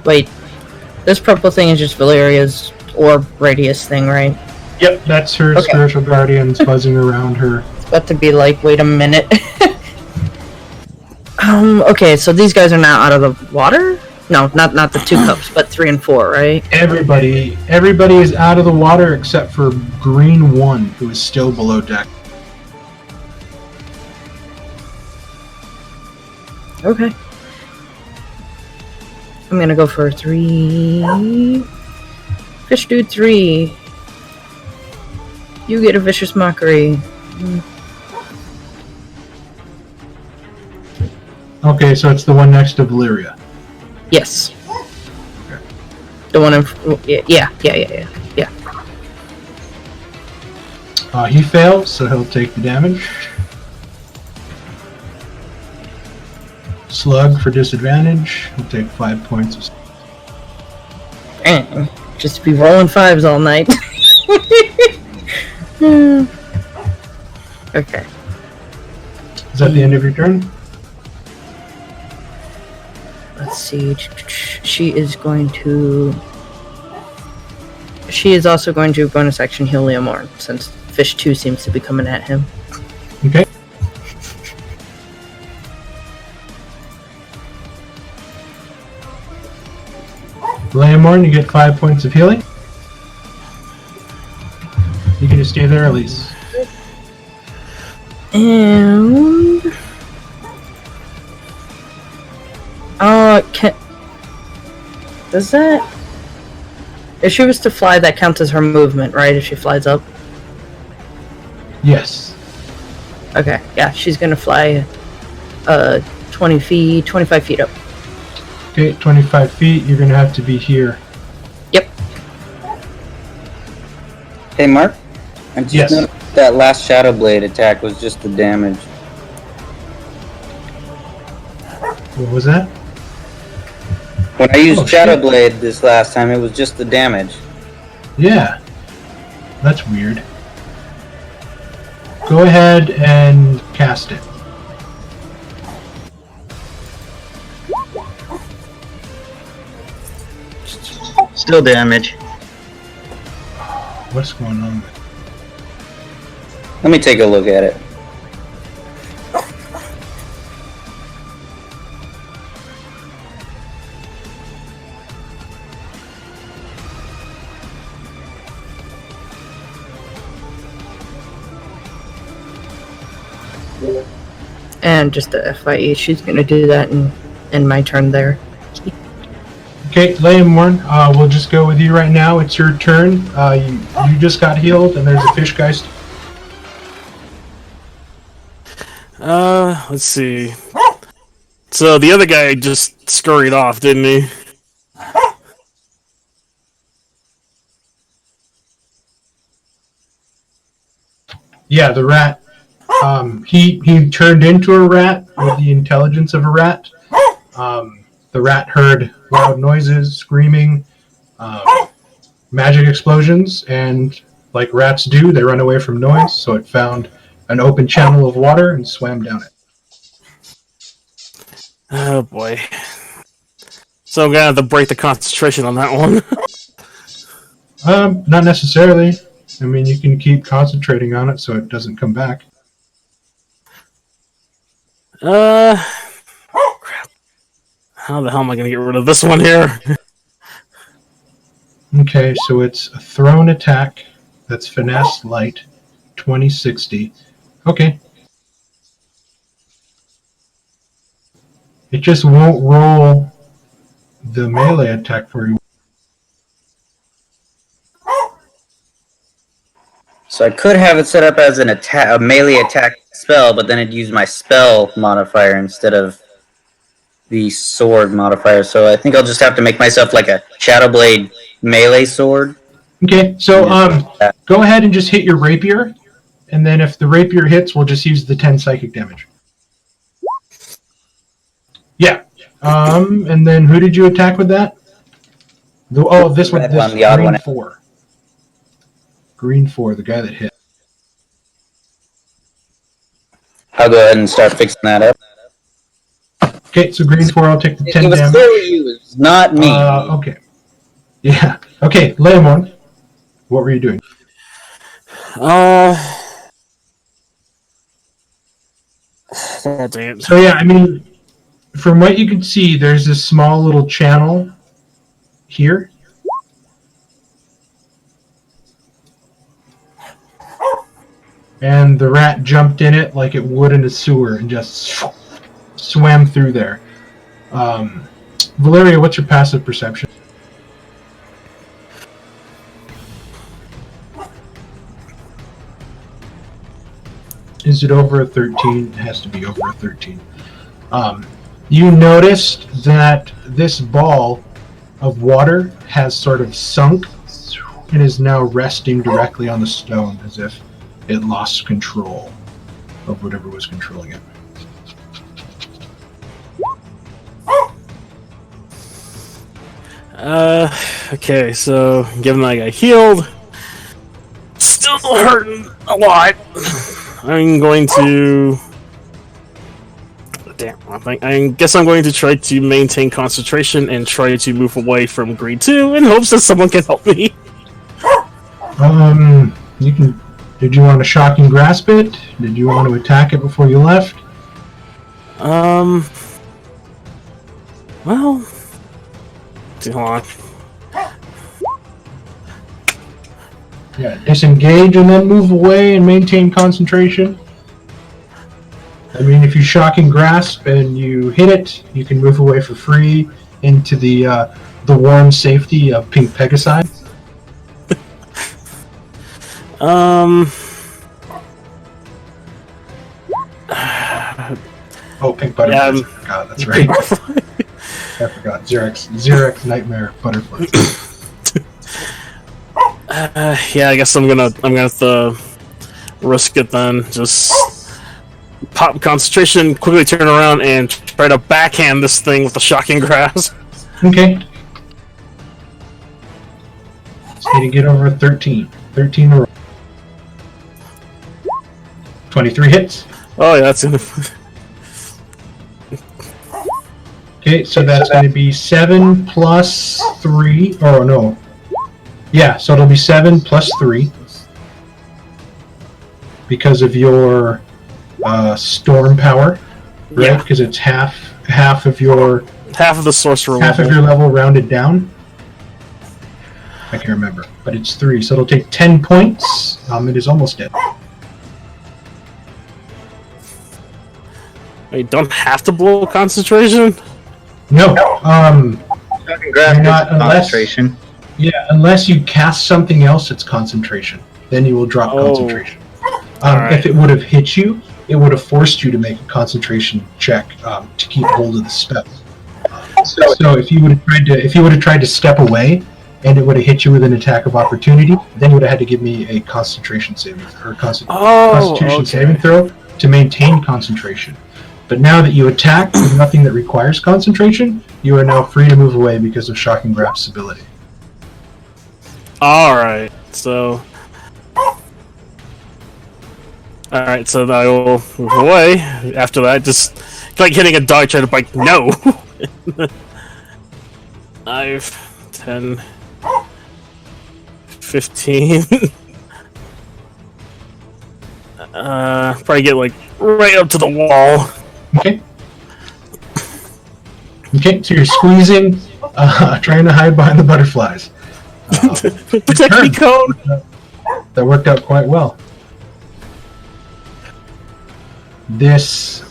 Wait, this purple thing is just Valeria's orb radius thing, right? Yep, that's her Okay. spiritual guardians buzzing around her. It's about to be like, wait a minute. Okay, so these guys are now out of the water? No, not the 2 cups, but 3 and 4, right? Everybody is out of the water except for Green 1, who is still below deck. Okay. I'm gonna go for 3. Fish dude 3. You get a vicious mockery. Okay, so it's the one next to Valyria. Yes. The one in. Yeah. He fails, so he'll take the damage. Slug for disadvantage. He'll take 5 points of. Dang. Just be rolling 5s all night. Okay. Is that the end of your turn? Let's see. She is also going to bonus action heal Leomorn, since Fish 2 seems to be coming at him. Okay. Leomorn, you get 5 points of healing. You can just stay there, Elise. And does that? If she was to fly, that counts as her movement, right? If she flies up. Yes. Okay, yeah, she's gonna fly 20 feet, 25 feet up. Okay, 25 feet. You're going to have to be here. Yep. Hey, Mark. I just Yes. noticed that last Shadow Blade attack was just the damage. What was that? When I used Oh, Shadow shit. Blade this last time, it was just the damage. Yeah. That's weird. Go ahead and cast it. Still damage. What's going on? Let me take a look at it. And just the FYE, she's gonna do that in my turn there. Okay, Leomorn, we'll just go with you right now. It's your turn. You just got healed, and there's a fish geist. Let's see. So the other guy just scurried off, didn't he? Yeah, the rat. He turned into a rat with the intelligence of a rat. The rat heard loud noises, screaming, magic explosions, and like rats do, they run away from noise, so it found an open channel of water and swam down it. Oh boy. So I'm gonna have to break the concentration on that one. Not necessarily. I mean, you can keep concentrating on it so it doesn't come back. Crap. How the hell am I gonna get rid of this one here? Okay, so it's a thrown attack. That's finesse light, 2060. Okay. It just won't roll the melee attack for you. So I could have it set up as an attack, a melee attack spell, but then it'd use my spell modifier instead of the sword modifier. So I think I'll just have to make myself like a Shadow Blade melee sword. Okay, so go ahead and just hit your rapier, and then if the rapier hits, we'll just use the 10 psychic damage. Yeah. And then who did you attack with that? This one, That this one, the odd green one. 4. Green 4, the guy that hit. I'll go ahead and start fixing that up. Okay, so green 4, I'll take the 10 It was damage. clearly you, it was not me. Okay. Yeah. Okay, Leomorn, what were you doing? God damn it. So yeah, I mean, from what you can see, there's this small little channel here. And the rat jumped in it like it would in a sewer and just swam through there. Valeria, what's your passive perception? Is it over a 13? It has to be over a 13. You noticed that this ball of water has sort of sunk and is now resting directly on the stone as if it lost control of whatever was controlling it. Okay, so given that I got healed, still hurting a lot. I'm going to. Damn, I guess I'm going to try to maintain concentration and try to move away from grade 2 in hopes that someone can help me. You can. Did you want to shock and grasp it? Did you want to attack it before you left? Well, hold on. Yeah, disengage and then move away and maintain concentration. I mean, if you shock and grasp and you hit it, you can move away for free into the warm safety of Pink Pegasi. Oh, pink butterflies. I forgot. That's right. I forgot. Xerex Nightmare Butterflies. Yeah, I guess I'm gonna have to risk it then. Just pop concentration, quickly turn around, and try to backhand this thing with the shocking grasp. Okay. Just need to get over 13. 13 to roll. 23 hits. Oh yeah, that's gonna. Okay, so that's going to be 7 plus 3. Oh, no. Yeah, so it'll be 7 plus 3. Because of your storm power, right? Yeah. Because it's half of your Half of the sorcerer half of your level rounded down. I can't remember, but it's 3, so it'll take 10 points. It is almost dead. You don't have to blow concentration. No, Shocking grasp You're not- is unless- concentration. yeah, unless you cast something else, it's concentration. Then you will drop Oh. concentration. Alright. If it would have hit you, it would have forced you to make a concentration check to keep hold of the spell. So if you would have tried to step away, and it would have hit you with an attack of opportunity, then you would have had to give me a concentration saving or constitution saving throw to maintain concentration. But now that you attack with nothing that requires concentration, you are now free to move away because of Shocking Grasp's ability. Alright, so. Alright, so I will move away. After that, just like hitting a dog trying to bite. No! 5, 10, 15. Probably get like right up to the wall. Okay. Okay, so you're squeezing, trying to hide behind the butterflies. Protect me, cone! That worked out quite well. This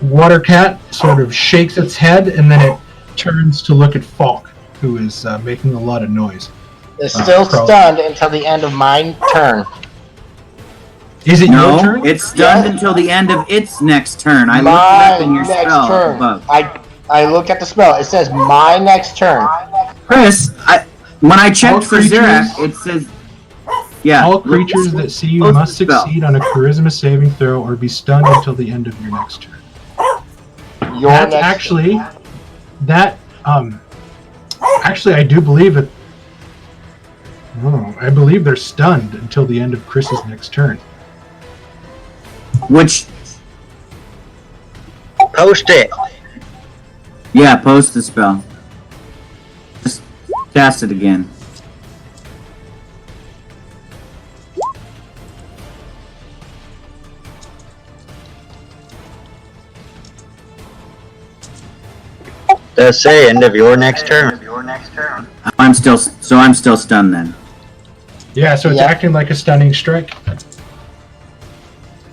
water cat sort of shakes its head, and then it turns to look at Falk, who is making a lot of noise. It's still Pro. stunned until the end of my turn. Is it your No, turn? it's stunned until the end of its next turn. I looked it My up in your next spell turn. above. I looked at the spell. It says my next turn. Chris, when I All checked for creatures- Xerac, it says... Yeah. All creatures that see you Post must the spell. succeed on a charisma saving throw or be stunned until the end of your next turn. Your That's next actually that. Actually, I do believe it. Oh, I believe they're stunned until the end of Chris's next turn. Which... Post it. Yeah, post the spell. Just cast it again. Does say end of your next turn. I'm still stunned then. Yeah, so it's Yeah. acting like a stunning strike.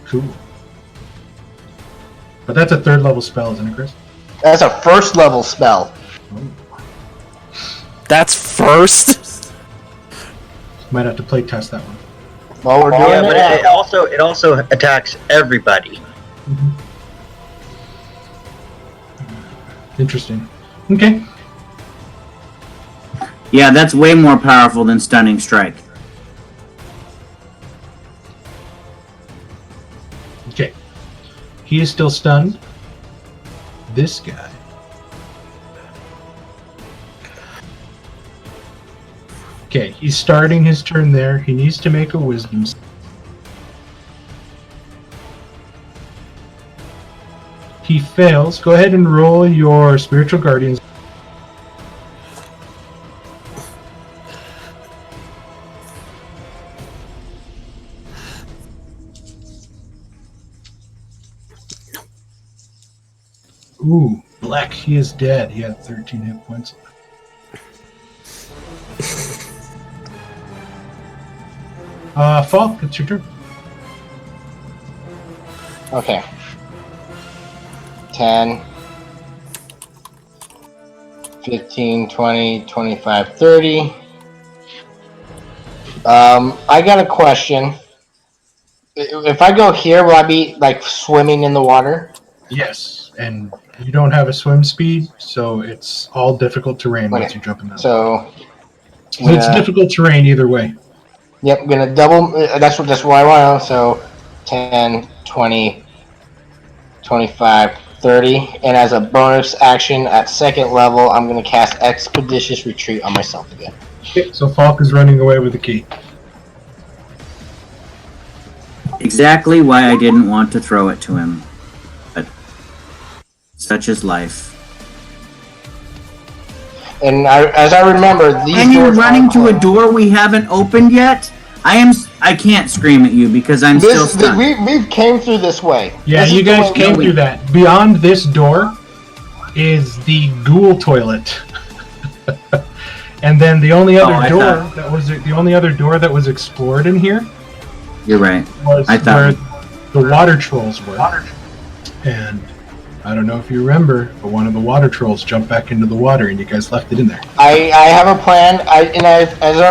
Cool. But that's a third level spell, isn't it, Chris? That's a first level spell. That's first? Might have to play test that one. Well, we're doing Yeah, it but now. it also attacks everybody. Interesting. Okay. Yeah, that's way more powerful than Stunning Strike. Okay. He is still stunned. This guy. Okay, he's starting his turn there. He needs to make a wisdom. He fails. Go ahead and roll your spiritual guardians. Ooh, Black, he is dead. He had 13 hit points. Falk, it's your turn. Okay. 10, 15, 20, 25, 30. I got a question. If I go here, will I be, like, swimming in the water? Yes, and you don't have a swim speed, so it's all difficult terrain once Okay. you jump in that. So It's difficult terrain either way. yep, I'm gonna double. That's what I want. So 10, 20, 25, 30, and as a bonus action at second level, I'm gonna cast Expeditious Retreat on myself again. Okay, so Falk is running away with the key. Exactly why I didn't want to throw it to him. But such is life. And as I remember, these And you're doors running are to a closed. door we haven't opened yet? I can't scream at you because I'm still stuck. We came through this way. Yeah, This you is the guys way came we- through that. Beyond this door is the ghoul toilet. And then the only other I door thought- that was the only other door that was explored in here You're right. was I thought- where the water trolls were. And I don't know if you remember, but one of the water trolls jumped back into the water, and you guys left it in there. I have a plan. As I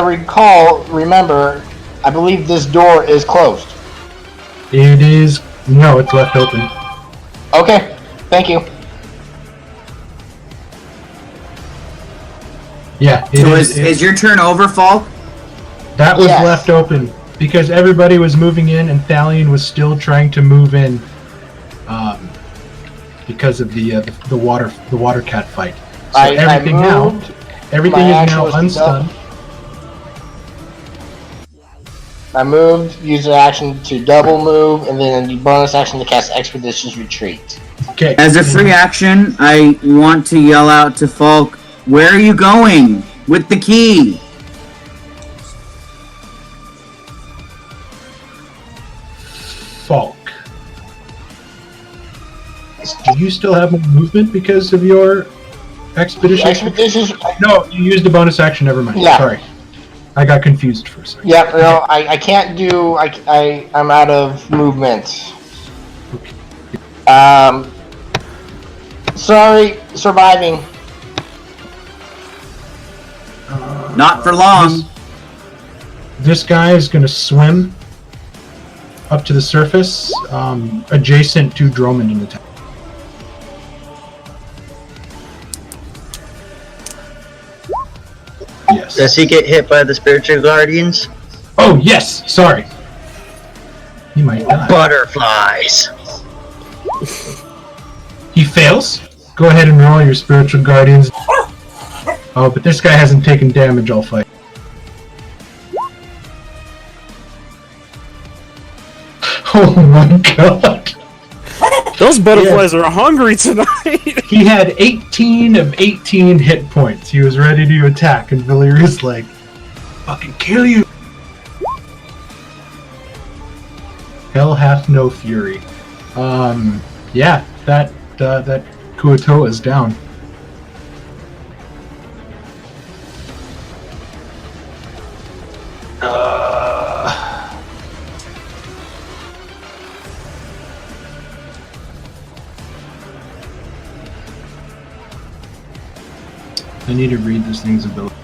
remember, I believe this door is closed. It is no, it's left open. Okay, thank you. Yeah, it So is. is your turn over, Falk? That was Yes. left open because everybody was moving in, and Thalion was still trying to move in, because of the water cat fight. So everything I now, moved. everything My is action now was to unstunned. I moved, used an action to double move, and then the bonus action to cast Expeditious Retreat. Okay. As a free action, I want to yell out to Falk, where are you going? With the key! Falk. Do you still have more movement because of your expedition? Expeditious. No, you used a bonus action. Never mind. Yeah. Sorry, I got confused for a second. Yeah, no, I can't do. I'm out of movement. Sorry, surviving. Not for long. This guy is going to swim up to the surface, adjacent to Drummond in the town. Yes. Does he get hit by the spiritual guardians? Oh, yes. Sorry. He might die. Butterflies. He fails. Go ahead and roll your spiritual guardians. Oh, but this guy hasn't taken damage all fight. Oh my god. Those butterflies are hungry tonight. He had 18 of 18 hit points. He was ready to attack, and Valyria's like, fucking kill you. Hell hath no fury. Yeah, that Kuatoa is down. I need to read this thing's ability.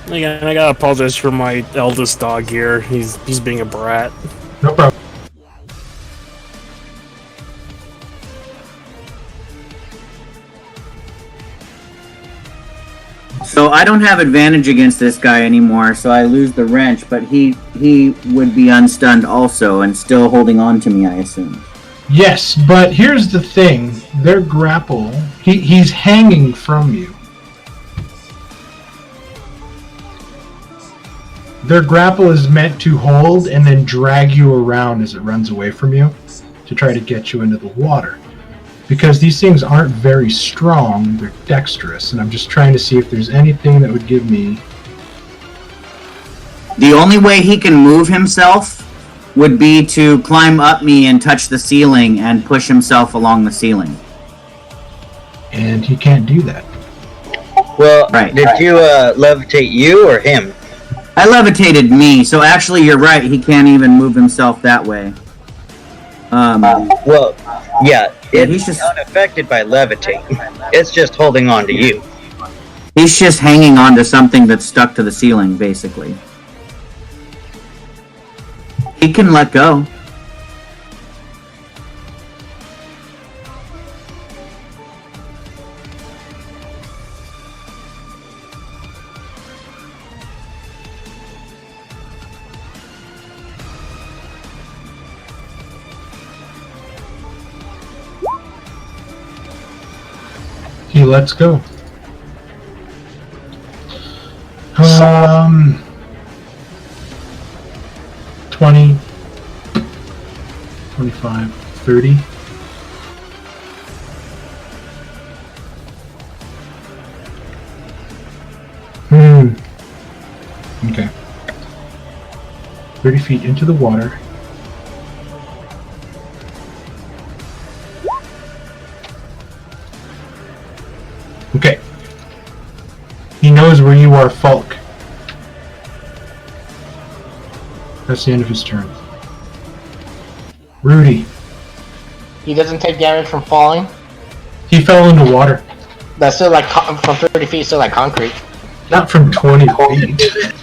Again, I gotta apologize for my eldest dog here. He's being a brat. No problem. So I don't have advantage against this guy anymore, so I lose the wrench, but he would be unstunned also and still holding on to me, I assume. Yes, but here's the thing. Their grapple, he's hanging from you. Their grapple is meant to hold and then drag you around as it runs away from you to try to get you into the water. Because these things aren't very strong, they're dexterous, and I'm just trying to see if there's anything that would give me... The only way he can move himself would be to climb up me and touch the ceiling and push himself along the ceiling. And he can't do that. Well, Right. did you levitate you or him? I levitated me, so actually you're right, he can't even move himself that way. Well, yeah. It's unaffected by levitating. It's just holding on to you. He's just hanging on to something that's stuck to the ceiling, basically. He can let go. He lets go. 20, 25, 30. Okay. 30 feet into the water. Okay. He knows where you are, Falk. That's the end of his turn. Rudy. He doesn't take damage from falling. He fell into water. That's still like from 30 feet, still like concrete. Not from 20 feet.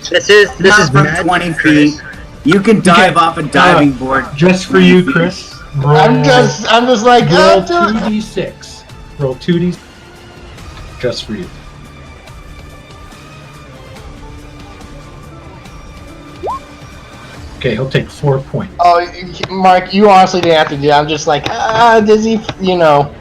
This is from mad 20 Chris. feet. You can dive off a diving board. Just for you, Chris. I'm just like, roll oh, 2d6. Roll 2d6. Just for you. Okay, he'll take 4 points. Oh, Mark, you honestly didn't have to do that. I'm just like, does he, you know.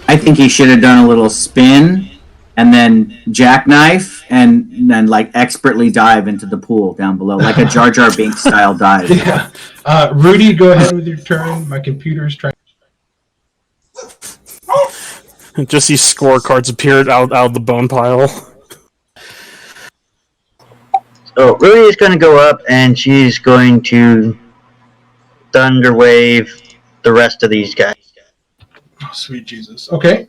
I think he should have done a little spin and then jackknife and then like expertly dive into the pool down below, like a Jar Jar Binks style dive. Yeah. Rudy, go ahead with your turn. My computer is trying. Just these scorecards appeared out of the bone pile. So Rudy is going to go up, and she's going to thunder wave the rest of these guys. Oh, sweet Jesus. Okay.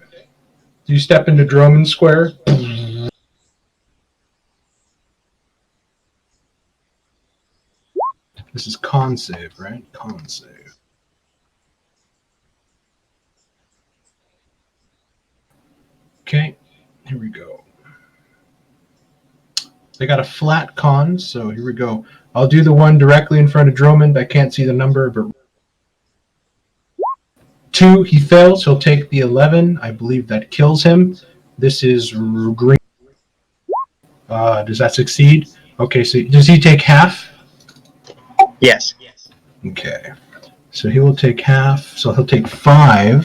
You step into Droman Square. This is con save, right? Con save. Okay, here we go. They got a flat con, so here we go. I'll do the one directly in front of Drummond. I can't see the number, but 2, he fails. He'll take the 11. I believe that kills him. This is green. Does that succeed? Okay, so does he take half? Yes. Okay, so he will take half. So he'll take 5.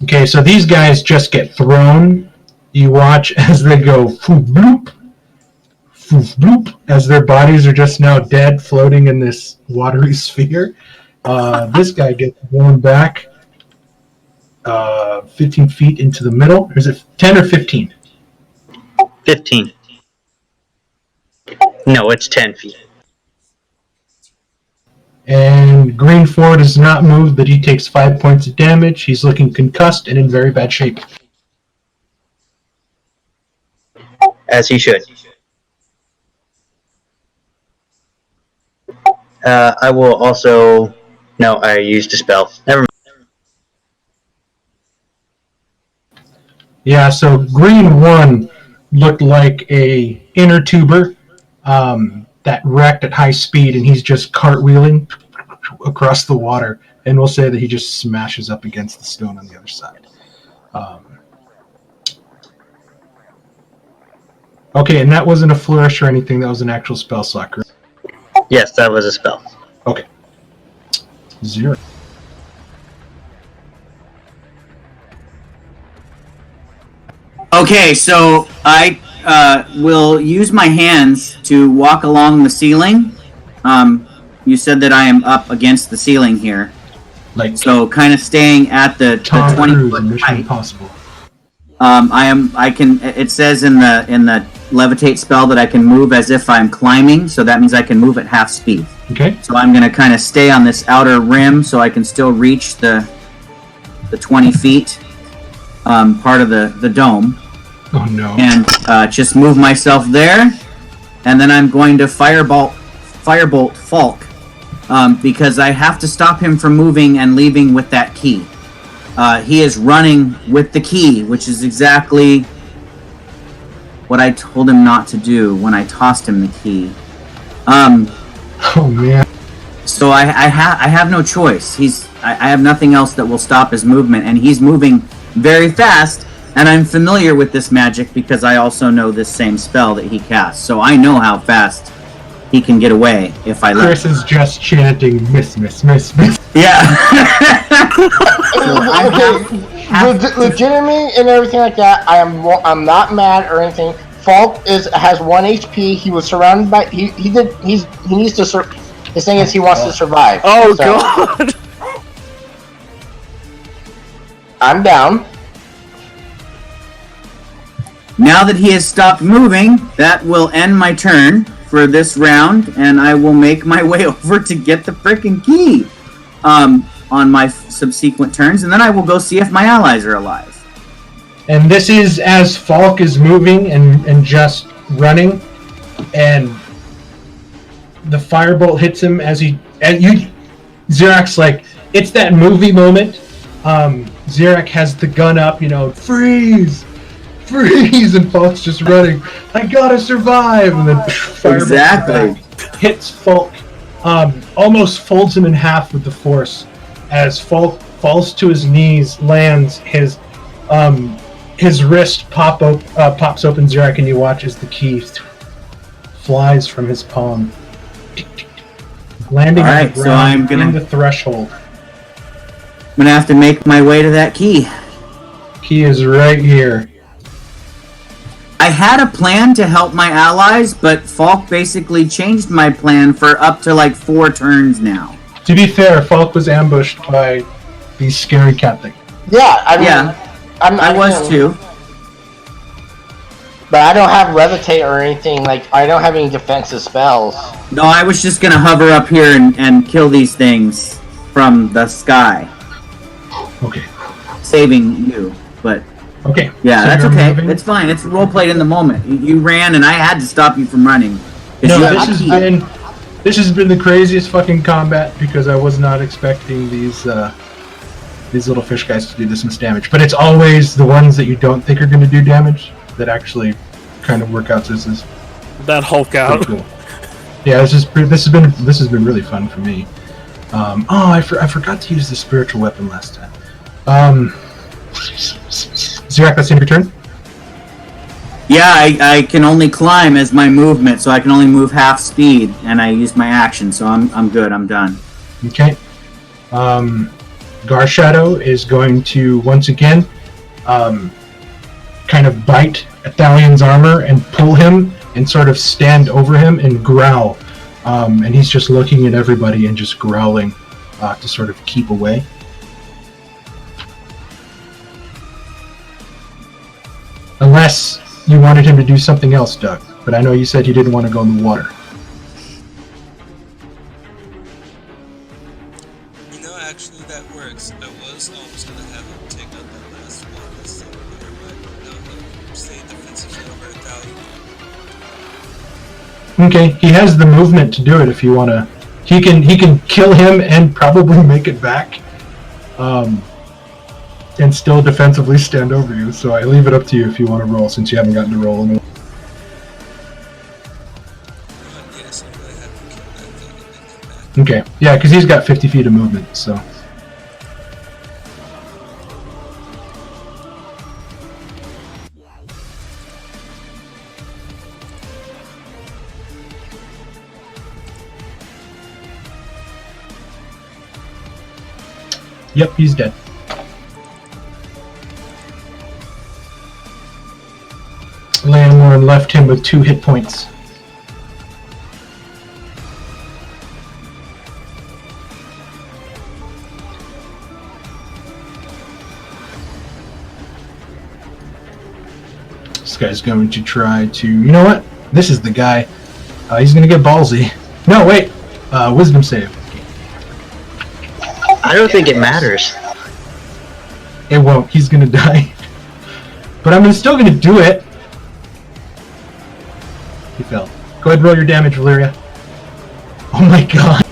Okay, so these guys just get thrown. You watch as they go foof bloop, foof bloop, as their bodies are just now dead, floating in this watery sphere. This guy gets blown back 15 feet into the middle. Or is it 10 or 15? 15. No, it's 10 feet. And Green 4 does not move, but he takes 5 points of damage. He's looking concussed and in very bad shape. As he should. I will also... No, I used a spell. Never mind. Yeah, so Green 1 looked like a inner tuber that wrecked at high speed, and he's just cartwheeling across the water. And we'll say that he just smashes up against the stone on the other side. Okay, and that wasn't a flourish or anything. That was an actual spell slot, correct? Yes, that was a spell. Okay. 0. Okay, so I will use my hands to walk along the ceiling. You said that I am up against the ceiling here. Like So kind of staying at the Tom 20 Cruise foot in Mission height. Impossible. It says in the levitate spell that I can move as if I'm climbing, so that means I can move at half speed. Okay. So I'm going to kind of stay on this outer rim so I can still reach the 20 feet part of the dome. Oh no. and just move myself there, and then I'm going to firebolt Falk, because I have to stop him from moving and leaving with that key. He is running with the key, which is exactly what I told him not to do when I tossed him the key. Oh man. So I have no choice. I have nothing else that will stop his movement, and he's moving very fast. And I'm familiar with this magic because I also know this same spell that he casts. So I know how fast he can get away if I let Chris him. is just chanting miss, miss, miss, miss. Yeah. Legitimately and everything like that. I'm not mad or anything. Falk has 1 HP. He was surrounded by. He needs to. His thing is he wants to survive. Oh So, god! I'm down. Now that he has stopped moving, that will end my turn for this round, and I will make my way over to get the frickin' key on my subsequent turns, and then I will go see if my allies are alive. And this is as Falk is moving and just running, and the firebolt hits him as Zirak's like, it's that movie moment. Zirak has the gun up, freeze! Freeze! And Falk's just running. I gotta survive! And then Exactly. hits Falk, almost folds him in half with the force. As Falk falls to his knees, lands, his wrist pops open, Zirak, and you watch as the key flies from his palm, landing on the so ground in the threshold. I'm gonna have to make my way to that key. Key is right here. I had a plan to help my allies, but Falk basically changed my plan for up to like 4 turns now. To be fair, Falk was ambushed by these scary cat things. Yeah, I mean, Yeah, I was too. But I don't have levitate or anything. Like I don't have any defensive spells. No, I was just gonna hover up here and kill these things from the sky, Okay. saving you. But Okay. yeah, so that's you're okay. moving. It's fine. It's role played in the moment. You ran, and I had to stop you from running. 'Cause No, you have this has been the craziest fucking combat because I was not expecting these little fish guys to do this much damage. But it's always the ones that you don't think are going to do damage that actually kind of work out. So this is That Hulk pretty out. cool. Yeah, this has been really fun for me. I forgot to use the spiritual weapon last time. Zirak, that's in your turn. Yeah, I can only climb as my movement, so I can only move half speed, and I used my action, so I'm good. I'm done. Okay. Garshadow is going to once again kind of bite Athalion's armor and pull him and sort of stand over him and growl. And he's just looking at everybody and just growling to sort of keep away. Unless you wanted him to do something else, Doug. But I know you said you didn't want to go in the water. Actually, that works. I was almost gonna have him take out that last one that's still there, but no, stay defensive over Italian. Okay, he has the movement to do it if you want to. He can kill him and probably make it back, and still defensively stand over you. So I leave it up to you if you want to roll, since you haven't gotten to roll. Yes, I'm gonna have to kill that thing and then come back. Okay, yeah, because he's got 50 feet of movement. So yep, he's dead. Landmorn left him with 2 hit points. This guy's going to try to... You know what? This is the guy. He's going to get ballsy. No, wait. Wisdom save. I don't think it matters. It won't. He's going to die. but I'm still going to do it. He failed. Go ahead and roll your damage, Valeria. Oh my god.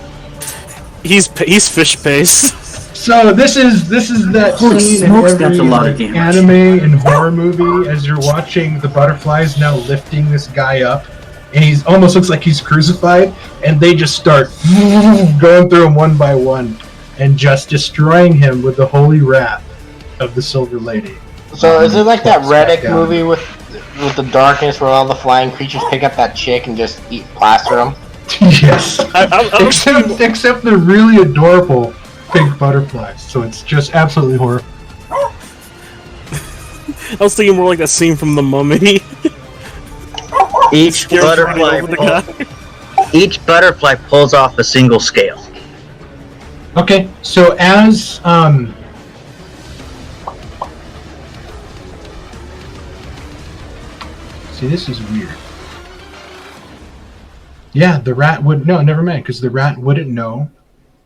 He's fish pace. So this is that Holy scene in smokes, every that's a lot of damage. anime and horror movie as you're watching the butterflies now lifting this guy up, and he's almost looks like he's crucified, and they just start going through him one by one and just destroying him with the holy wrath of the Silver Lady. So is it like that Plops back Reddick down. movie with the darkness where all the flying creatures pick up that chick and just eat plaster them? Yes. I Except they're really adorable pink butterflies, so it's just absolutely horrible. was thinking more like that scene from The Mummy. Each Scared running over the guy. each butterfly pulls off a single scale. Okay, so as see, this is weird. Yeah, the rat would no, never mind, because the rat wouldn't know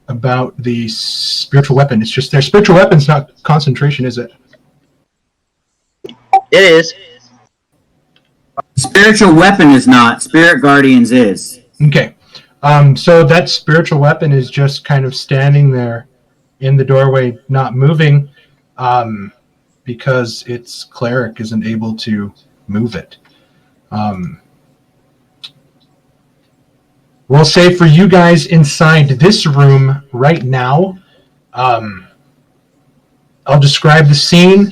about the spiritual weapon. It's just their spiritual weapon's not concentration, is it? It is. Spiritual weapon is not. Spirit Guardians is. Okay. So that spiritual weapon is just kind of standing there in the doorway, not moving, because its cleric isn't able to move it. We'll say for you guys inside this room right now, I'll describe the scene.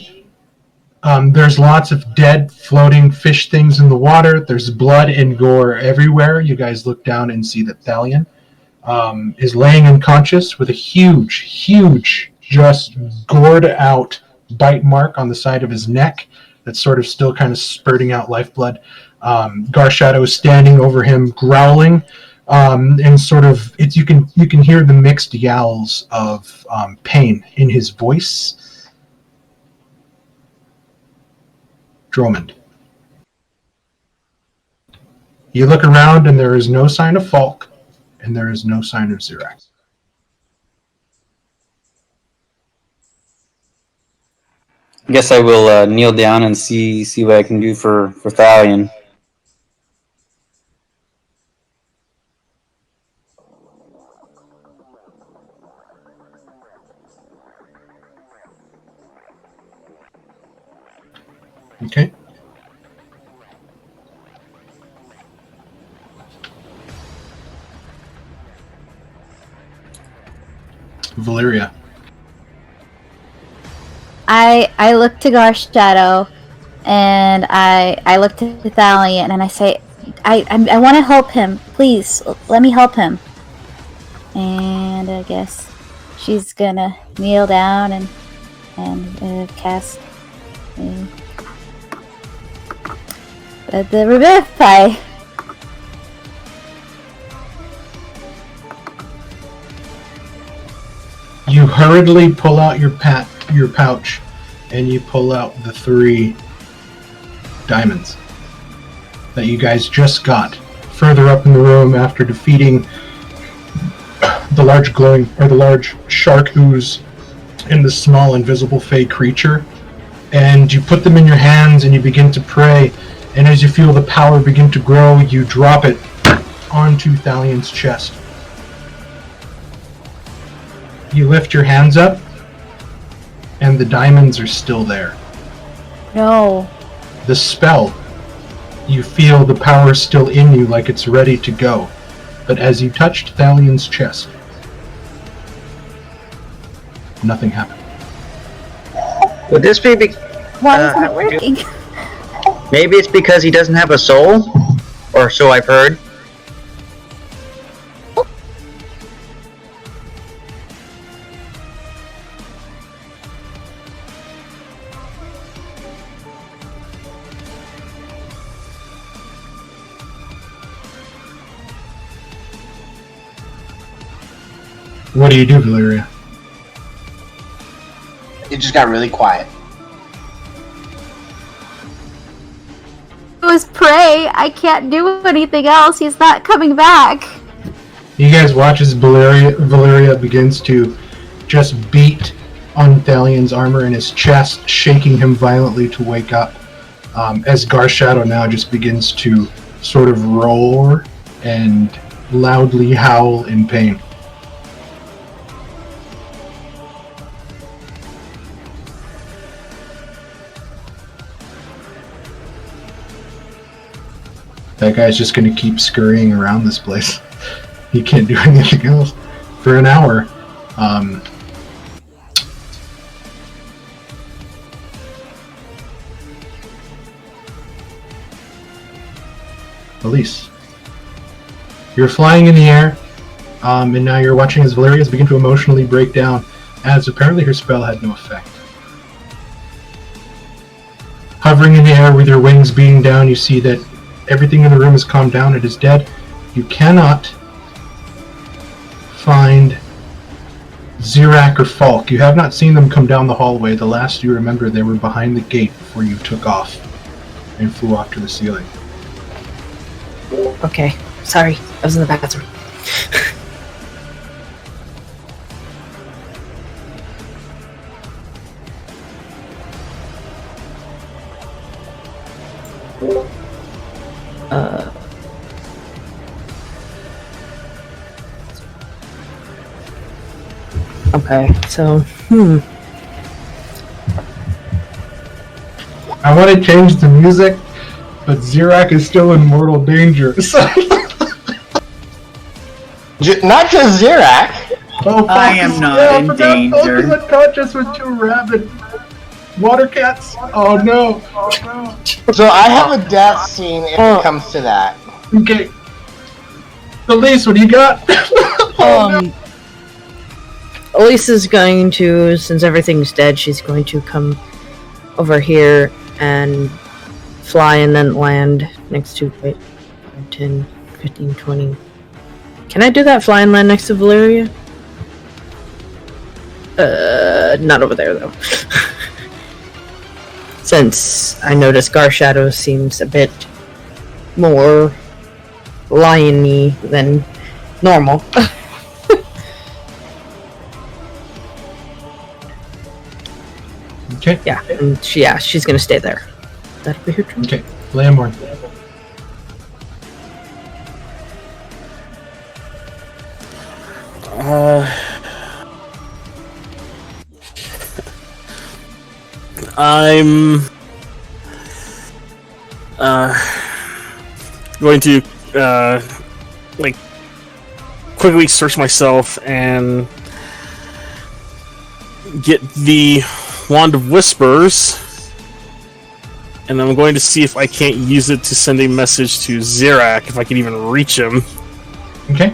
There's lots of dead, floating fish things in the water. There's blood and gore everywhere. You guys look down and see that Thalion is laying unconscious with a huge, just gored out bite mark on the side of his neck that's sort of still kind of spurting out lifeblood. Garshadow is standing over him, growling, and sort of you can hear the mixed yowls of pain in his voice. Dromond. You look around and there is no sign of Falk, and there is no sign of Xerax. I guess I will kneel down and see what I can do for Thalion. Okay. Valeria. I look to Garshadow, and I look to Thalion, and I say, I want to help him. Please, let me help him. And I guess she's gonna kneel down and cast the Revivify. You hurriedly pull out your pouch, and you pull out the 3 diamonds that you guys just got further up in the room after defeating the large shark ooze and the small invisible fey creature. And you put them in your hands and you begin to pray, and as you feel the power begin to grow, you drop it onto Thalion's chest. You lift your hands up, and the diamonds are still there. No. The spell, you feel the power still in you, like it's ready to go. But as you touched Thalion's chest, nothing happened. Would this be? Why isn't it working? Maybe it's because he doesn't have a soul, or so I've heard. What do you do, Valeria? It just got really quiet. It was pray. I can't do anything else. He's not coming back. You guys watch as Valeria begins to just beat on Thalion's armor in his chest, shaking him violently to wake up. as Garshadow now just begins to sort of roar and loudly howl in pain. That guy's just going to keep scurrying around this place. He can't do anything else for an hour. Elise, you're flying in the air, and now you're watching as Valeria's begin to emotionally break down, as apparently her spell had no effect. Hovering in the air with your wings beating down, you see that everything in the room has calmed down. It is dead. You cannot find Zirak or Falk. You have not seen them come down the hallway. The last you remember, they were behind the gate before you took off and flew off to the ceiling. Okay, sorry. I was in the bathroom. Okay, so, I want to change the music, but Zirak is still in mortal danger. So Not just Zirak. oh, I am not in danger. Falk is unconscious with 2 rabid water cats. Oh no. So I have a death scene if it comes to that. Okay. Elise, what do you got? Elise is going to, since everything's dead, she's going to come over here and fly and then land next to, 10, 15, 20. Can I do that? Fly and land next to Valeria? Not over there, though. Since I noticed Garshadow seems a bit more lion-y than normal. Okay. Yeah, and she's gonna stay there. That'll be her turn. Okay. Lamborn. I'm going to quickly search myself and get the Wand of Whispers, and I'm going to see if I can't use it to send a message to Zirak, if I can even reach him. Okay.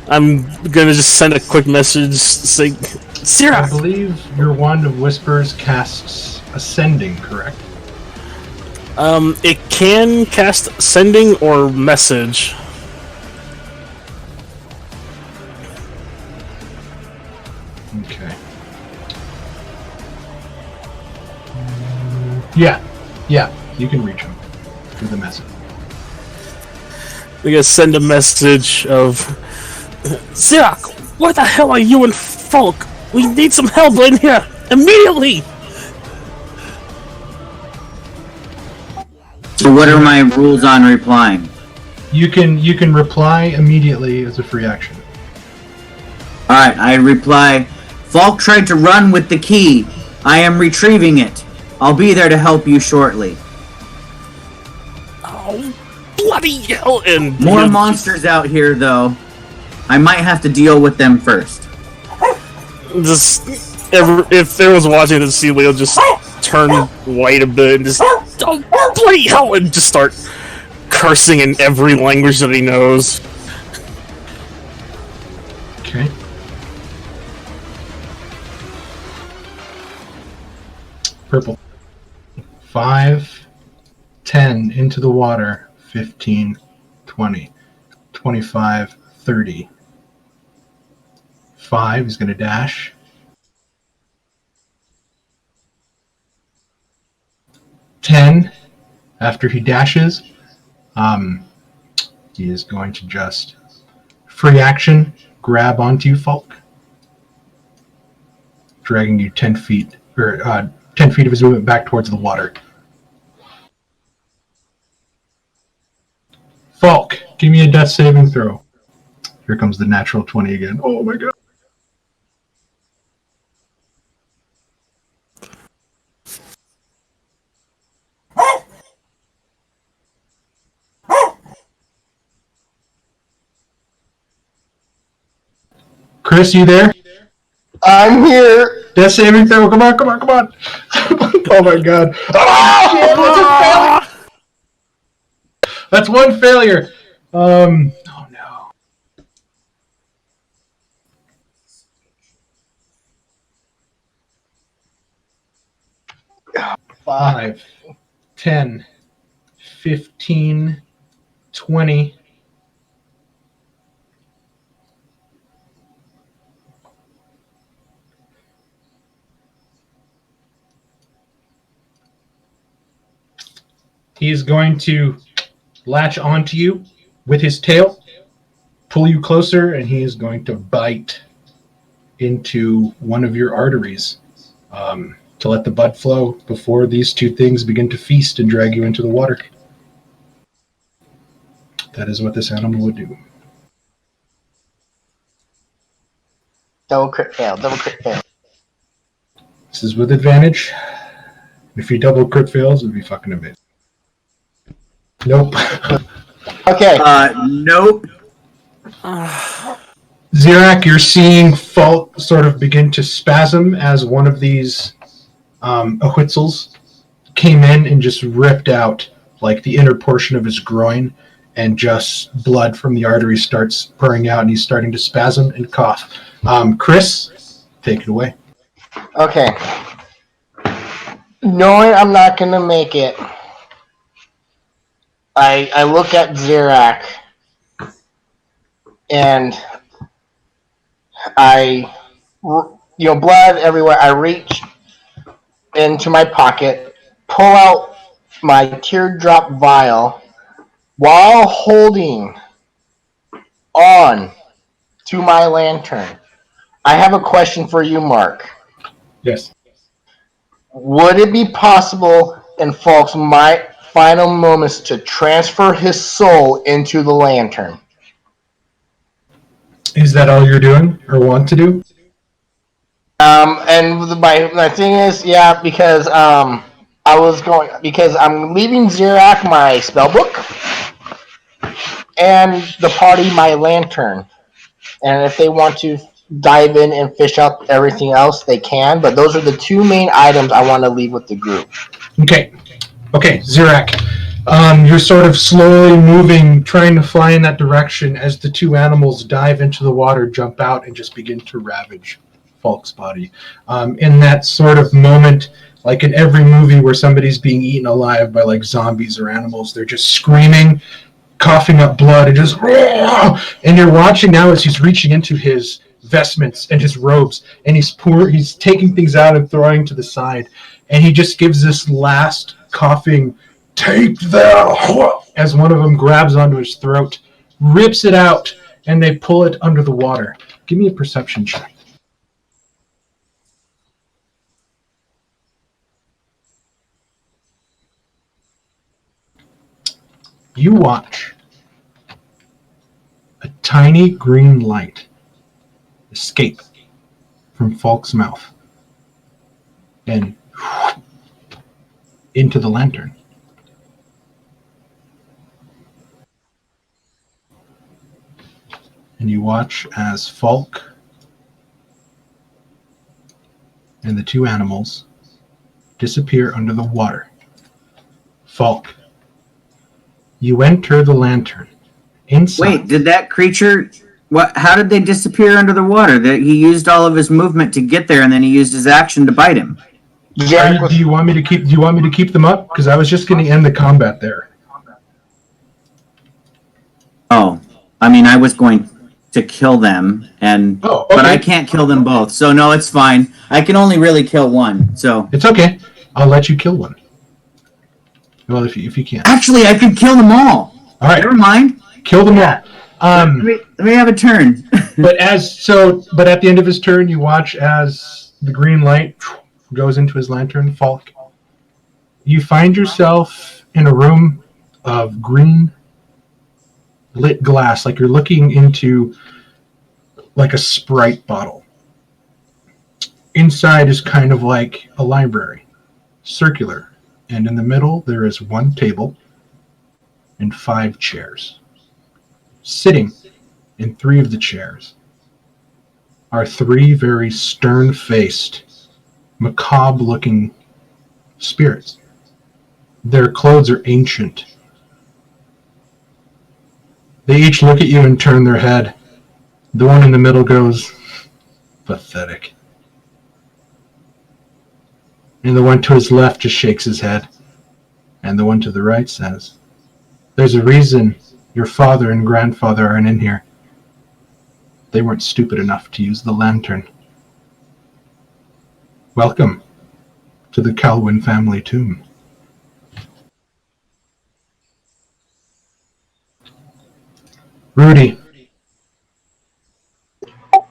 I'm gonna just send a quick message saying, I Zirak! believe your Wand of Whispers casts Ascending, correct? It can cast sending or message. Okay. Yeah, you can reach him through the message. I'm gonna send a message of Zirak, where the hell are you and Falk? We need some help in here immediately. So what are my rules on replying? You can reply immediately as a free action. Alright, I reply, Falk tried to run with the key. I am retrieving it. I'll be there to help you shortly. Oh, bloody hell! And More monsters out here, though. I might have to deal with them first. Just if there was watching this, see Leo just turn white a bit and just oh bloody hell and just start cursing in every language that he knows. Okay. Purple. 5, 10 into the water. 15, 20, 25, 30. 5 is going to dash. 10, after he dashes, he is going to just free action, grab onto you, Falk, dragging you 10 feet, or 10 feet of his movement back towards the water. Falk, give me a death saving throw. Here comes the natural 20 again. Oh my god. Chris, you there? I'm here. Death saving throw. Come on. Oh my god. Oh, shit, that's one failure. Oh no. 5, 10, 15, 20. He is going to latch onto you with his tail, pull you closer, and he is going to bite into one of your arteries to let the blood flow before these two things begin to feast and drag you into the water. That is what this animal would do. Double crit fail. This is with advantage. If he double crit fails, it would be fucking amazing. Nope. Okay. Nope. Zirak, you're seeing Falk sort of begin to spasm as one of these Ahuitzels came in and just ripped out like the inner portion of his groin, and just blood from the artery starts pouring out, and he's starting to spasm and cough. Chris, take it away. Okay. Knowing I'm not gonna make it, I look at Zirak and blood everywhere. I reach into my pocket, pull out my teardrop vial while holding on to my lantern. I have a question for you, Mark. Yes. Would it be possible in Falk's final moments to transfer his soul into the lantern? Is that all you're doing or want to do? And my thing is, yeah, because I'm leaving Zirak my spellbook and the party my lantern. And if they want to dive in and fish out everything else, they can. But those are the two main items I want to leave with the group. Okay, Zirak. You're sort of slowly moving, trying to fly in that direction as the two animals dive into the water, jump out, and just begin to ravage Falk's body. In that sort of moment, like in every movie where somebody's being eaten alive by like zombies or animals, they're just screaming, coughing up blood, and just, and you're watching now as he's reaching into his vestments and his robes, and he's taking things out and throwing to the side, and he just gives this last coughing, "Take that," as one of them grabs onto his throat, rips it out, and they pull it under the water. Give me a perception check. You watch a tiny green light escape from Falk's mouth and into the lantern. And you watch as Falk and the two animals disappear under the water. Falk, you enter the lantern. Inside. Wait, did that creature... How did they disappear under the water? He used all of his movement to get there, and then he used his action to bite him. Do you want me to keep them up? Because I was just going to end the combat there. Oh, I mean, I was going to kill them, but I can't kill them both. So no, it's fine. I can only really kill one. So it's okay. I'll let you kill one. Well, if you can't. Actually, I could kill them all. All right, never mind. Kill them all. Let me have a turn. but at the end of his turn, you watch as the green light goes into his lantern. Falk, you find yourself in a room of green lit glass, like you're looking into like a Sprite bottle. Inside is kind of like a library, circular, and in the middle there is one table and 5 chairs. Sitting in 3 of the chairs are 3 very stern-faced, macabre-looking spirits. Their clothes are ancient. They each look at you and turn their head. The one in the middle goes, pathetic. And the one to his left just shakes his head. And the one to the right says, there's a reason your father and grandfather aren't in here. They weren't stupid enough to use the lantern. Welcome to the Calwyn family tomb. Rudy.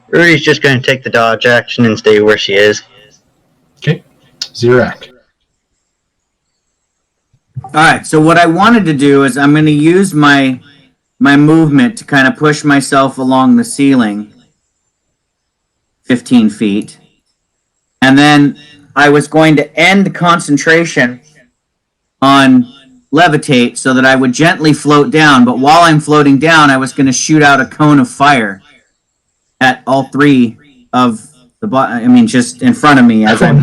Rudy's just going to take the dodge action and stay where she is. Okay. Zirak. Alright, so what I wanted to do is I'm going to use my movement to kind of push myself along the ceiling 15 feet. And then I was going to end concentration on levitate so that I would gently float down. But while I'm floating down, I was going to shoot out a cone of fire at all 3 of the just in front of me as I'm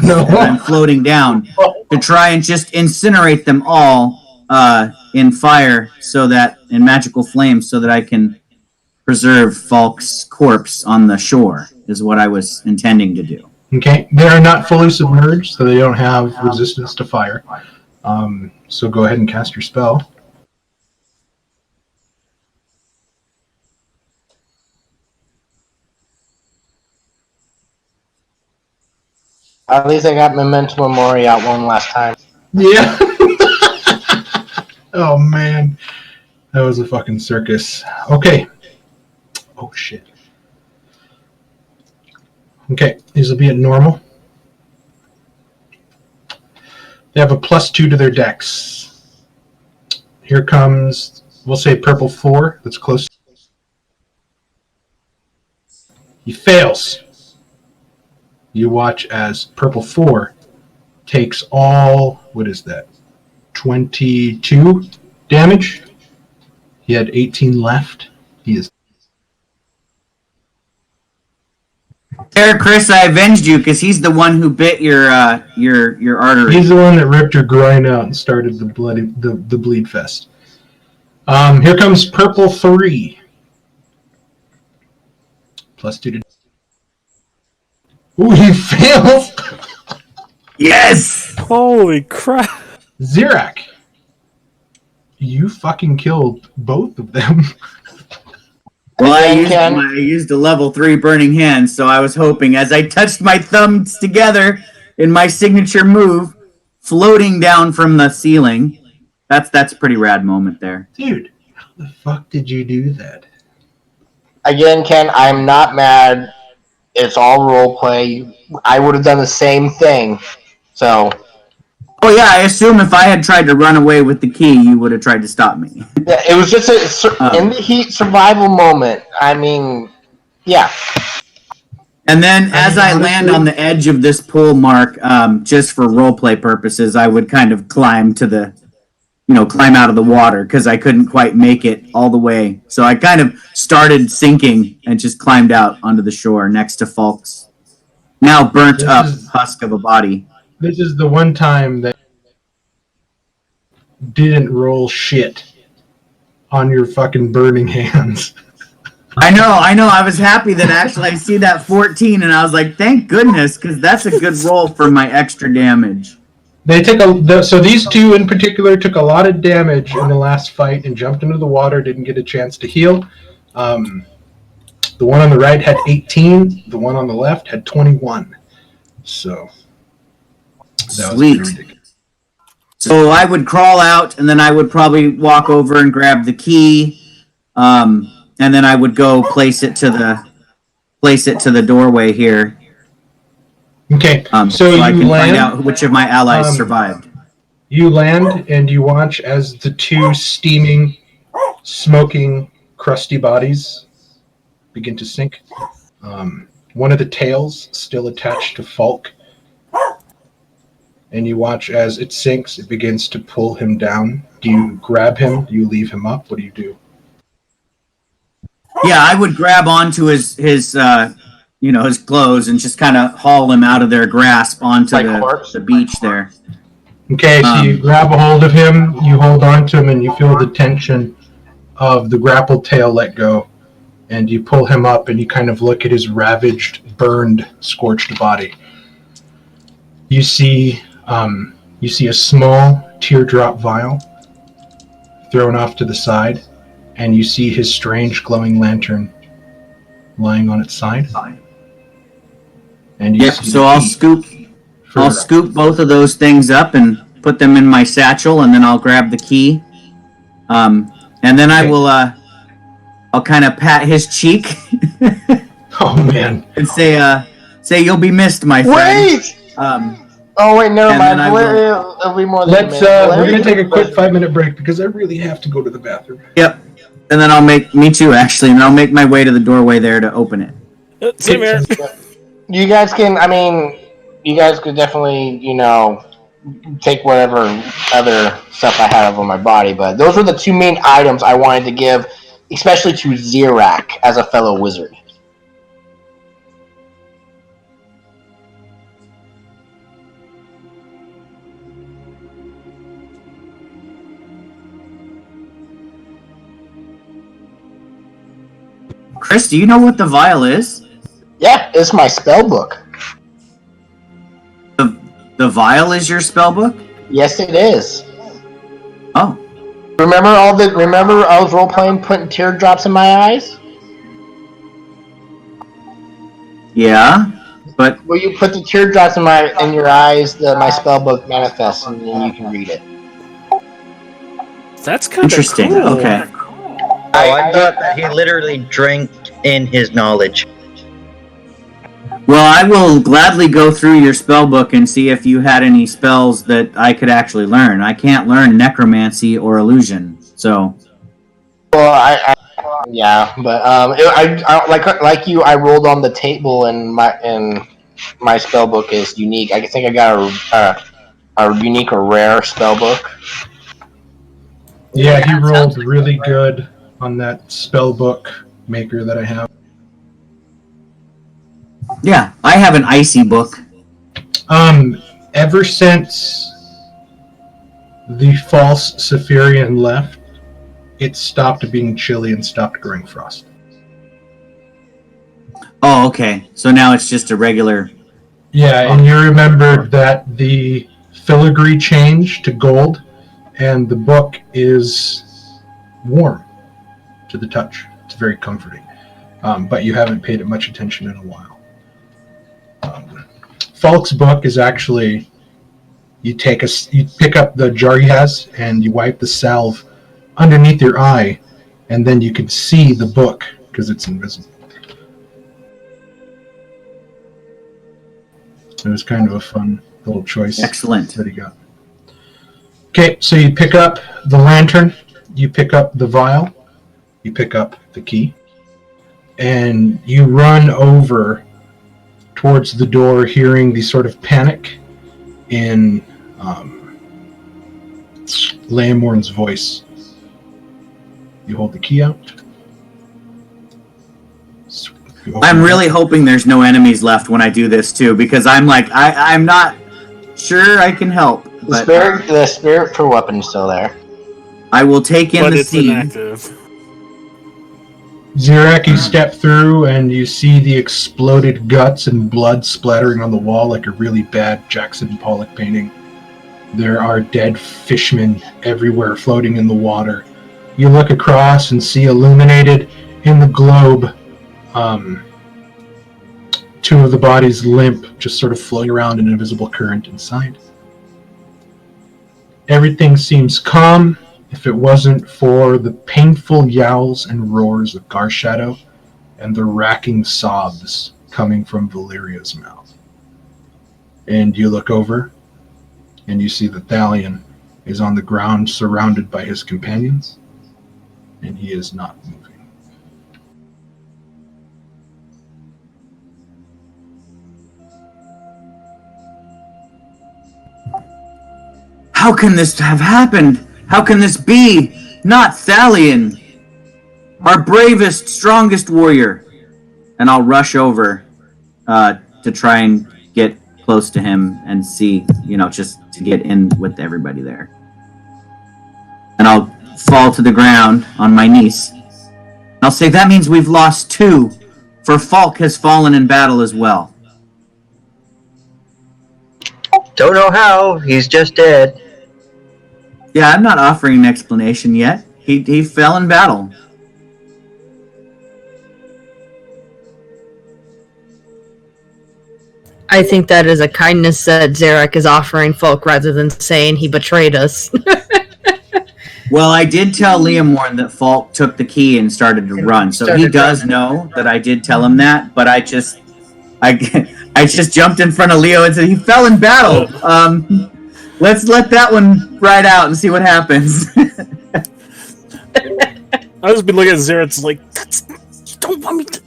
floating down to try and just incinerate them all in fire in magical flames so that I can preserve Falk's corpse on the shore is what I was intending to do. Okay, they are not fully submerged, so they don't have resistance to fire. So go ahead and cast your spell. At least I got Memento Mori out one last time. Yeah. Oh, man. That was a fucking circus. Okay. Oh, shit. Okay, these will be at normal. They have a +2 to their dex. Here comes, we'll say purple 4. That's close. He fails. You watch as purple 4 takes all, what is that, 22 damage. He had 18 left. He is. There, Chris, I avenged you because he's the one who bit your artery. He's the one that ripped your groin out and started the bleed fest. Here comes purple 3. +2 to. Ooh, he fails! Yes! Holy crap! Zirak, you fucking killed both of them. Well, I used a level 3 burning hand, so I was hoping as I touched my thumbs together in my signature move, floating down from the ceiling. That's a pretty rad moment there. Dude, how the fuck did you do that? Again, Ken, I'm not mad. It's all role play. I would have done the same thing. So. Oh yeah, I assume if I had tried to run away with the key, you would have tried to stop me. Yeah, it was just in the heat survival moment. I mean, yeah. And then as I land on the edge of this pool, Mark, just for roleplay purposes, I would kind of climb out of the water because I couldn't quite make it all the way. So I kind of started sinking and just climbed out onto the shore next to Falk's now burnt up husk of a body. This is the one time that didn't roll shit on your fucking burning hands. I know. I was happy that actually I see that 14 and I was like, thank goodness, because that's a good roll for my extra damage. They so these two in particular took a lot of damage in the last fight and jumped into the water, didn't get a chance to heal. The one on the right had 18, the one on the left had 21. So that Sweet. Was pretty ridiculous. So I would crawl out, and then I would probably walk over and grab the key, and then I would go place it to the doorway here. Okay, so so I you can land. find out which of my allies Um, survived. You land and you watch as the two steaming, smoking, crusty bodies begin to sink. One of the tails still attached to Falk. And you watch as it sinks, it begins to pull him down. Do you grab him? Do you leave him up? What do you do? Yeah, I would grab onto his his clothes and just kind of haul him out of their grasp onto the beach there. Okay, so you grab a hold of him, you hold on to him, and you feel the tension of the grappled tail let go. And you pull him up and you kind of look at his ravaged, burned, scorched body. You see a small teardrop vial thrown off to the side, and you see his strange glowing lantern lying on its side. And you see so I'll scoop both of those things up and put them in my satchel, and then I'll grab the key. And then I will I'll kind of pat his cheek. Oh man! And say you'll be missed, my friend. Wait. Oh wait, never mind. It'll be more than we're gonna take a quick 5-minute break because I really have to go to the bathroom. Yep. And then me too, actually, and I'll make my way to the doorway there to open it. Same here. You guys could definitely, take whatever other stuff I have on my body, but those were the two main items I wanted to give, especially to Zirak as a fellow wizard. Chris, do you know what the vial is? Yeah, it's my spell book. The vial is your spell book? Yes, it is. Oh. Remember I was role playing putting teardrops in my eyes? Yeah, but Well, you put the teardrops in your eyes, my spell book manifests, and then you can read it. That's kind of interesting. Cool. Okay. Oh, I thought that he literally drank in his knowledge. Well, I will gladly go through your spell book and see if you had any spells that I could actually learn. I can't learn necromancy or illusion, so. Well, I like you. I rolled on the table, and my spell book is unique. I think I got a unique or rare spell book. Yeah, he rolled really good on that spell book maker that I have. Yeah, I have an icy book. Ever since the false Saphirian left, it stopped being chilly and stopped growing frost. Oh, okay. So now it's just a regular... Yeah, and you remembered that the filigree changed to gold, and the book is warm to the touch. It's very comforting. But you haven't paid it much attention in a while. Falk's book is actually, you pick up the jar he has and you wipe the salve underneath your eye, and then you can see the book because it's invisible. It was kind of a fun little choice. Excellent. That he got. Okay, so you pick up the lantern, you pick up the vial, you pick up the key, and you run over towards the door, hearing the sort of panic in Lamorn's voice. You hold the key out. I'm really hoping there's no enemies left when I do this too, because I'm like, I'm not sure I can help. But The spirit for weapon is still there. I will take in But the it's scene. inactive. Zirak, you step through and you see the exploded guts and blood splattering on the wall like a really bad Jackson Pollock painting. There are dead fishmen everywhere floating in the water. You look across and see illuminated in the globe two of the bodies limp, just sort of floating around in an invisible current inside. Everything seems calm, if it wasn't for the painful yowls and roars of Garshadow and the racking sobs coming from Valeria's mouth. And you look over, and you see that Thalion is on the ground surrounded by his companions, and he is not moving. How can this have happened? How can this be? Not Thalion, our bravest, strongest warrior. And I'll rush over to try and get close to him and see, just to get in with everybody there. And I'll fall to the ground on my knees. And I'll say, that means we've lost 2, for Falk has fallen in battle as well. Don't know how. He's just dead. Yeah, I'm not offering an explanation yet. He fell in battle. I think that is a kindness that Zarak is offering Folk rather than saying he betrayed us. Well, I did tell Leomorn that Falk took the key and started to run, so he does know that I did tell him that, but I just jumped in front of Leo and said he fell in battle. Let's let that one ride out and see what happens. I've just been looking at Zara, it's like, you don't want me to...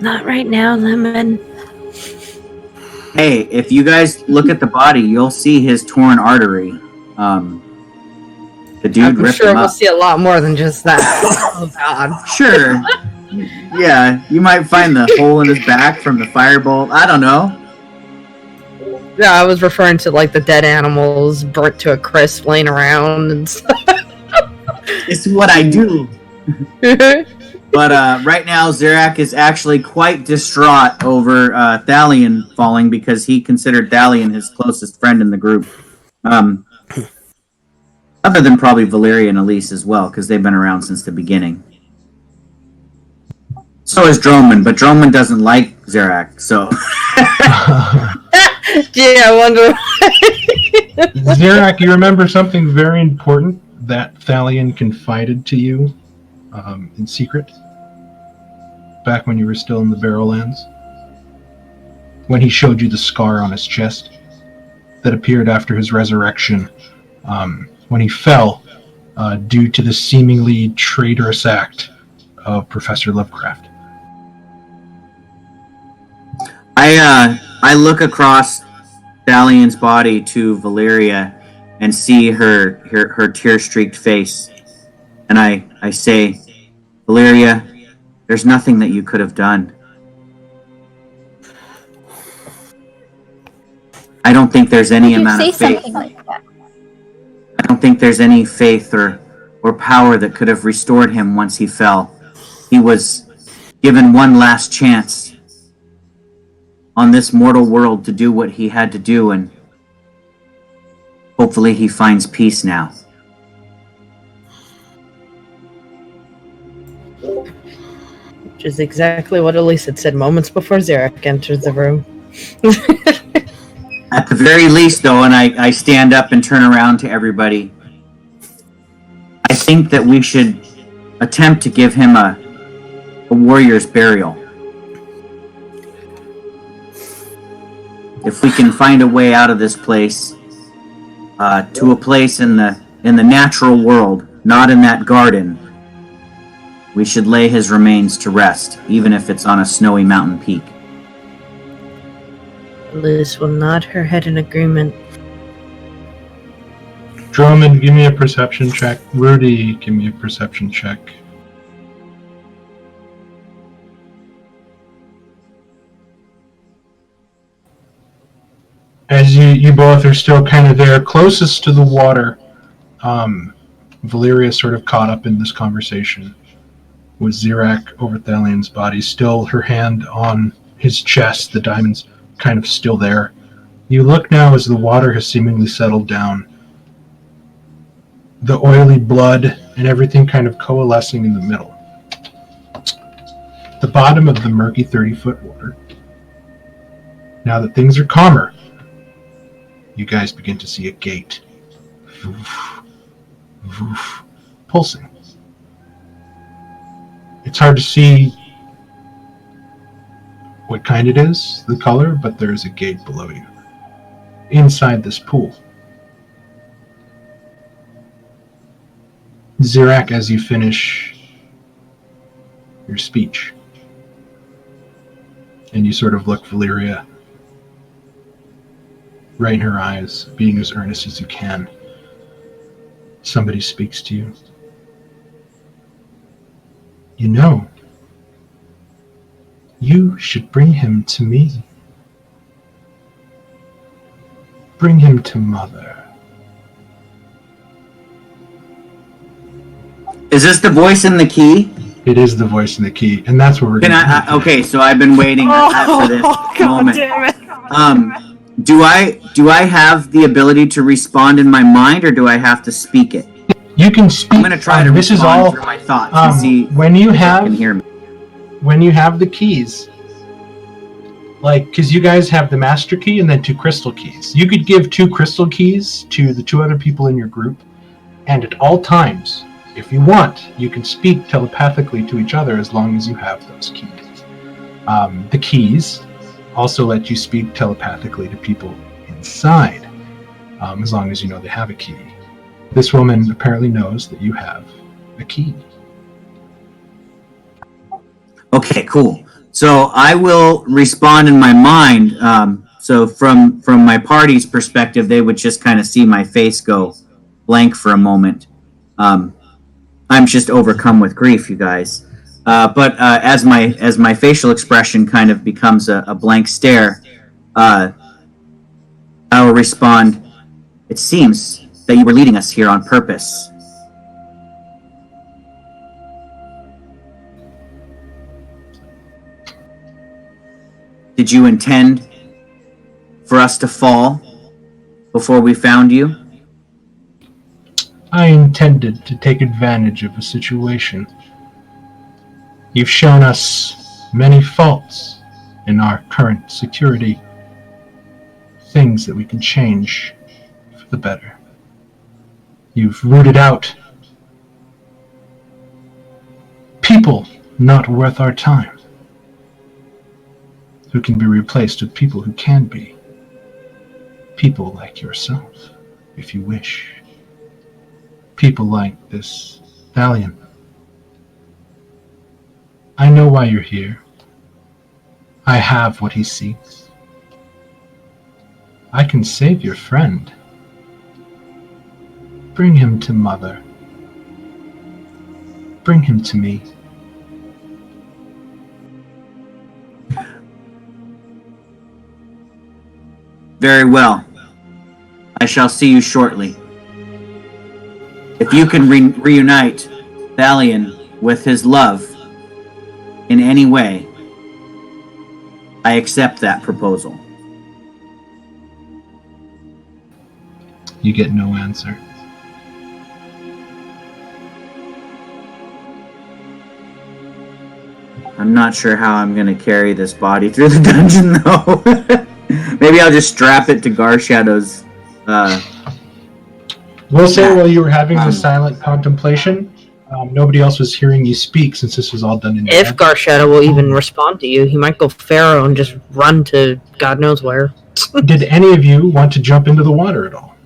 Not right now, Lemon. Hey, if you guys look at the body, you'll see his torn artery. The dude I'm ripped sure him we'll up. see a lot more than just that. Oh, God. Sure. Yeah, you might find the hole in his back from the firebolt. I don't know. Yeah, I was referring to, like, the dead animals burnt to a crisp laying around and stuff. It's what I do. But right now, Zarak is actually quite distraught over Thalion falling because he considered Thalion his closest friend in the group. Other than probably Valeria and Elise as well, because they've been around since the beginning. So is Droman, but Droman doesn't like Zarak, so... Yeah, I wonder. Zarak, you remember something very important that Thalion confided to you in secret? Back when you were still in the Barrowlands? When he showed you the scar on his chest that appeared after his resurrection, when he fell due to the seemingly traitorous act of Professor Lovecraft. I look across Thalion's body to Valeria and see her tear-streaked face. And I say, Valeria, there's nothing that you could have done. I don't think there's any amount of faith. Like that? I don't think there's any faith or power that could have restored him once he fell. He was given one last chance on this mortal world to do what he had to do, and hopefully he finds peace now. Which is exactly what Elise had said moments before Zarak entered the room. At the very least, though, and I stand up and turn around to everybody, I think that we should attempt to give him a warrior's burial. If we can find a way out of this place, to a place in the natural world, not in that garden, we should lay his remains to rest, even if it's on a snowy mountain peak. Liz will nod her head in agreement. Drummond, give me a perception check. Rudy, give me a perception check. As you both are still kind of there, closest to the water, Valeria sort of caught up in this conversation with Zarak over Thalion's body, still her hand on his chest, the diamond's kind of still there. You look now as the water has seemingly settled down, the oily blood and everything kind of coalescing in the middle. The bottom of the murky 30-foot water. Now that things are calmer, you guys begin to see a gate. Voof, voof, pulsing. It's hard to see what what kind it is, the color, but there is a gate below you. Inside this pool. Zirak, as you finish your speech, and you sort of look Valyria right in her eyes, being as earnest as you can, somebody speaks to you. You know, you should bring him to me. Bring him to Mother. Is this the voice in the key? It is the voice in the key, and that's what we're Can going I? Okay, so I've been waiting for this moment. Do I have the ability to respond in my mind, or do I have to speak it? You can speak. I'm going to try to this is respond all, through my thoughts and see when you if have I can hear me. when you have the keys, like, because you guys have the master key and then 2 crystal keys. You could give 2 crystal keys to the 2 other people in your group, and at all times, if you want, you can speak telepathically to each other as long as you have those keys. The keys also let you speak telepathically to people inside, as long as you know they have a key. This woman apparently knows that you have a key. Okay, cool. So I will respond in my mind. So from my party's perspective, they would just kind of see my face go blank for a moment. I'm just overcome with grief, you guys. But as my facial expression kind of becomes a blank stare, I will respond, "It seems that you were leading us here on purpose." Did you intend for us to fall before we found you? I intended to take advantage of a situation. You've shown us many faults in our current security, things that we can change for the better. You've rooted out people not worth our time, who can be replaced with people who can be. People like yourself, if you wish. People like this Thalion. I know why you're here. I have what he seeks. I can save your friend. Bring him to Mother. Bring him to me. Very well. I shall see you shortly. If you can reunite Thalion with his love in any way, I accept that proposal. You get no answer. I'm not sure how I'm going to carry this body through the dungeon, though. Maybe I'll just strap it to Garshadow's. We'll say while you were having this silent contemplation, nobody else was hearing you speak since this was all done in your If head. Garshadow will even respond to you, he might go Pharaoh and just run to God knows where. Did any of you want to jump into the water at all?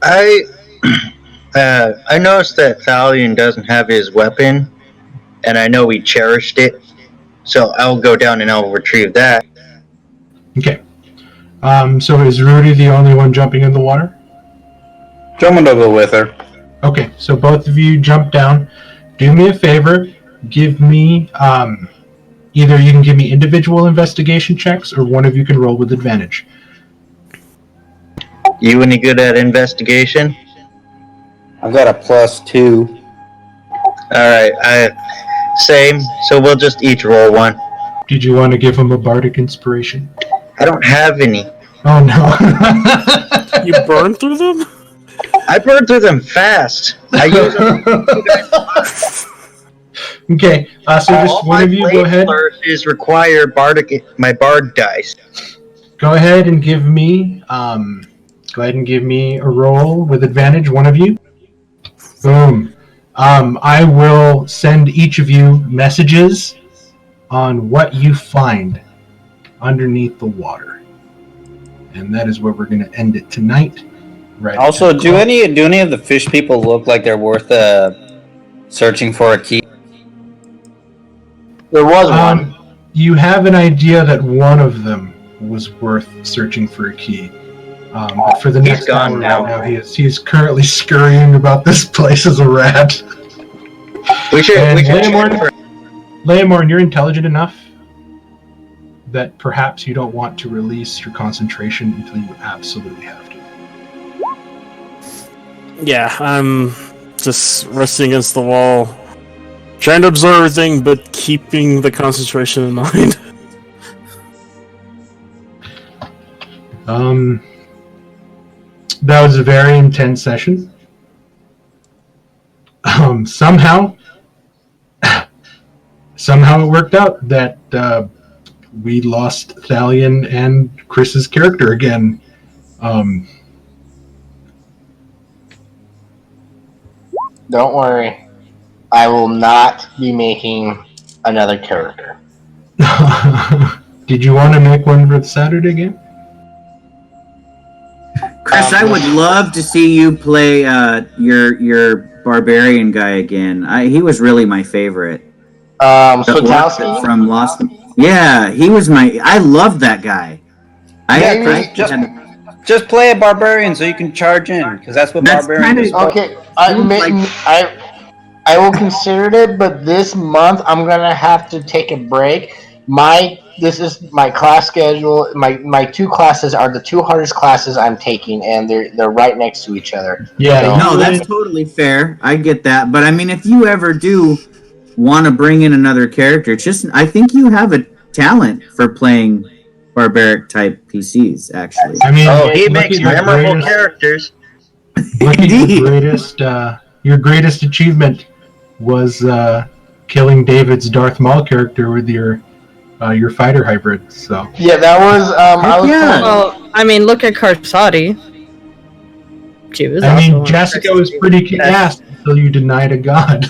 I noticed that Thalion doesn't have his weapon, and I know he cherished it, so I'll go down and I'll retrieve that. Okay. So is Rudy the only one jumping in the water? Someone will go with her. Okay, so both of you jump down. Do me a favor. Give me, either you can give me individual investigation checks, or one of you can roll with advantage. You any good at investigation? I've got a +2. Alright, same, so we'll just each roll one. Did you want to give him a bardic inspiration? I don't have any. Oh no. You burned through them? I burned through them fast. I use them. Okay, so just one of you go ahead. Is require my bard dice. Go ahead and give me a roll with advantage, one of you. Boom. I will send each of you messages on what you find underneath the water. And that is where we're going to end it tonight. Right. Also, do any of the fish people look like they're worth searching for a key? There was one. You have an idea that one of them was worth searching for a key. But for the He's next gone hour now. right now, he is currently scurrying about this place as a rat. We should And check Leomorn, you're intelligent enough that perhaps you don't want to release your concentration until you absolutely have to. Yeah, I'm just resting against the wall, trying to absorb everything, but keeping the concentration in mind. That was a very intense session. Somehow it worked out that we lost Thalion and Chris's character again. Don't worry. I will not be making another character. Did you want to make one for the Saturday game? Chris, I would love to see you play your barbarian guy again. He was really my favorite. Slotowski? From Lost. Yeah, he was I loved that guy. Just play a barbarian so you can charge in, because that's what barbarian is. Okay, I will consider it, but this month I'm gonna have to take a break. This is my class schedule. My two classes are the two hardest classes I'm taking, and they're right next to each other. Yeah, no, that's totally fair. I get that, but I mean, if you ever do want to bring in another character, I think you have a talent for playing barbaric type PCs. Actually, I mean, he makes memorable characters. Look at your greatest achievement was killing David's Darth Maul character with your fighter hybrid. So yeah, that was Well, I mean, look at Karsati. She was. Jessica was pretty kick-ass until you denied a god.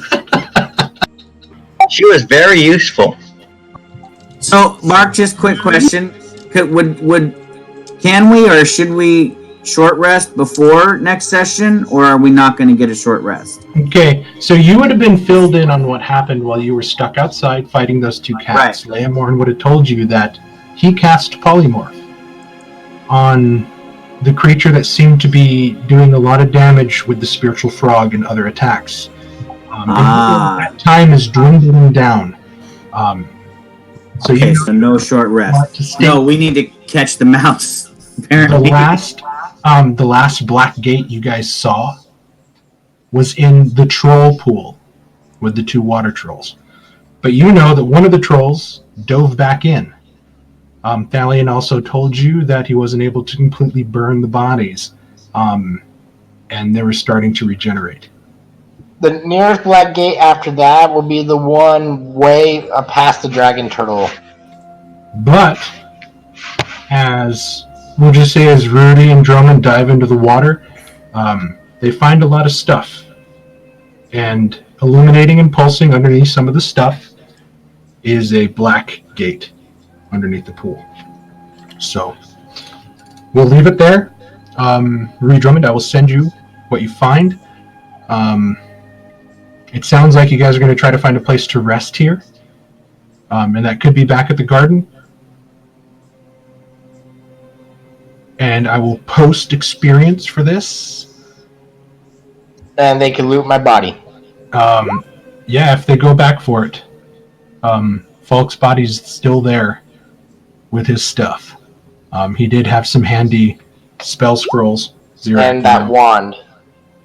She was very useful. So, Mark, just quick question: can we or should we short rest before next session, or are we not going to get a short rest? Okay, so you would have been filled in on what happened while you were stuck outside fighting those two cats. Right. Leomorn would have told you that he cast Polymorph on the creature that seemed to be doing a lot of damage with the spiritual frog and other attacks. That time is dwindling down. So no short rest. No, we need to catch the mouse. Apparently. The last black gate you guys saw was in the troll pool with the two water trolls. But you know that one of the trolls dove back in. Thalion also told you that he wasn't able to completely burn the bodies, and they were starting to regenerate. The nearest black gate after that will be the one way past the dragon turtle. But we'll just say as Rudy and Drummond dive into the water, they find a lot of stuff. And illuminating and pulsing underneath some of the stuff is a black gate underneath the pool. So we'll leave it there. Rudy Drummond, I will send you what you find. It sounds like you guys are going to try to find a place to rest here. And that could be back at the garden. And I will post experience for this. And they can loot my body. Yeah, if they go back for it. Falk's body's still there with his stuff. He did have some handy spell scrolls. And that wand.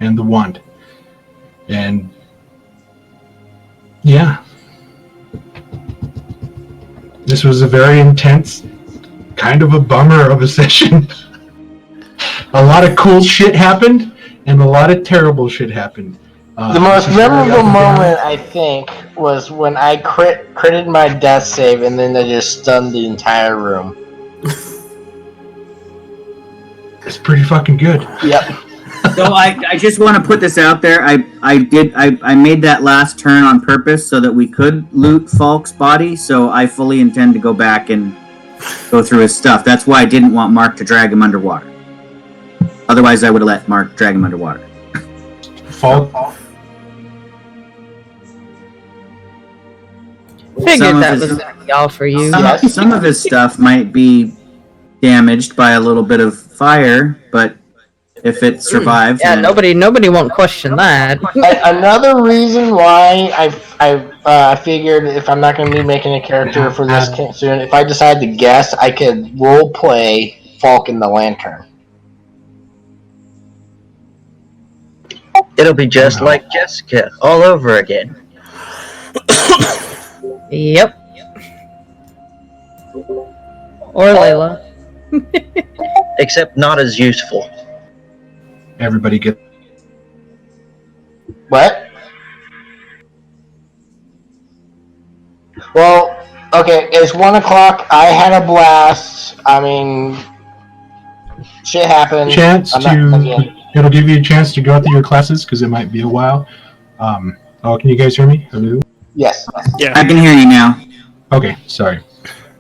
And the wand. And yeah. This was a very intense, kind of a bummer of a session. A lot of cool shit happened, and a lot of terrible shit happened. The most memorable moment, I think, was when I critted my death save, and then they just stunned the entire room. It's pretty fucking good. Yep. So I just want to put this out there. I made that last turn on purpose so that we could loot Falk's body. So I fully intend to go back and go through his stuff. That's why I didn't want Mark to drag him underwater. Otherwise, I would have let Mark drag him underwater. Falk. Figured that was going to be all for you. Some of his stuff might be damaged by a little bit of fire, but if it survives, Yeah, nobody won't question that. Another reason why I figured if I'm not going to be making a character for this soon, if I decide to guess, I could role play Falk in the Lantern. It'll be just like Jessica all over again. Yep. Or Layla. Except not as useful. Everybody get. What? Well, okay, it's 1 o'clock. I had a blast. I mean, shit happened. It'll give you a chance to go through your classes because it might be a while. Can you guys hear me? Hello? Yes. Yeah. I can hear you now. Okay, sorry.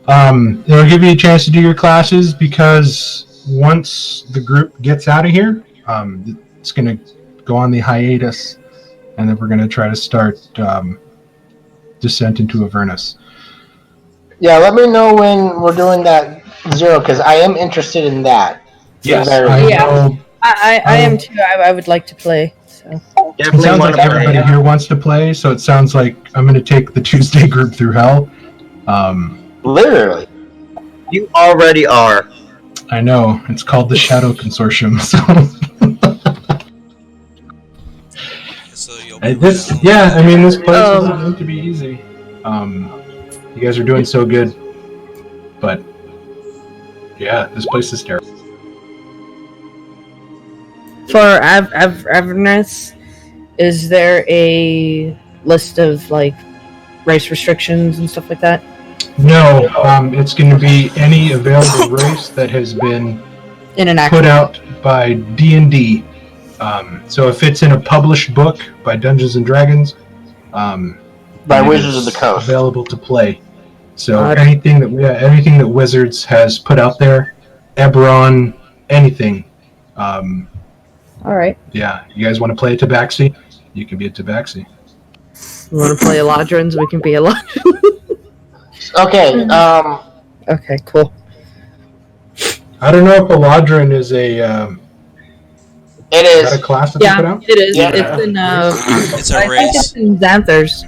It'll give you a chance to do your classes because once the group gets out of here, it's going to go on the hiatus, and then we're going to try to start Descent into Avernus. Yeah, let me know when we're doing that 0, because I am interested in that. Yes, I am too. I would like to play. So. It sounds like everybody here wants to play, so it sounds like I'm going to take the Tuesday group through hell. Literally. You already are. I know. It's called the Shadow Consortium. This place isn't meant to be easy. You guys are doing so good, but yeah, this place is terrible. For Avernus, is there a list of like race restrictions and stuff like that? No, it's going to be any available race that has been put out by D&D. So if it's in a published book by Dungeons and Dragons, by Wizards of the Coast, available to play. So anything that Wizards has put out there, Eberron, anything. All right. Yeah, you guys want to play a Tabaxi? You can be a Tabaxi. You want to play Eladrins? We can be Eladrins. Okay. Okay. Cool. I don't know if Eladrin is a. It is. Is that a class that they put out? It is. Yeah. It's in. It's a I think race. it's in Xanthars.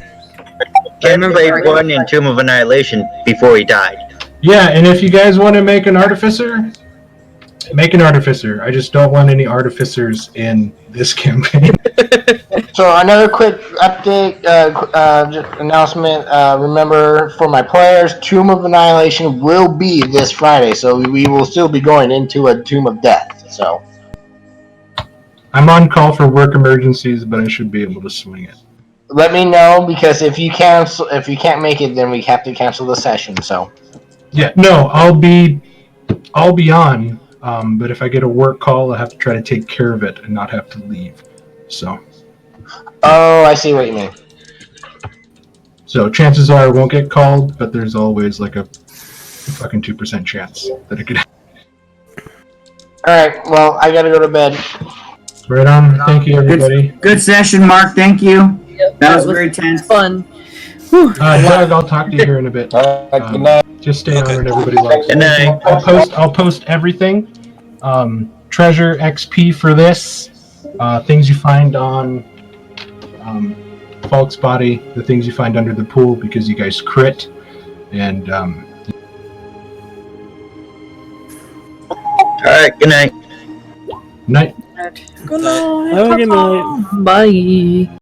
I remember he won in Tomb of Annihilation before he died. Yeah, and if you guys want to make an artificer, make an artificer. I just don't want any artificers in this campaign. So another quick update, announcement. Remember, for my players, Tomb of Annihilation will be this Friday, so we will still be going into a Tomb of Death. So I'm on call for work emergencies, but I should be able to swing it. let me know, because if you can't make it, then we have to cancel the session. So Yeah, no, I'll be on. But if I get a work call, I have to try to take care of it and not have to leave. So. Oh, I see what you mean. So chances are I won't get called, but there's always like a fucking 2% chance that it could happen. Alright, well, I gotta go to bed. Right on. Thank you, everybody. Good session, Mark. Thank you. Yep, That was very tense. Fun. Doug, I'll talk to you here in a bit. Good night. Just stay on and everybody loves. Good night. I'll post everything. Treasure XP for this. Things you find on Falk's body. The things you find under the pool because you guys crit. And Alright, good night. night. Good night. Have a good night. Bye.